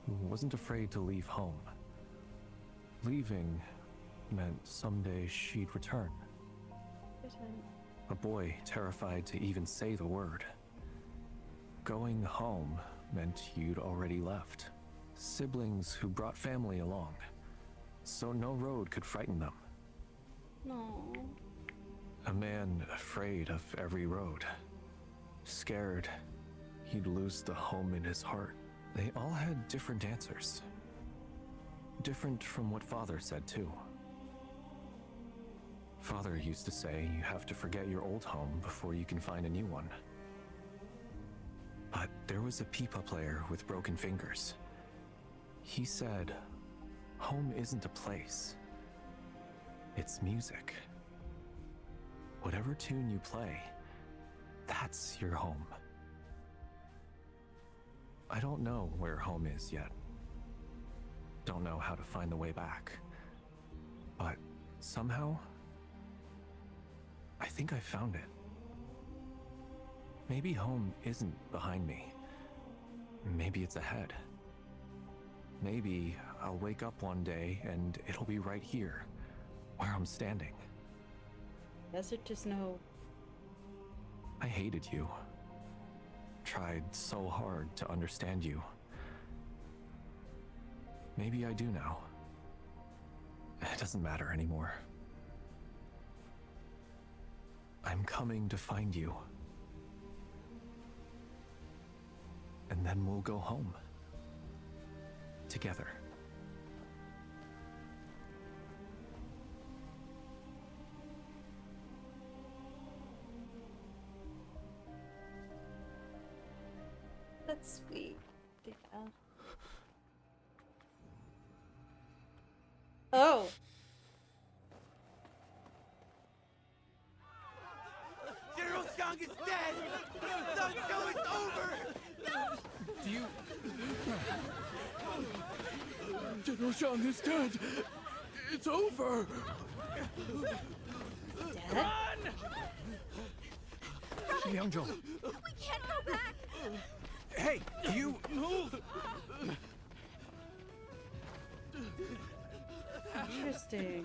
who wasn't afraid to leave home. Leaving meant someday she'd return. A boy terrified to even say the word. Going home meant you'd already left. Siblings who brought family along, so no road could frighten them. No. A man afraid of every road. Scared he'd lose the home in his heart. They all had different answers. Different from what Father said, too. Father used to say you have to forget your old home before you can find a new one. But there was a Peepa player with broken fingers. He said, home isn't a place. It's music. Whatever tune you play, that's your home. I don't know where home is yet. Don't know how to find the way back. But somehow, I think I found it. Maybe home isn't behind me. Maybe it's ahead. Maybe I'll wake up one day and it'll be right here, where I'm standing. Does it just know? I hated you. Tried so hard to understand you. Maybe I do now. It doesn't matter anymore. I'm coming to find you. And then we'll go home. Together. That's sweet. Yeah. Oh. General Xiang is dead! The Sun Show is over! Do you... General Xiang is dead! It's over! Dead? Liangzhou! We can't go back! Hey, you... Interesting.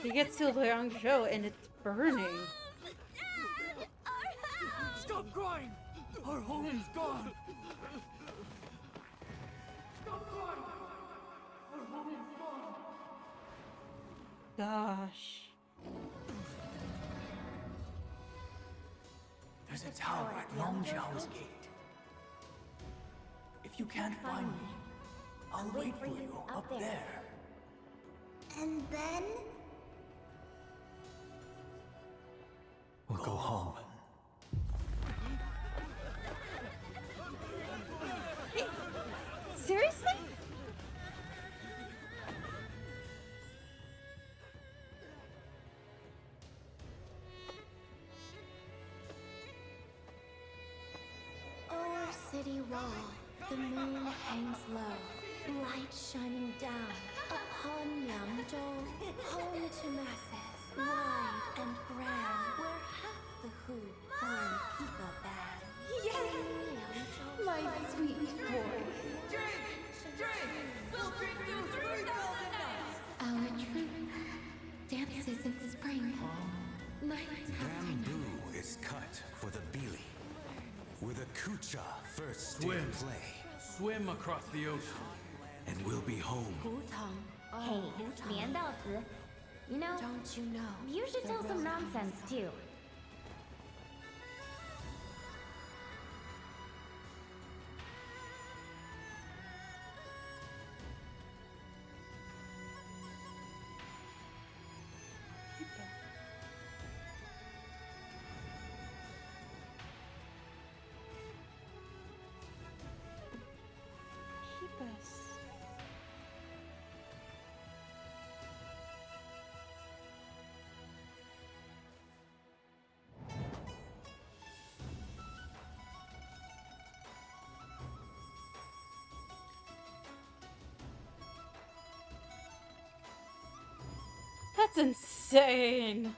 He gets to Liangzhou and it's burning. Stop crying! Our home is gone! Stop crying! Our home is gone! Gosh. There's a tower at Longzhou's gate. If you can't find me, I'll wait for you up there. And then? We'll go home. Seriously? O'er city wall, the moon hangs low, light shining down upon Liangzhou, home to masses, wide and grand, where half the hood foreign people ban. Yes! My sweet boy. Drink! Drink! We'll drink through 3,000 nights! Our troop dances in spring. Night after night. Bamboo is cut for the Bili, where the Kucha first did Swim. play, Swim across the ocean. and we'll be home. Hey, 连到子. You know, Don't you know? you should tell some nonsense too. Keep us. That's insane.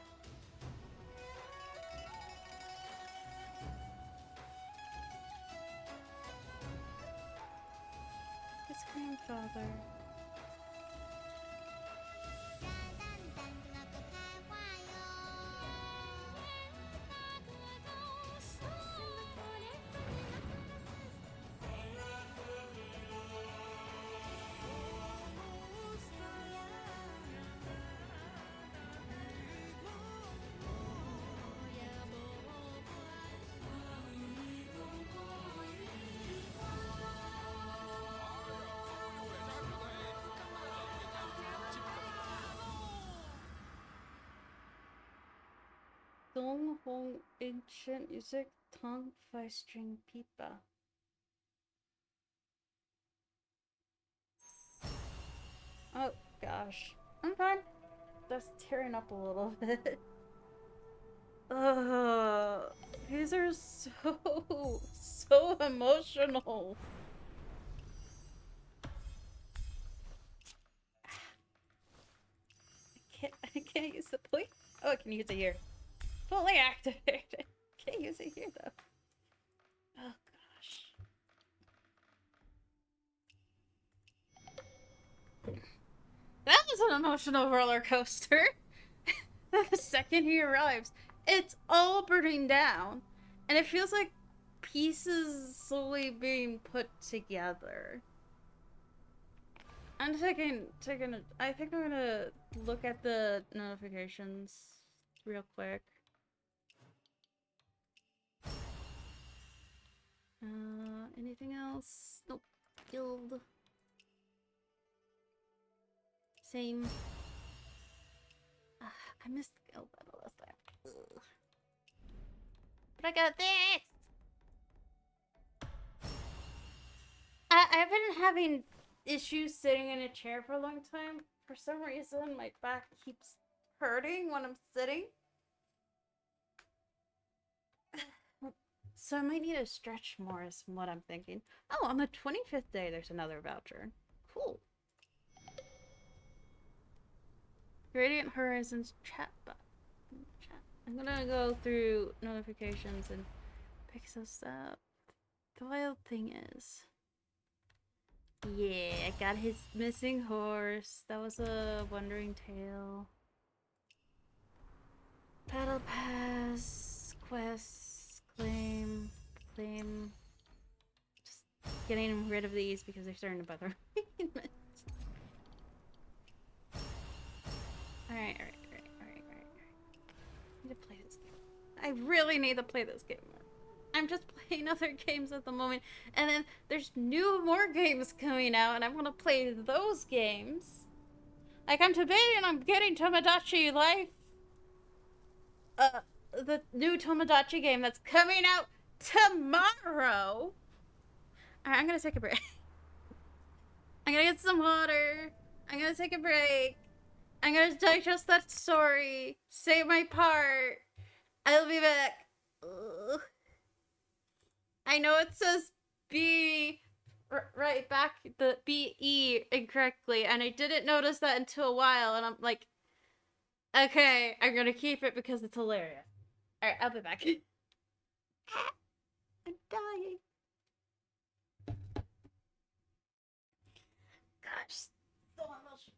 His grandfather. Dong Hong ancient music tongue 5-string pipa. Oh gosh. I'm fine. Just tearing up a little bit. These are so emotional. I can't use the point. Oh, I can use it here. Fully activated. Can't use it here though. Oh gosh. That was an emotional roller coaster. The second he arrives, it's all burning down, and it feels like pieces slowly being put together. I'm I think I'm gonna look at the notifications real quick. Anything else? Nope. Guild. Same. I missed the guild battle last time. Ugh. But I got this! I've been having issues sitting in a chair for a long time. For some reason, my back keeps hurting when I'm sitting. So I might need to stretch more is what I'm thinking. Oh, on the 25th day, there's another voucher. Cool. Radiant Horizons chat bot. Chat. I'm gonna go through notifications and pick this up. The wild thing is... Yeah, I got his missing horse. That was a Wandering Tale. Battle Pass, quests, claim. Just getting rid of these because they're starting to bother me. Alright. I need to play this game. I really need to play this game more. I'm just playing other games at the moment, and then there's more games coming out, and I want to play those games. Like, I'm debating on getting Tomodachi Life. The new Tomodachi game that's coming out tomorrow. Alright, I'm gonna take a break. I'm gonna get some water. I'm gonna take a break. I'm gonna digest that story. Say my part. I'll be back. Ugh. I know it says B right back the BE incorrectly, and I didn't notice that until a while, and I'm like, okay, I'm gonna keep it because it's hilarious. Alright, I'll be back. I'm dying. Gosh, so much.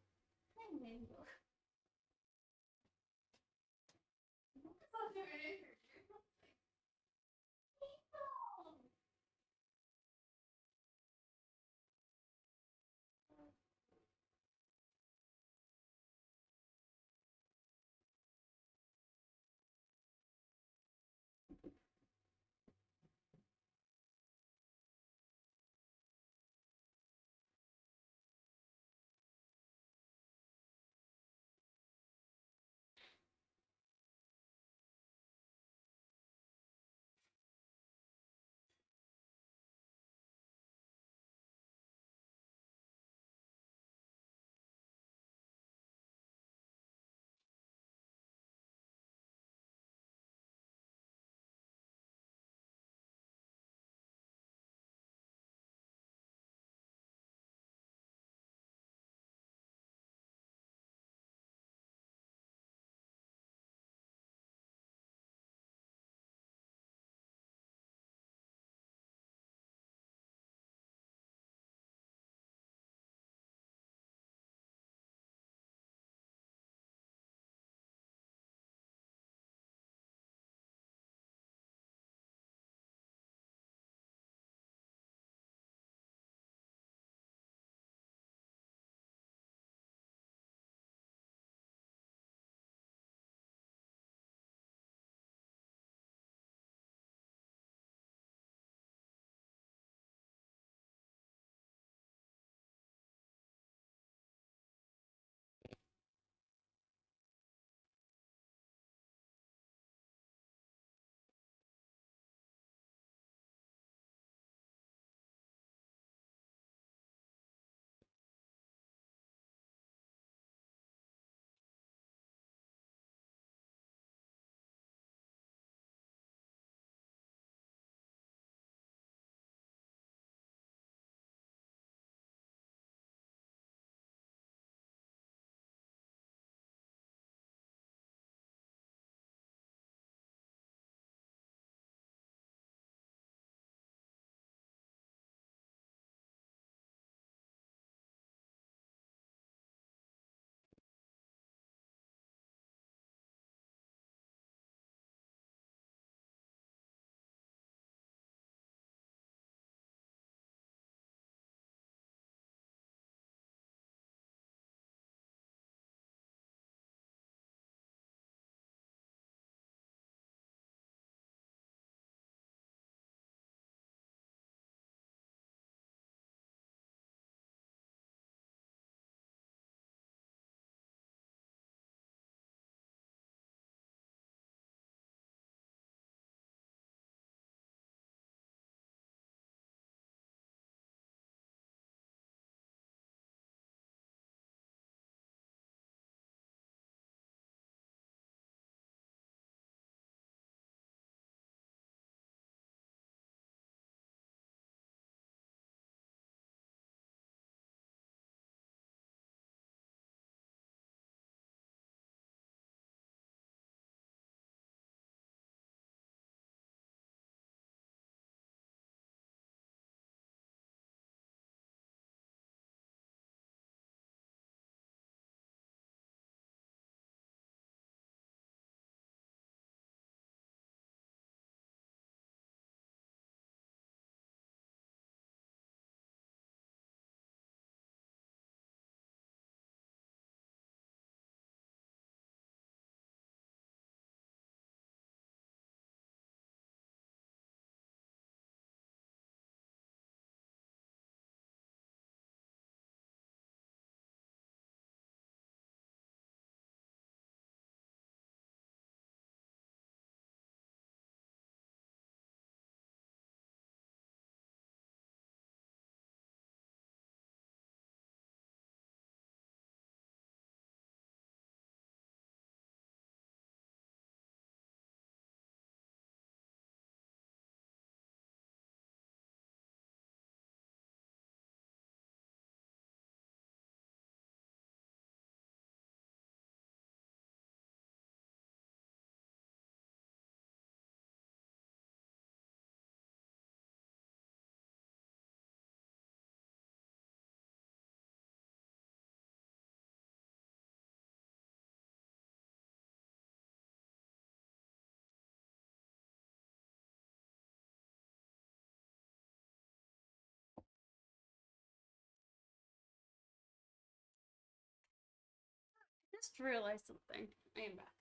just realized something. I am back.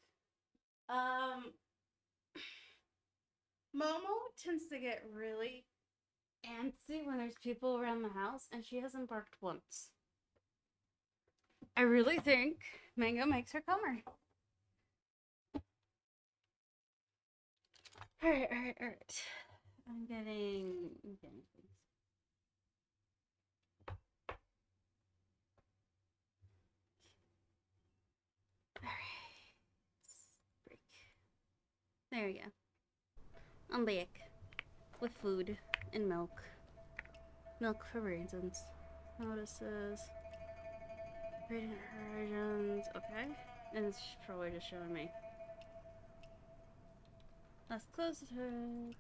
Momo tends to get really antsy when there's people around the house, and she hasn't barked once. I really think Mango makes her calmer. Alright. I'm getting things. Alright. Break. There we go. I'm back. With food and milk. Milk for raisins. Notices. Reading horizons. Okay. And it's probably just showing me. Let's close the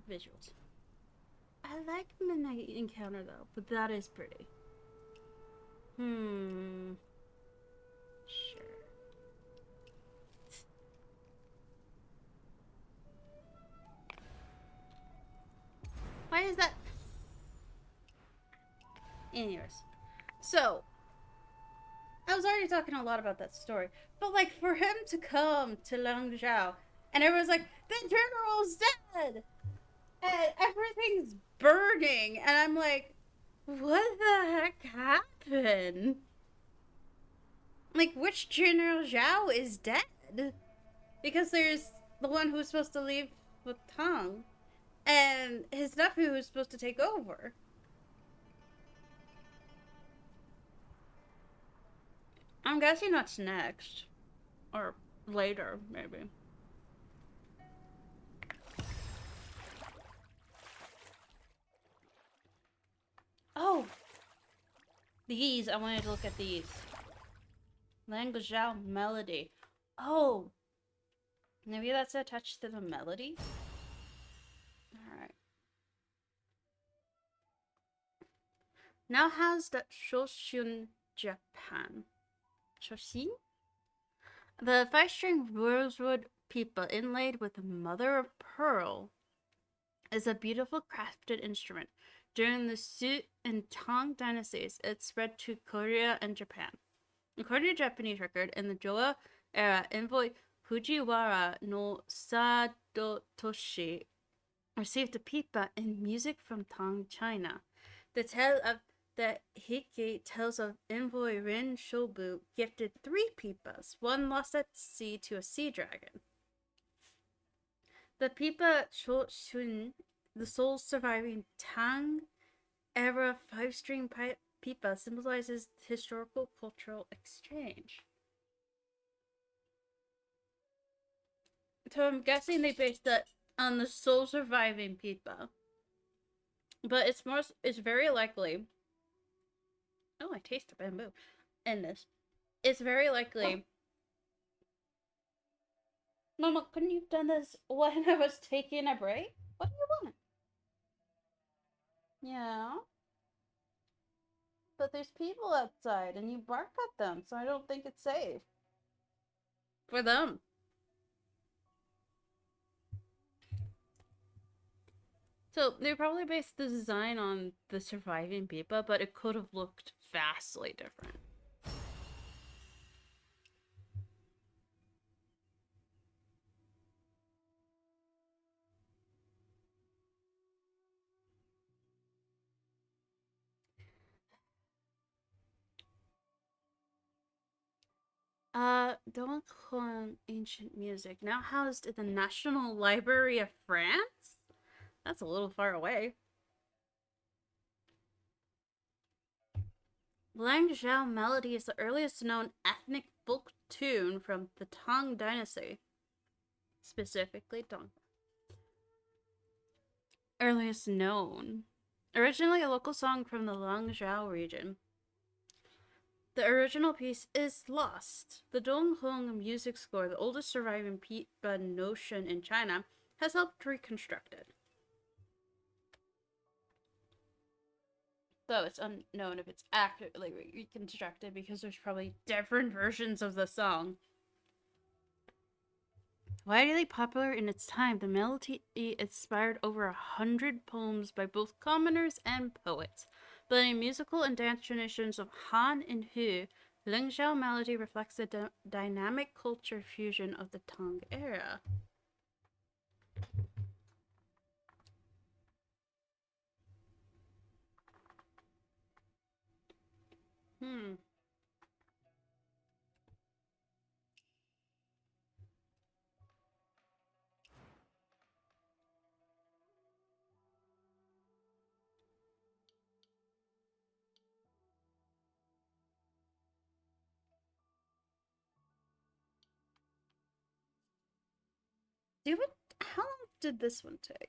visuals. I like Midnight Encounter though, but that is pretty. Sure. Why is that? Anyways. So, I was already talking a lot about that story, but like for him to come to Langzhou and everyone's like, the general's dead! And everything's burning, and I'm like, what the heck happened? Like, which General Zhao is dead? Because there's the one who's supposed to leave with Tang, and his nephew who's supposed to take over. I'm guessing that's next. Or later, maybe. Oh! These, I wanted to look at these. Langzhou melody. Oh! Maybe that's attached to the melody? Alright. Now has the Shoshin Japan. Shoshin? The 5-string rosewood pipa inlaid with mother of pearl is a beautiful crafted instrument. During the Sui and Tang dynasties, it spread to Korea and Japan. According to Japanese record, in the Jowa era, envoy Fujiwara no Sadotoshi received a pipa in music from Tang, China. The tale of the Heike tells of envoy Ren Shobu gifted 3 pipas, one lost at sea to a sea dragon. The pipa Shoshun, the sole surviving Tang era 5-string pipa, symbolizes historical cultural exchange. So I'm guessing they based that on the sole surviving pipa. But it's very likely. Oh, I taste the bamboo in this. It's very likely. Mama, couldn't you have done this when I was taking a break? What do you want? Yeah. But there's people outside and you bark at them, so I don't think it's safe. For them. So they probably based the design on the surviving pipa, but it could have looked vastly different. Donghong Ancient Music, now housed in the National Library of France? That's a little far away. Langzhou melody is the earliest known ethnic folk tune from the Tang Dynasty. Specifically Dong. Earliest known. Originally a local song from the Langzhou region. The original piece is lost. The Donghong music score, the oldest surviving pipa notion in China, has helped reconstruct it. Though it's unknown if it's accurately reconstructed because there's probably different versions of the song. Widely popular in its time, the melody inspired over 100 poems by both commoners and poets. Blending musical and dance traditions of Han and Hu, Lingzhou melody reflects the dynamic culture fusion of the Tang era. Hmm. How long did this one take?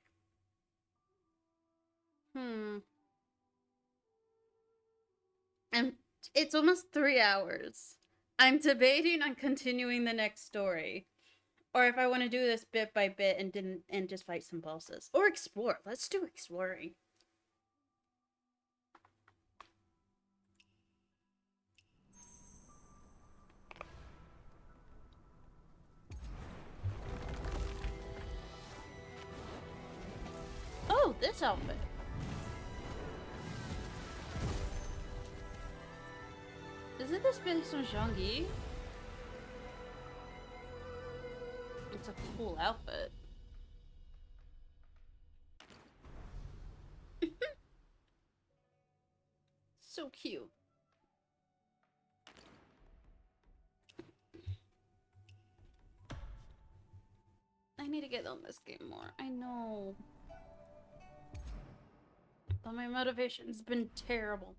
And it's almost 3 hours. I'm debating on continuing the next story, or if I want to do this bit by bit and just fight some bosses or explore. Let's do exploring. Oh, this outfit. Isn't this based on Zhangyi? It's a cool outfit. So cute. I need to get on this game more. I know. But my motivation's been terrible.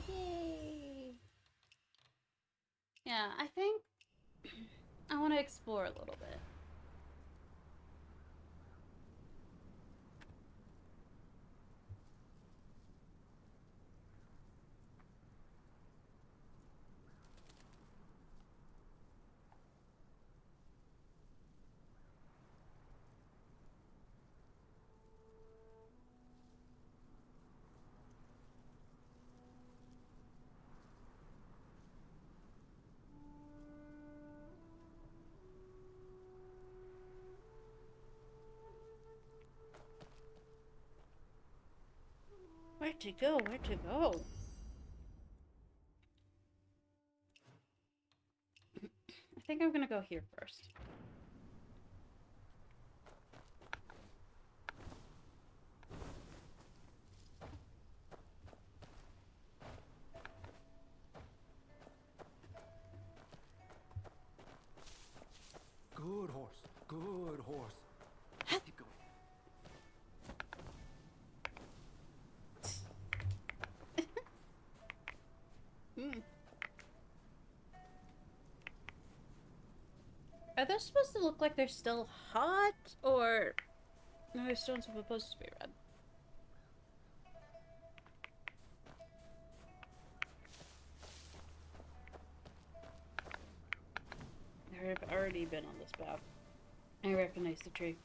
Yay! Yeah, I think I want to explore a little bit. Where to go? Where to go? I think I'm gonna go here first. Good horse. Good horse. Keep going. Are those supposed to look like they're still hot, or no, they're still supposed to be red? I've already been on this path. I recognize the tree.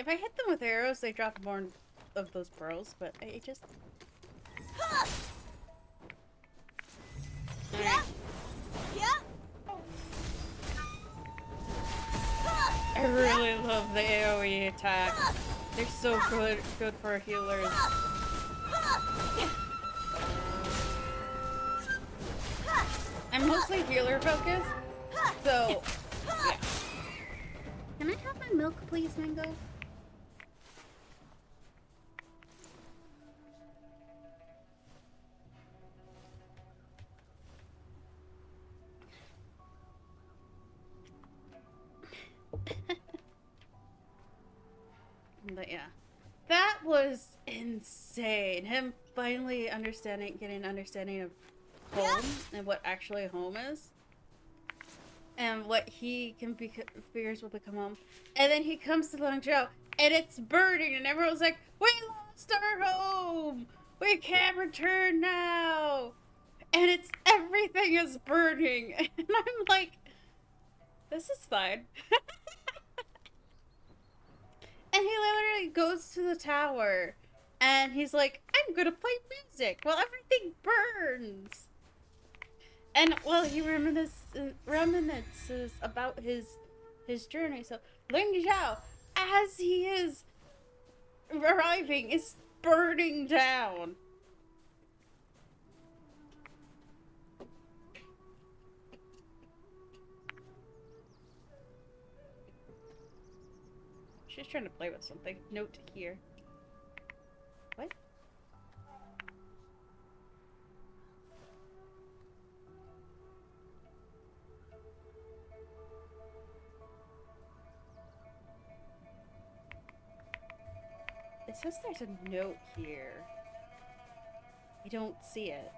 If I hit them with arrows, they drop more of those pearls, but I just... Yeah. Yeah. I really love the AoE attack. They're so good for healers. I'm mostly healer focused, so yeah. Can I have my milk, please, Mango? But yeah, that was insane. Him finally getting an understanding of home and what actually home is. and what he can figures will become home. And then he comes to Langzhou, and it's burning, and everyone's like, "We lost our home! We can't return now!" And everything is burning, and I'm like, this is fine. And he literally goes to the tower, and he's like, "I'm gonna play music while everything burns." And well, he reminisces about his journey. So Ling Zhao, as he is arriving, is burning down. She's trying to play with something. Note here. What? It says there's a note here. You don't see it.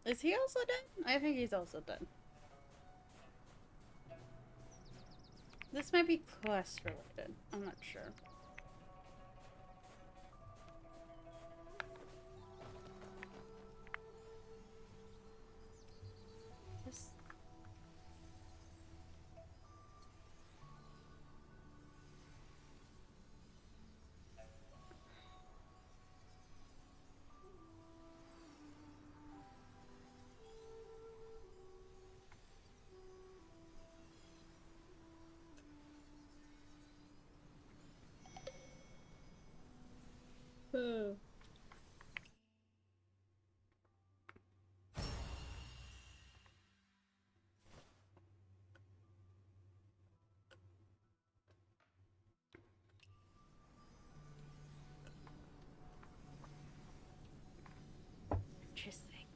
Is he also done? I think he's also done. This might be quest related. I'm not sure. This... Interesting.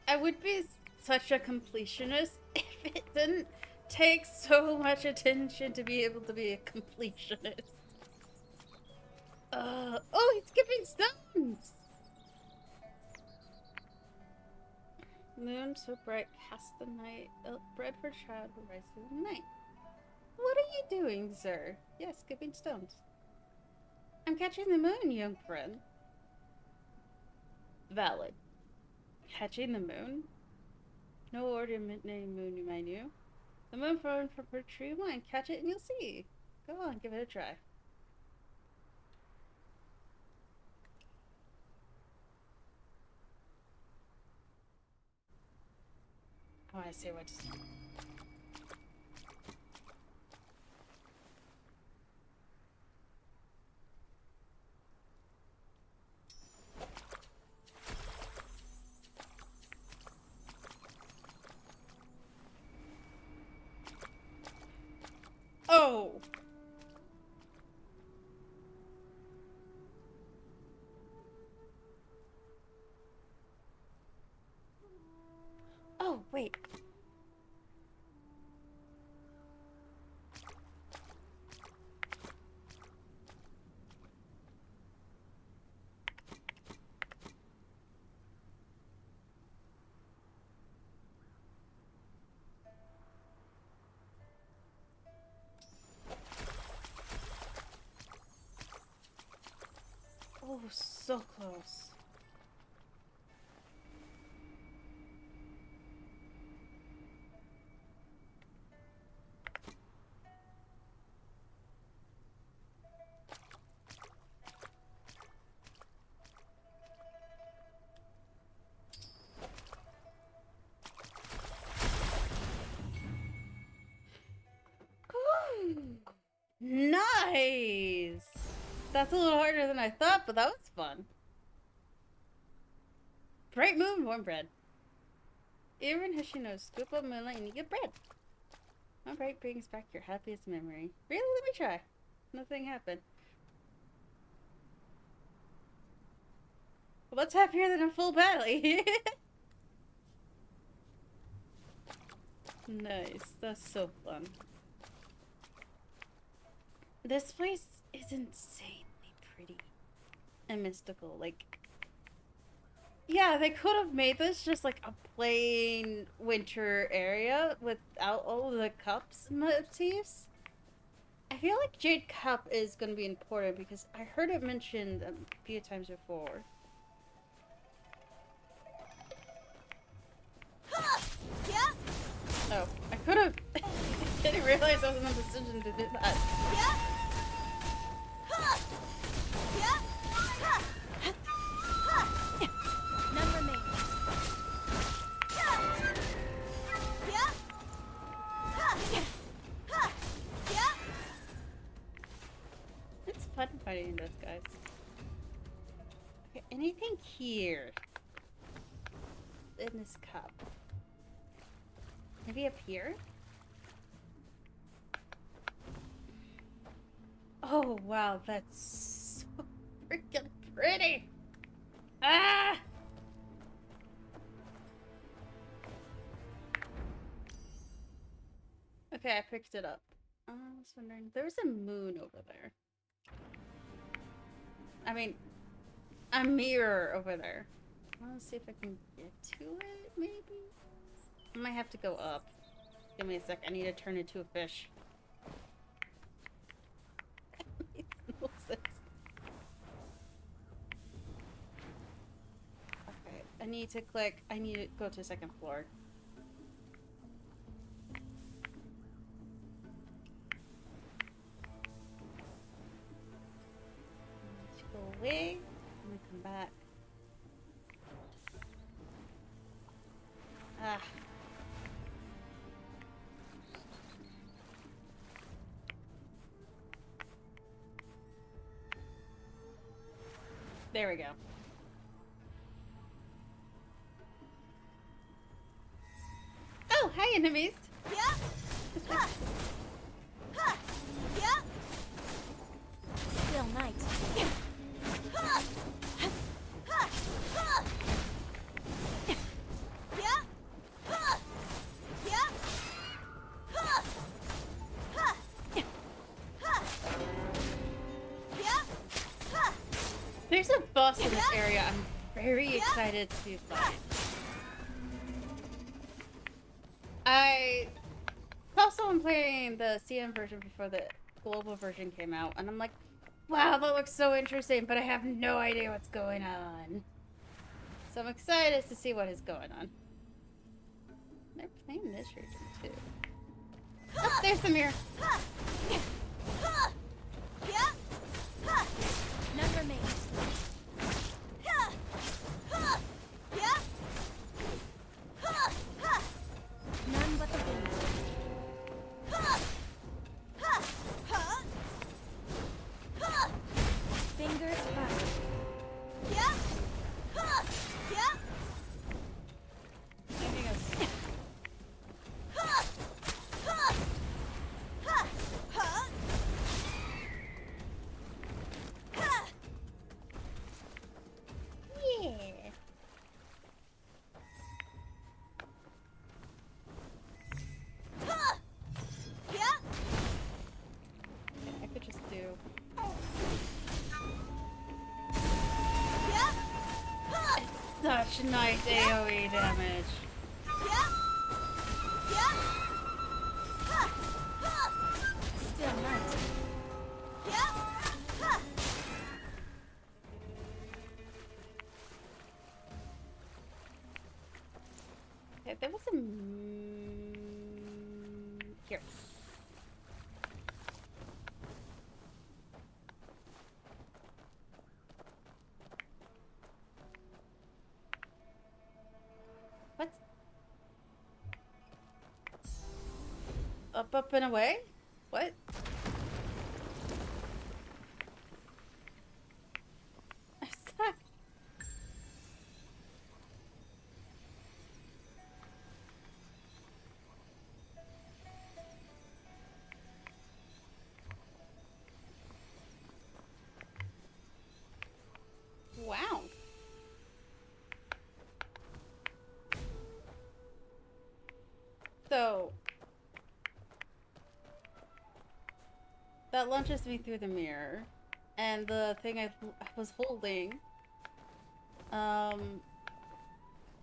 I would be such a completionist if it didn't take so much attention to be able to be a completionist. Oh, he's skipping stones! Moon so bright, cast the night, bread for child who rises in the night. What are you doing, sir? Yes, skipping stones. I'm catching the moon, young friend. Valid. Catching the moon? No ordinary moon, mind you. The moon from a tree of mine. Catch it and you'll see. Go on, give it a try. Oh, I see what to do. Oh! Oh, wait. Oh, so close. Ooh, nice! That's a little harder than I thought, but that was fun. Bright moon, warm bread. Even Hishino, scoop up moonlight and you get bread. My bright brings back your happiest memory. Really? Let me try. Nothing happened. Well, what's happier than a full belly? Nice. That's so fun. This place is insanely pretty and mystical. Like, yeah, they could have made this just like a plain winter area without all the cups motifs. I feel like Jade Cup is going to be important because I heard it mentioned a few times before. Yeah. Oh, I could have. I didn't realize I was in a position to do that. Yeah. Yeah. None remain. Yeah. Yeah. It's fun fighting those guys. Okay, anything here in this cup? Maybe up here? Oh wow, that's so freaking pretty! Ah! Okay, I picked it up. I was wondering, there's a moon over there. I mean, a mirror over there. I want to see if I can get to it, maybe? I might have to go up. Give me a sec, I need to turn into a fish. That makes no sense. Okay, I need to click, I need to go to the second floor. Let's go away. I'm gonna come back. Ah. There we go. Oh, hi enemies. Yeah. Ha. Ha. Yeah. Still night. Ha. Ha. Ha. Yeah. Ha. Yeah. Ha. Ha. Ha. Yeah. Ha. There's a boss in this area I'm very excited to fight. I saw someone playing the CM version before the global version came out, and I'm like, wow, that looks so interesting, but I have no idea what's going on. So I'm excited to see what is going on. They're playing this region too. Oh, there's the mirror. Yeah. None remain. Yeah. Yeah. None but the wind. Fingers crossed. Yeah. Yeah. Finding us. Yeah. Yeah. I could just do. Yeah. Such nice AoE damage. Yeah. Yeah. Still night. Yeah. Okay, there was a here. What? Up and away? What? I'm stuck. Wow. So, That launches me through the mirror. And the thing I was holding,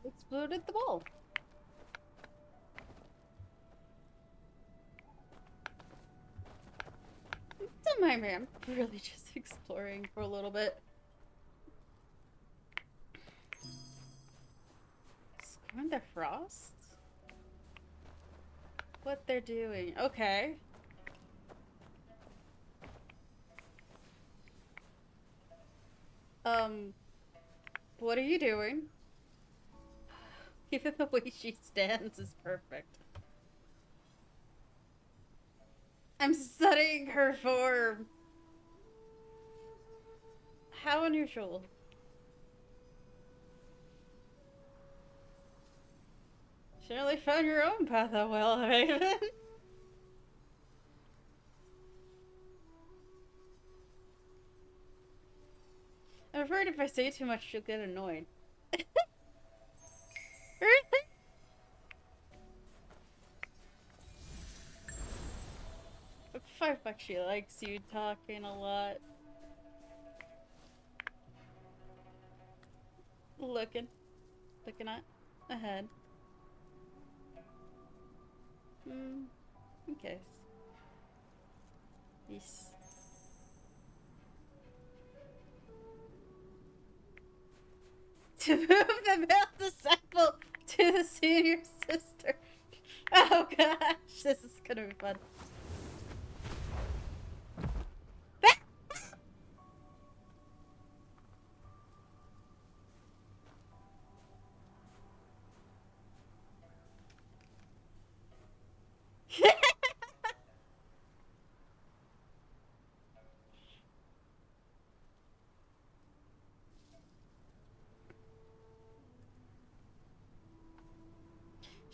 exploded the ball. Don't mind me, I'm really just exploring for a little bit. Scorn the Frost? What they're doing. Okay. What are you doing? Even the way she stands is perfect. I'm studying her form. How unusual. Surely found your own path, oh well, Raven. I'm afraid if I say too much, she'll get annoyed. Really? $5 she likes you talking a lot. Looking at ahead. Okay. Yes. To move the male disciple to the senior sister. Oh gosh, this is gonna be fun.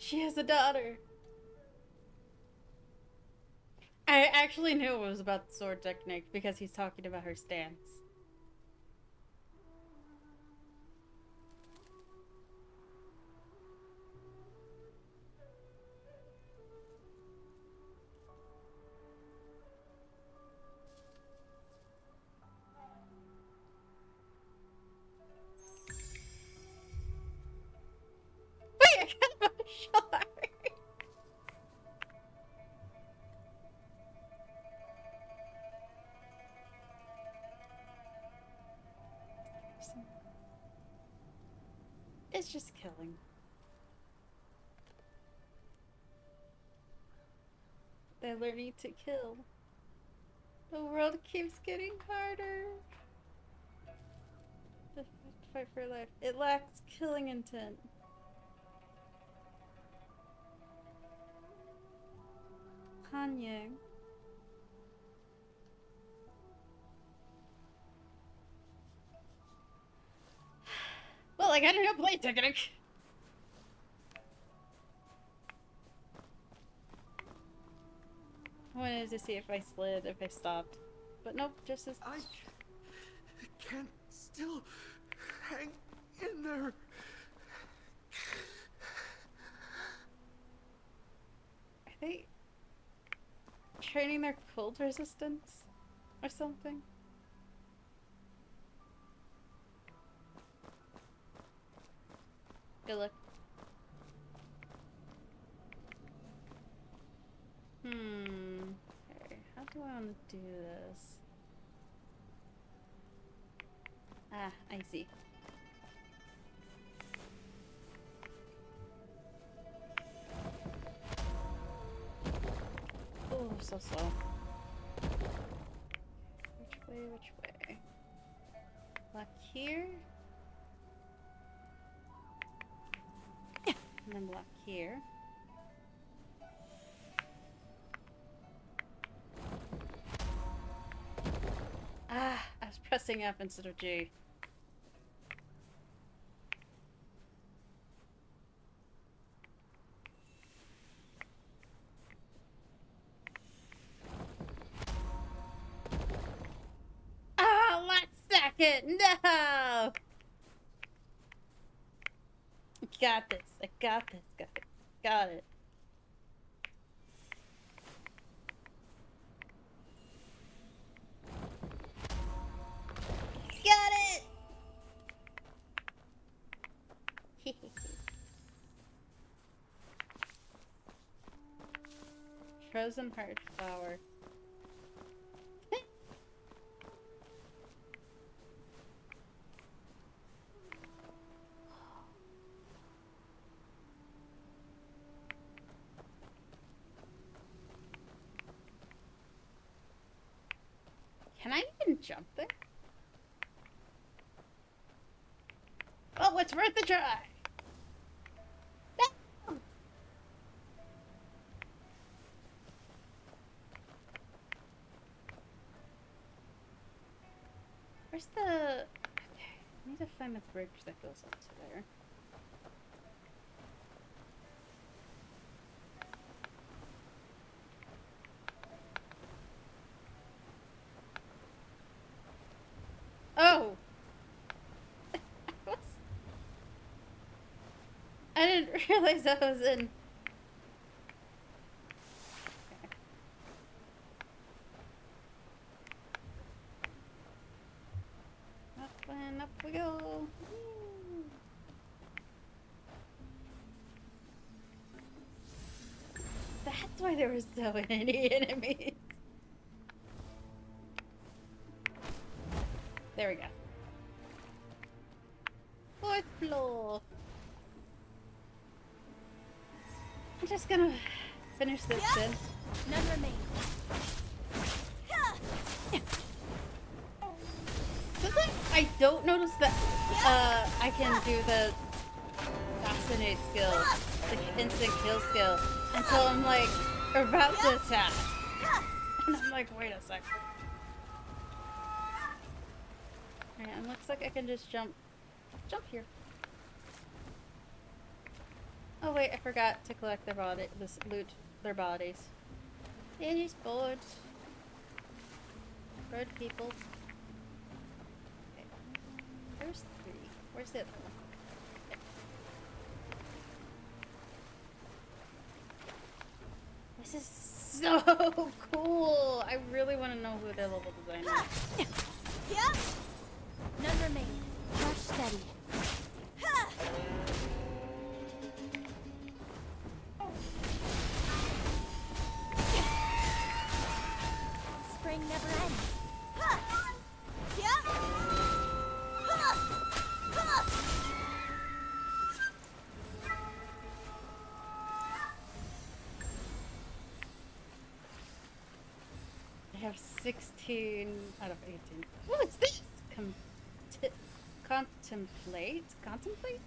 She has a daughter. I actually knew it was about the sword technique because he's talking about her stance. Wait, I got my shot. It's just killing. They're learning to kill. The world keeps getting harder. The fight for life. It lacks killing intent. Kanye. Well, I got a new play technique. I wanted to see if I slid, if I stopped. But nope, just as... I can't still hang in there. Are they training their cold resistance or something? Good luck. Okay, how do I want to do this? Ah, I see. Oh, so slow. Which way? Lock here? And then block here. Ah, I was pressing F instead of G. Ah, last second! No! Got this. I got this. Got it. frozen heart flower. Can I even jump there? Oh, it's worth a try! No! Where's the... Okay, I need to find the bridge that goes up to there. Oh! I didn't realize I was in. Okay. Up and up we go. Woo. That's why there were so many enemies. There we go. Fourth floor. I'm just gonna finish this then. None remain. Sometimes I don't notice that I can do the assassinate skill, the instant kill skill, until I'm like about to attack. And I'm like, wait a sec. Alright, it looks like I can just jump here. Oh wait, I forgot to collect their loot their bodies. Yeah, he's bored. Bird people. Okay. There's 3. Where's the other one? Okay. This is so cool! I really want to know who their level designer is. Yeah? None remain. Rush steady. Spring never ends. Yeah? I have 16 out of 18. What is this? Contemplate? Contemplate?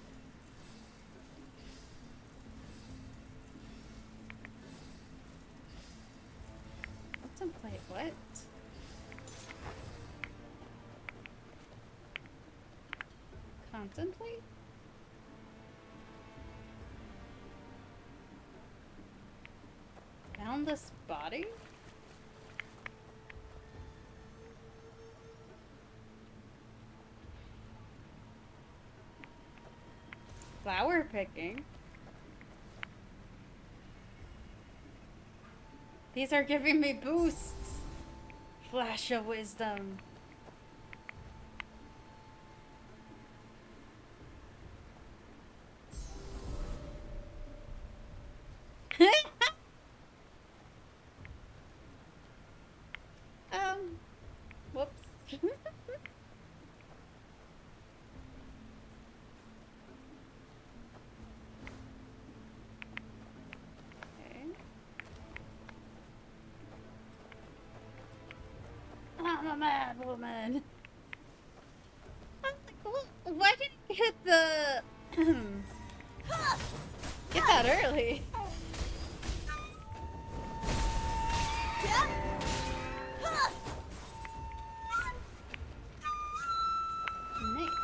Contemplate what? Contemplate? Found this body? Flower picking. These are giving me boosts. Flash of wisdom. Whoops. I'm a mad woman. I'm like, why didn't you hit the... Get that early. Yeah? Nice.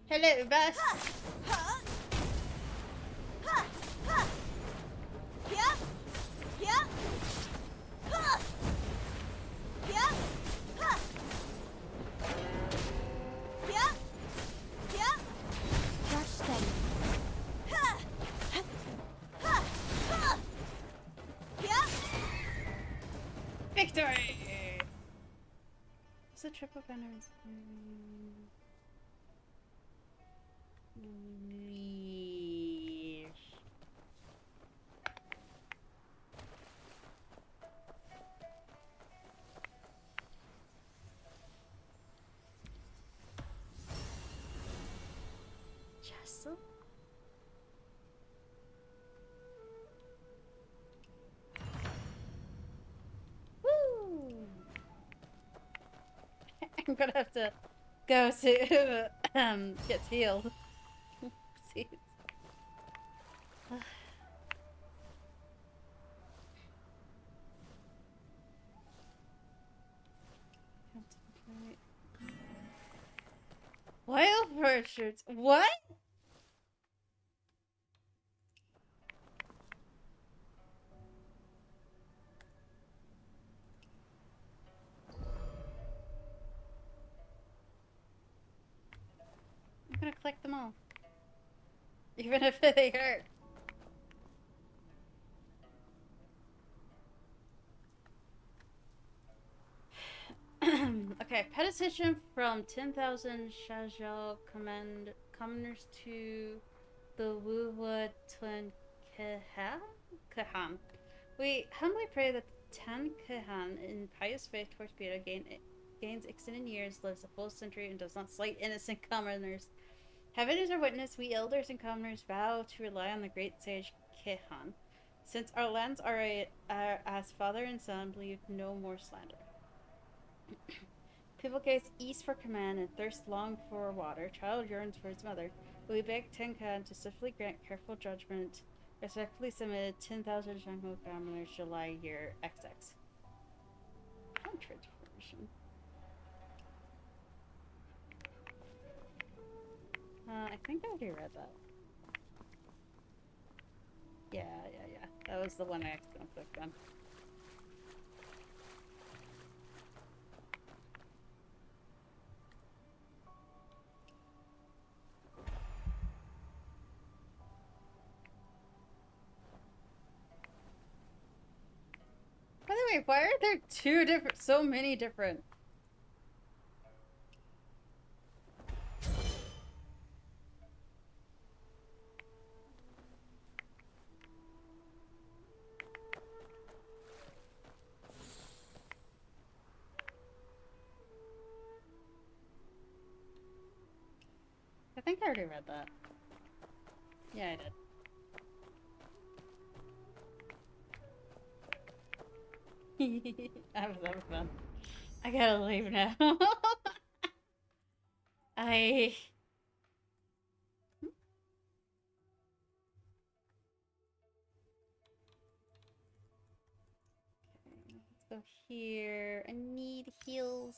Hello, boss. Yeah? Yeah? Yeah? Yeah? Yeah? Rush steady. Yeah? Victory! Is it triple banners. Castle. Woo! I'm gonna have to go to get healed. See. Wildfire shirts. What? I'm gonna collect them all. Even if they hurt. Okay, petition from 10,000 Shajal commoners to the Wuhua Tun Kahan. We humbly pray that Tan Kahan, in pious faith towards Buddha, gains extended years, lives a full century, and does not slight innocent commoners. Heaven is our witness, we elders and commoners vow to rely on the great sage Kehan. Since our lands are as father and son, believe no more slander. People gaze east for command and thirst long for water. Child yearns for his mother. We beg Tenkan to swiftly grant careful judgment. Respectfully submitted 10,000 Jungle Commoners, July year XX. Contract version. I think I already read that. Yeah. That was the one I accidentally clicked on. By the way, why are there so many different? I think I already read that. Yeah, I did. I was having fun. I gotta leave now. Okay, let's go here. I need heals.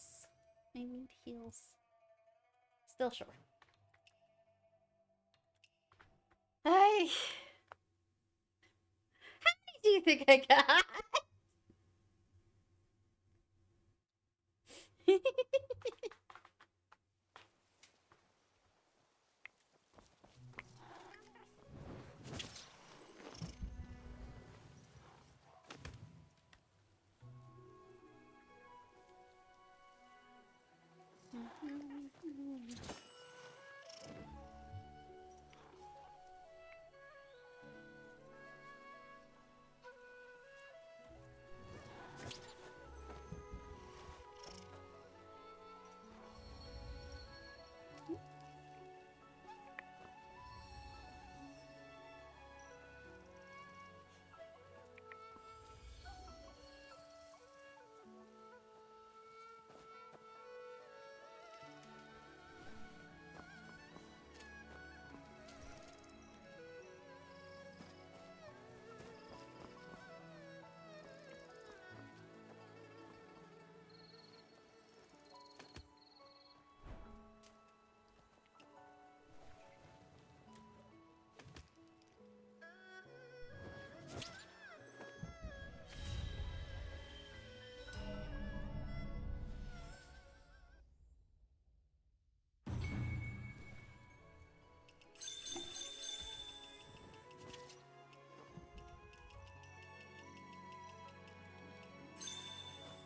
Still short. How many do you think I got?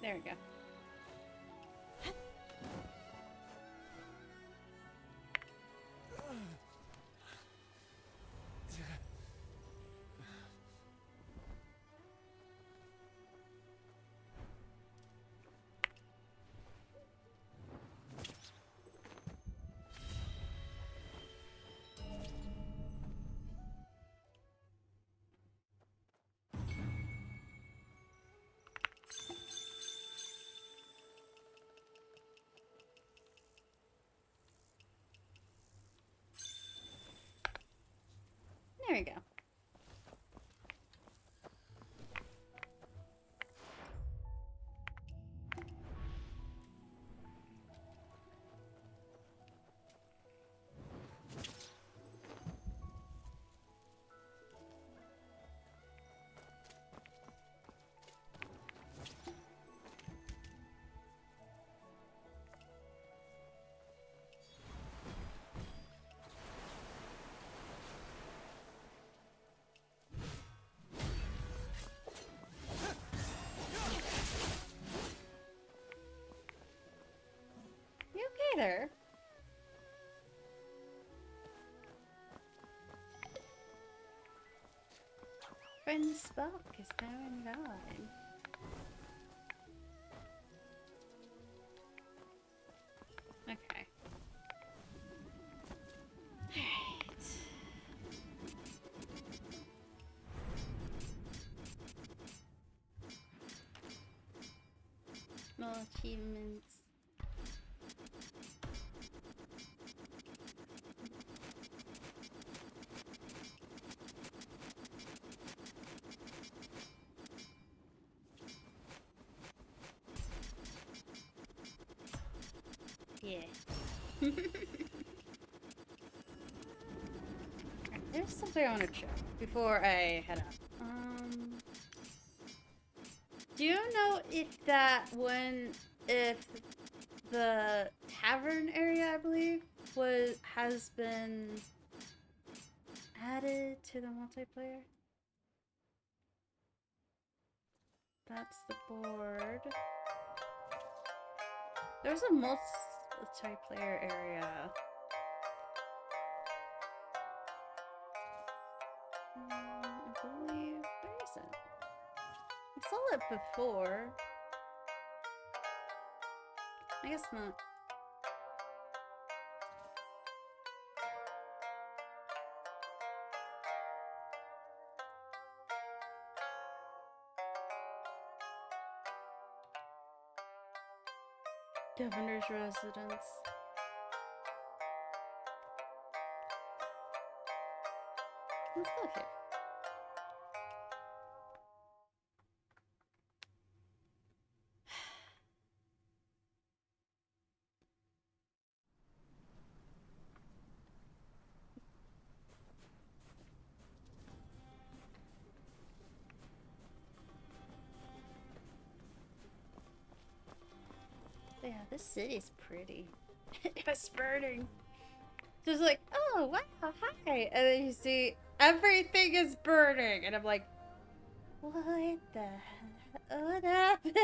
There we go. There we go. You okay there? Friend Spock is now online. Okay. Alright. Small achievements. Yeah. There's something I want to check before I head out. Do you know if the tavern area, I believe, has been added to the multiplayer? That's the board. There's a multiplayer area. I believe. Where is it? I saw it before. I guess not. Governor's residence. Let's go here. Yeah, this city's pretty. It's burning. Just like, oh wow, hi, and then you see everything is burning, and I'm like, what the hell? What happened?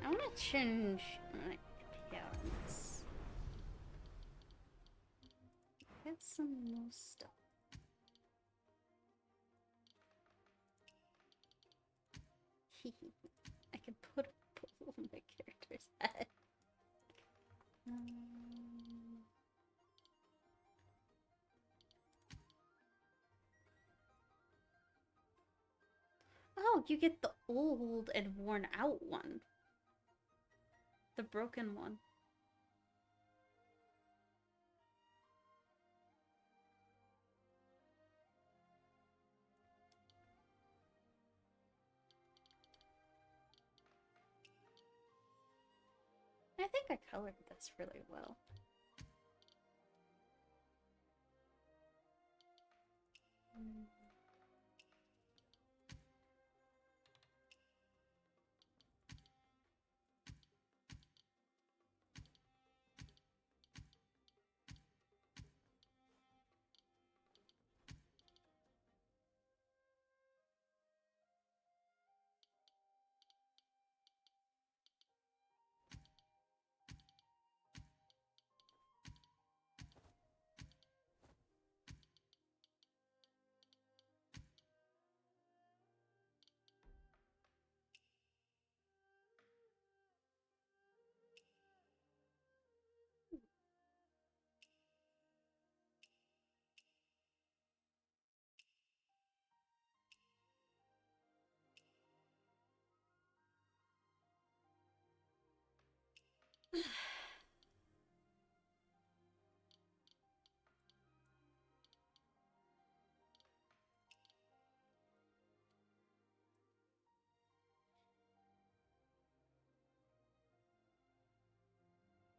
I want to change my appearance. Get some more stuff. I can put a puzzle on my character's head. Oh, you get the old and worn out one. The broken one. I think I colored this really well.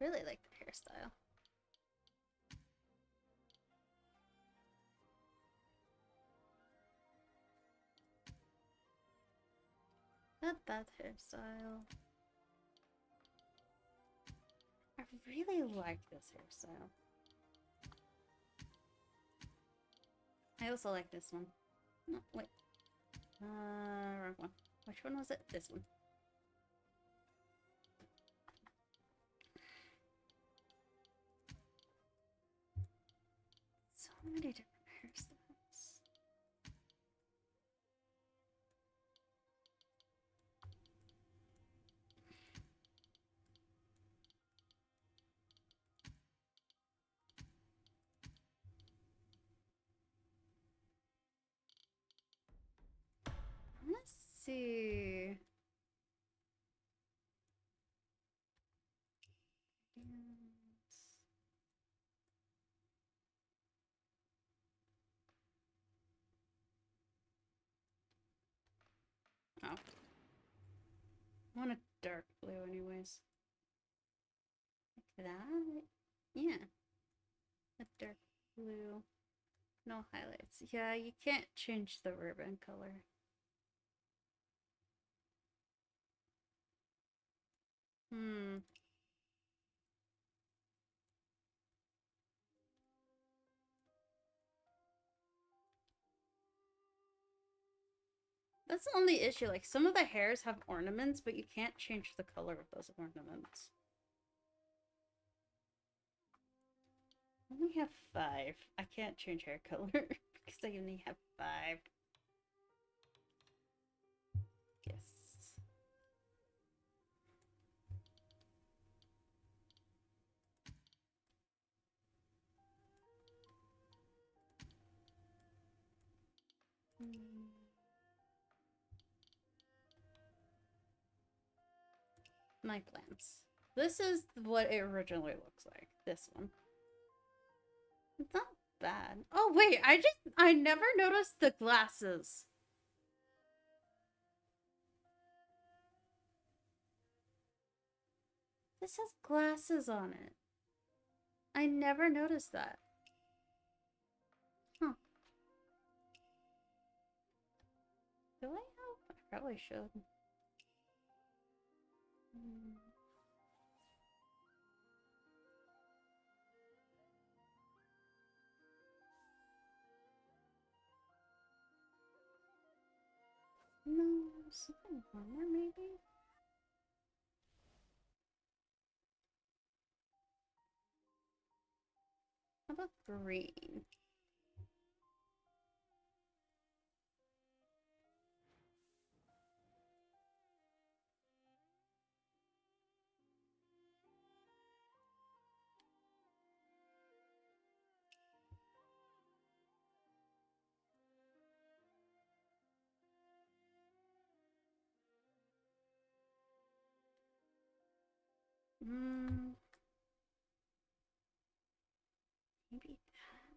Really like the hairstyle. Not that hairstyle. I really like this hairstyle. I also like this one. No, wait. Wrong one. Which one was it? This one. So many different hairstyles. Let's see. Oh. I want a dark blue anyways. Like that? Yeah. A dark blue. No highlights. Yeah, you can't change the ribbon color. That's the only issue. Like, some of the hairs have ornaments, but you can't change the color of those ornaments. I only have 5. I can't change hair color because I only have 5. Yes. My plans. This is what it originally looks like. This one. It's not bad. Oh wait, I never noticed the glasses. This has glasses on it. I never noticed that. Huh. Do I help? I probably should. No, something warmer maybe? How about green? Maybe that.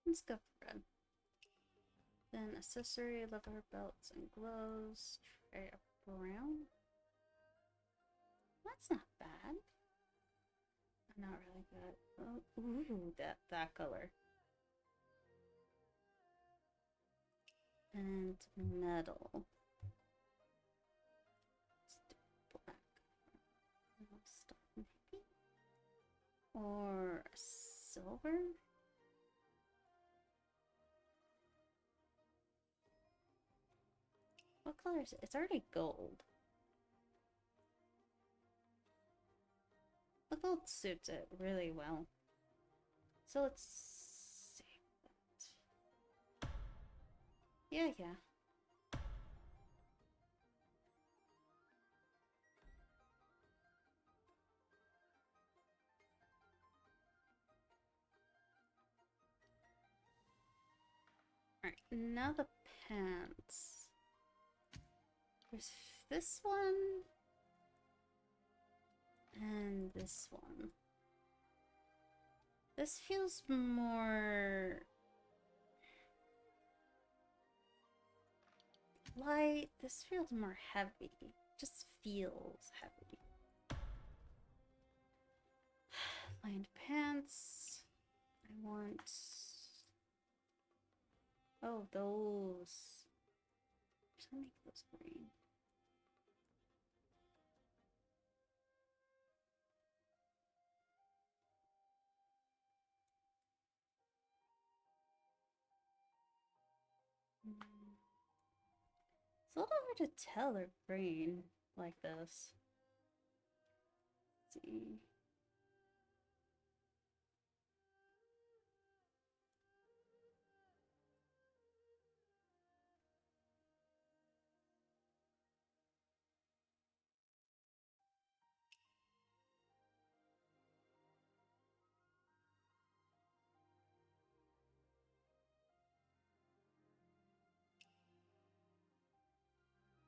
Let's go for red. Then accessory, leather belts and gloves. Try a brown. That's not bad. Not really good. Oh, ooh, that color. And metal. Let's do black. Stuff maybe. Or silver. What color is it? It's already gold. The gold suits it really well. So let's see that. Yeah. Alright, now the pants. There's this one. And this one. This feels more light. This feels more heavy. Just feels heavy. Lined pants. I want... Oh, those. Just gonna make those green. It's a little hard to tell they're green like this. Let's see.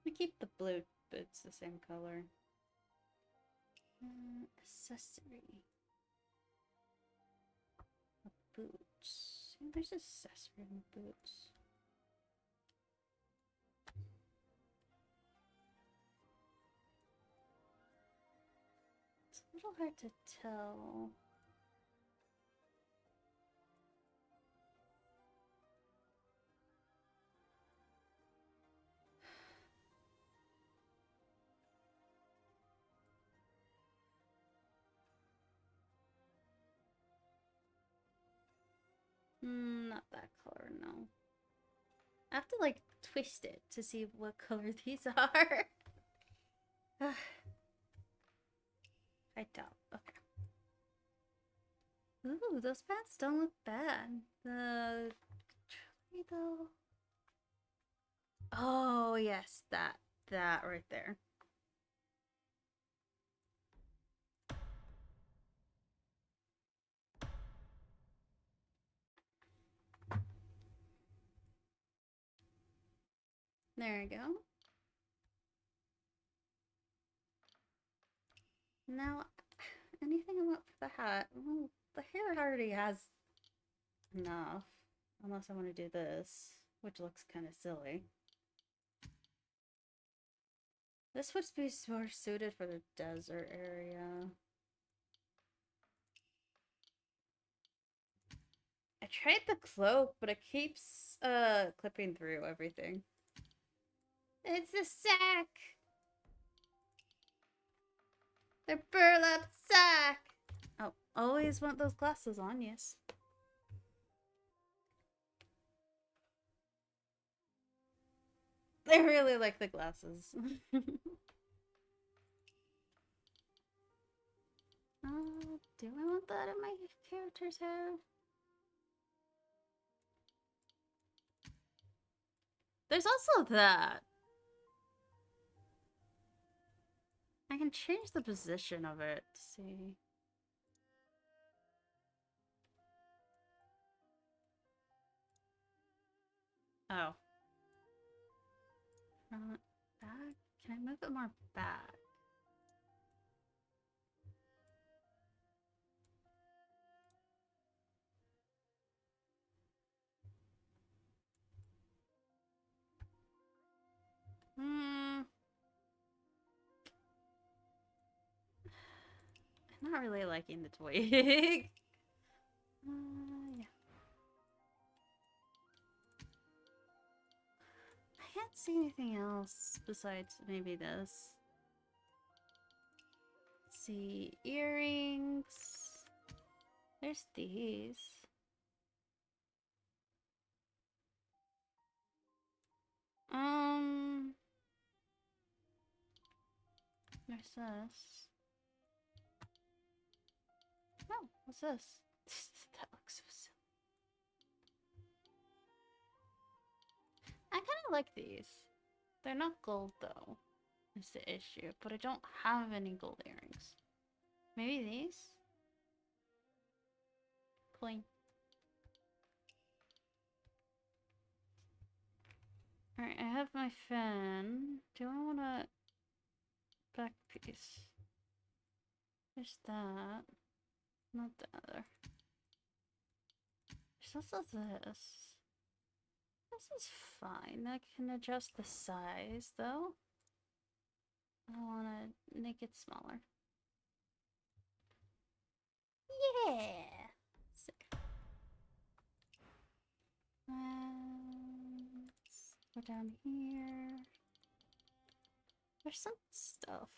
We keep the blue boots the same color. Accessory. Boots. There's accessory in the boots. It's a little hard to tell. Not that color, no. I have to like twist it to see what color these are. I doubt. Okay. Ooh, those pants don't look bad. The though. Oh yes, that right there. There we go. Now, anything I want for the hat? Well, the hair already has enough. Unless I want to do this, which looks kind of silly. This would be more suited for the desert area. I tried the cloak, but it keeps clipping through everything. It's a sack! The burlap sack! Oh, always want those glasses on, yes. I really like the glasses. Do I want that in my character's hair? There's also that. I can change the position of it. See. Oh. Front, back? Can I move it more back? I'm not really liking the twig. Yeah. I can't see anything else besides maybe this. Let's see, earrings. There's these. There's this. Oh, what's this? That looks so silly. I kind of like these. They're not gold though, is the issue. But I don't have any gold earrings. Maybe these? Plain. Alright, I have my fan. Do I want a back piece? There's that. Not the other. There's also this. This is fine. I can adjust the size though. I want to make it smaller. Yeah! Sick. Let's go down here. There's some stuff.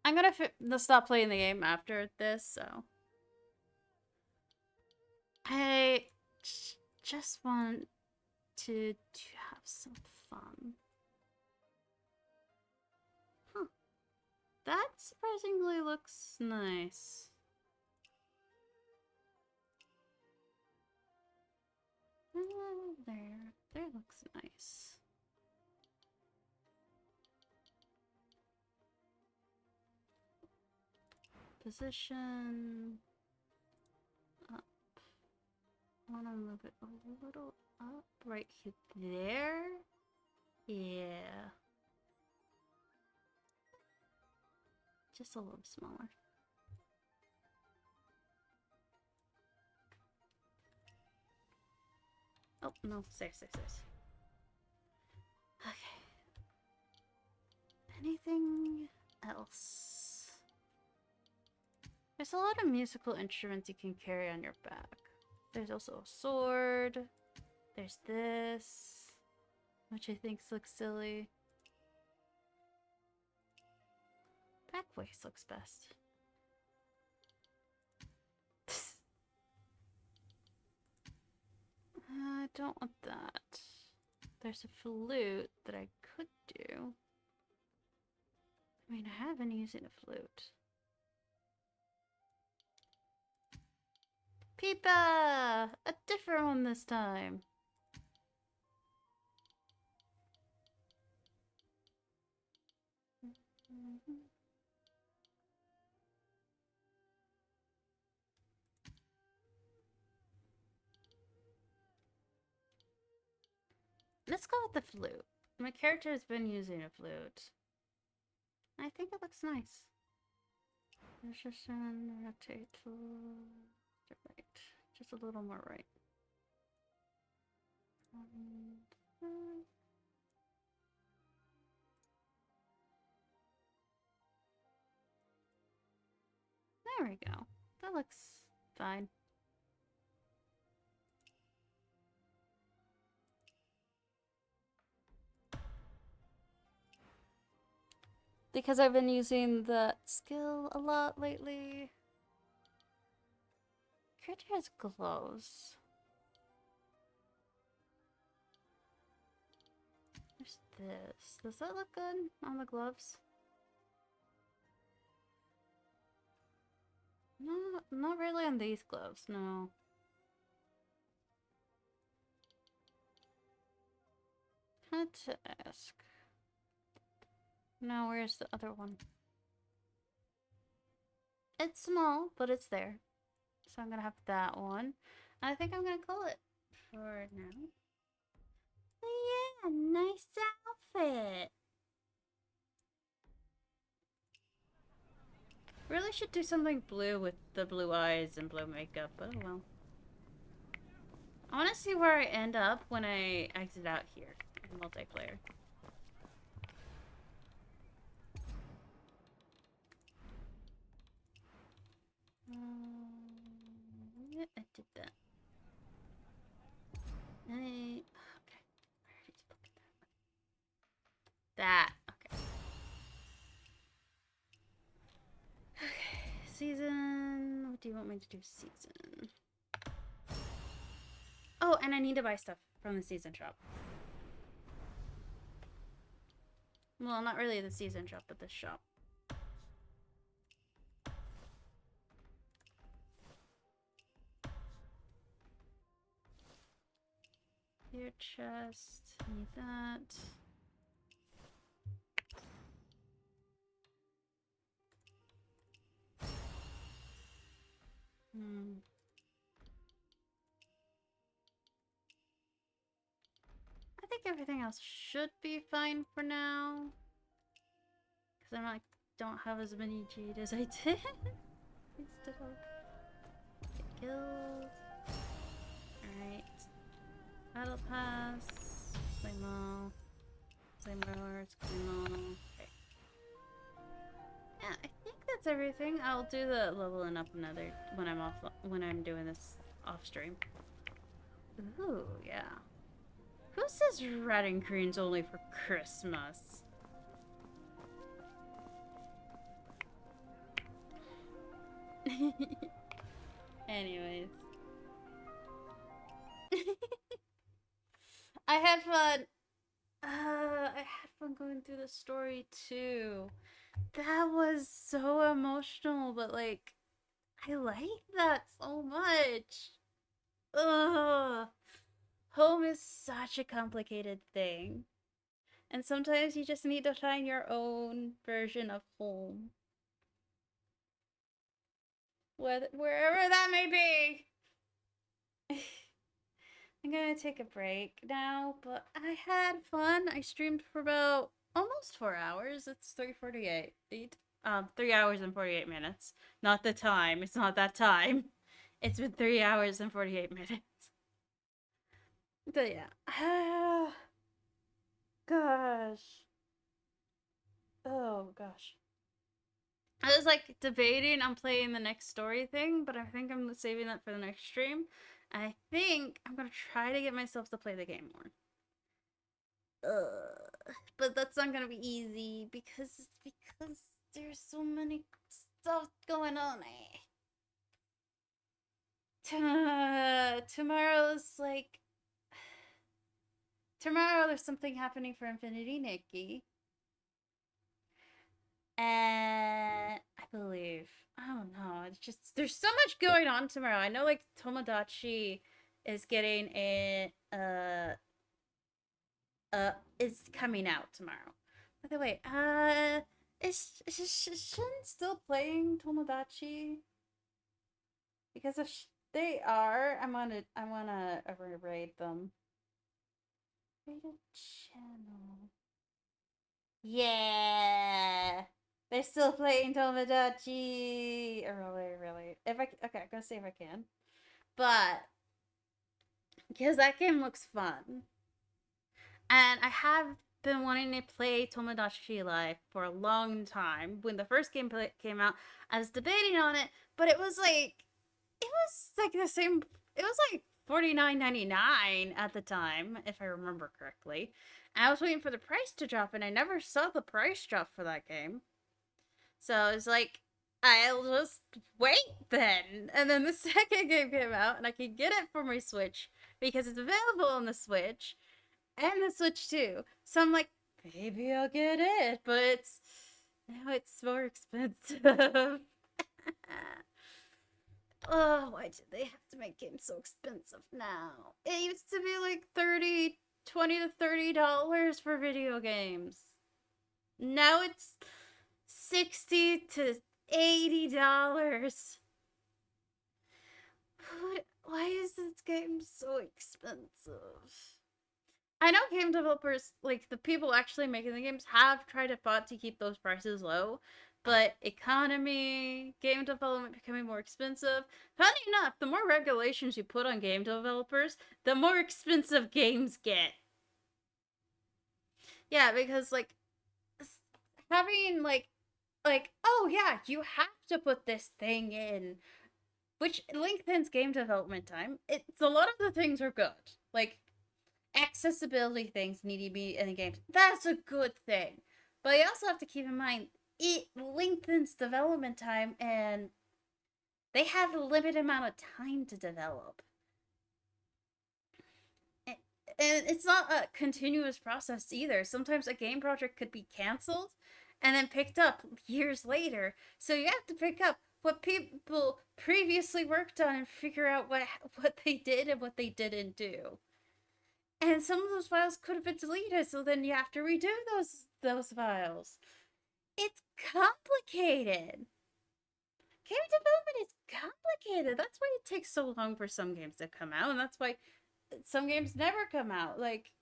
I'm gonna stop playing the game after this, so I just want to have some fun. Huh. That surprisingly looks nice. There looks nice. Position up. I want to move it a little up right here. There? Yeah. Just a little smaller. Oh, no. Stay. Okay. Anything else? There's a lot of musical instruments you can carry on your back. There's also a sword. There's this, which I think looks silly. Back waist looks best. I don't want that. There's a flute that I could do. I mean, I have been using a flute. Peepa! A different one this time. Let's go with the flute. My character has been using a flute. I think it looks nice. Position, rotate to the right. Just a little more right. There we go. That looks fine. Because I've been using that skill a lot lately. Character has gloves. There's this. Does that look good on the gloves? No, not really on these gloves, no. Had to ask. Now, where's the other one? It's small, but it's there. So I'm gonna have that one. I think I'm gonna call it for now. Yeah, nice outfit. Really should do something blue with the blue eyes and blue makeup, but oh well. I want to see where I end up when I exit out here in multiplayer. Yeah, I did that. Okay. Where did you look at that? Okay. Okay. Season. What do you want me to do? Season. Oh, and I need to buy stuff from the season shop. Well, not really the season shop, but the shop. Your chest, need that. everything else should be fine for now. Because don't have as many jade as I did. Instead of get killed. Alright. Battle pass. Claymore. Claymore. Claymore. Okay. Yeah, I think that's everything. I'll do the leveling up another when I'm doing this off stream. Ooh, yeah. Who says red and green's only for Christmas? Anyways. I had fun. I had fun going through the story too. That was so emotional, but like, I like that so much. Ugh. Home is such a complicated thing. And sometimes you just need to find your own version of home. Wherever that may be. I'm gonna take a break now, but I had fun. I streamed for about almost 4 hours. It's 3:48. 3 hours and 48 minutes. Not the time. It's not that time. It's been 3 hours and 48 minutes. But yeah. Gosh. Oh gosh. I was like debating on playing the next story thing, but I think I'm saving that for the next stream. I think I'm gonna try to get myself to play the game more. But that's not gonna be easy because there's so many stuff going on. Tomorrow there's something happening for Infinity Nikki. And I believe, I don't know, it's just, there's so much going on tomorrow. I know like Tomodachi is getting a, is coming out tomorrow. By the way, is Shin still playing Tomodachi? Because if they are, I wanna raid them. Rated channel. Yeah, they're still playing Tomodachi. Really. Okay, I'm gonna see if I can. But because that game looks fun, and I have been wanting to play Tomodachi Life for a long time. When the first game came out, I was debating on it, but it was like the same. It was like $49.99 at the time, if I remember correctly. And I was waiting for the price to drop, and I never saw the price drop for that game. So I was like, I'll just wait then. And then the second game came out, and I could get it for my Switch because it's available on the Switch and the Switch 2. So I'm like, maybe I'll get it, but now it's more expensive. Oh, why did they have to make games so expensive now? It used to be like $20 to $30 for video games. Now it's $60 to $80. Why is this game so expensive? I know game developers, like the people actually making the games, have tried to keep those prices low. But economy, game development becoming more expensive. Funny enough, the more regulations you put on game developers, the more expensive games get. Yeah, because like having like oh yeah, you have to put this thing in, which lengthens game development time. It's a lot of the things are good. Like accessibility things need to be in the games. That's a good thing. But you also have to keep in mind it lengthens development time, and they have a limited amount of time to develop. And it's not a continuous process either. Sometimes a game project could be canceled and then picked up years later. So you have to pick up what people previously worked on and figure out what they did and what they didn't do. And some of those files could have been deleted, so then you have to redo those files. It's complicated. Game development is complicated. That's why it takes so long for some games to come out, and that's why some games never come out. Like,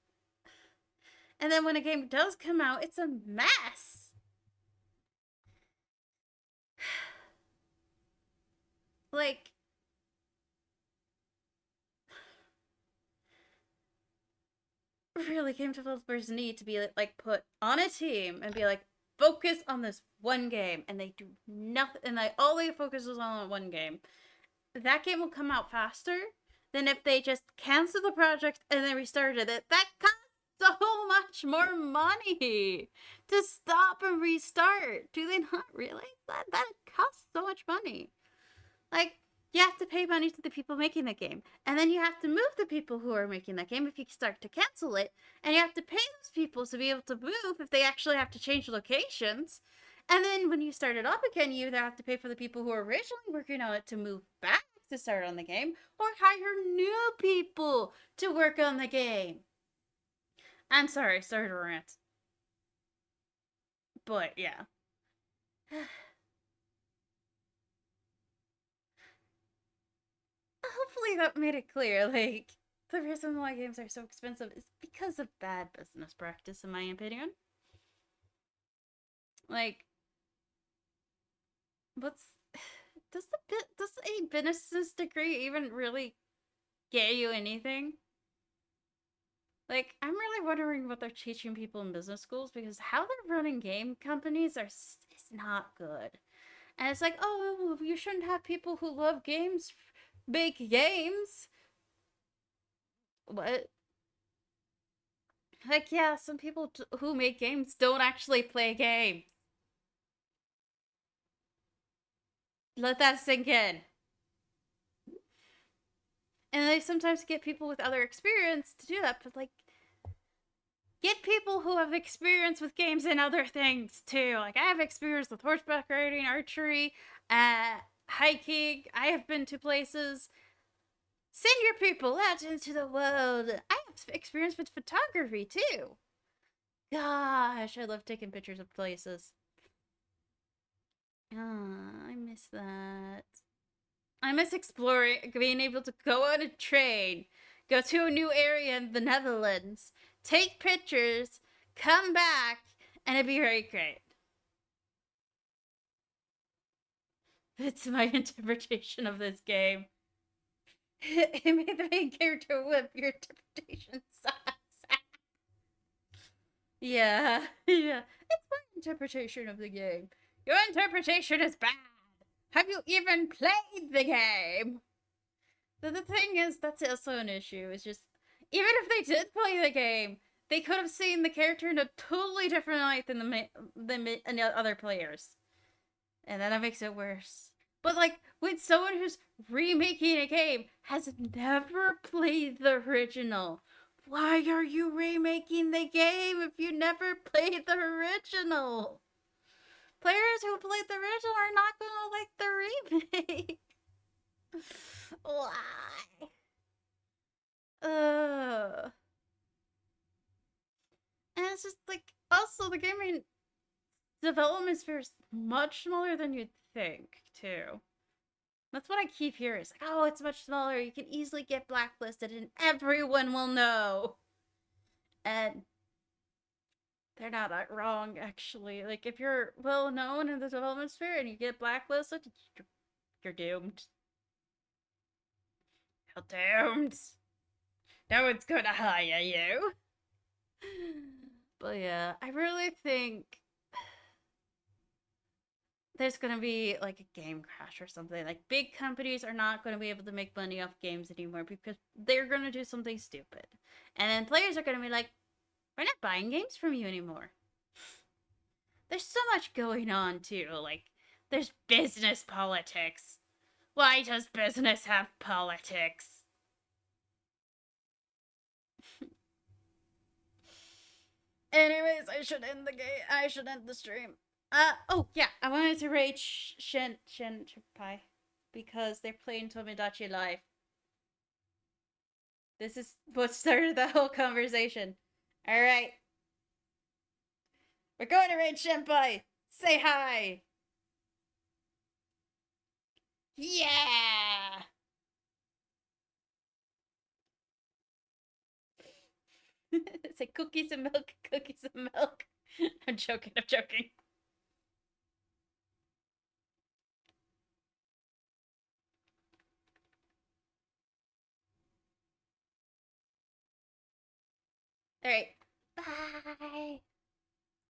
And then when a game does come out, it's a mess. Like, really, game developers need to be like put on a team and be like, focus on this one game, and they do nothing, and all they focus is on one game. That game will come out faster than if they just cancel the project and then restarted it. That costs so much more money to stop and restart. Do they not realize that? That costs so much money. Like, you have to pay money to the people making the game, and then you have to move the people who are making that game if you start to cancel it, and you have to pay those people to be able to move if they actually have to change locations. And then when you start it up again, you either have to pay for the people who are originally working on it to move back to start on the game, or hire new people to work on the game. I'm sorry to rant. But yeah. Hopefully that made it clear. Like, the reason why games are so expensive is because of bad business practice, in my opinion. Like, does a business degree even really get you anything? Like, I'm really wondering what they're teaching people in business schools, because how they're running game companies is not good. And it's like, oh, you shouldn't have people who love games make games. What? Like, yeah, some people who make games don't actually play games. Let that sink in. And they sometimes get people with other experience to do that, but like, get people who have experience with games and other things too. Like, I have experience with horseback riding, archery, hiking. I have been to places. Send your people out into the world. I have experience with photography too. Gosh, I love taking pictures of places. I miss that. I miss exploring, being able to go on a train, go to a new area in the Netherlands, take pictures, come back, and it'd be very great. That's my interpretation of this game. It made the main character whip. Your interpretation sucks. Yeah. It's my interpretation of the game. Your interpretation is bad. Have you even played the game? The thing is, that's also an issue. It's just, even if they did play the game, they could have seen the character in a totally different light than the other players. And then that makes it worse. But like, when someone who's remaking a game has never played the original, why are you remaking the game if you never played the original? Players who played the original are not gonna like the remake. Why? And it's just like, also the gaming development sphere is much smaller than you'd think, too. That's what I keep hearing. It's like, oh, it's much smaller. You can easily get blacklisted and everyone will know. And they're not that wrong, actually. Like, if you're well known in the development sphere and you get blacklisted, you're doomed. You're doomed. No one's gonna hire you. But yeah, I really think there's gonna be like a game crash or something. Like, big companies are not gonna be able to make money off games anymore because they're gonna do something stupid. And then players are gonna be like, we're not buying games from you anymore. There's so much going on too. Like, there's business politics. Why does business have politics? Anyways, I should end the stream. Oh yeah, I wanted to rate Shenpai because they're playing Tomodachi Life. This is what started the whole conversation. Alright. We're going to raid Shenpai! Say hi! Yeah! Say cookies and milk, cookies and milk. I'm joking, I'm joking. Alright. Bye.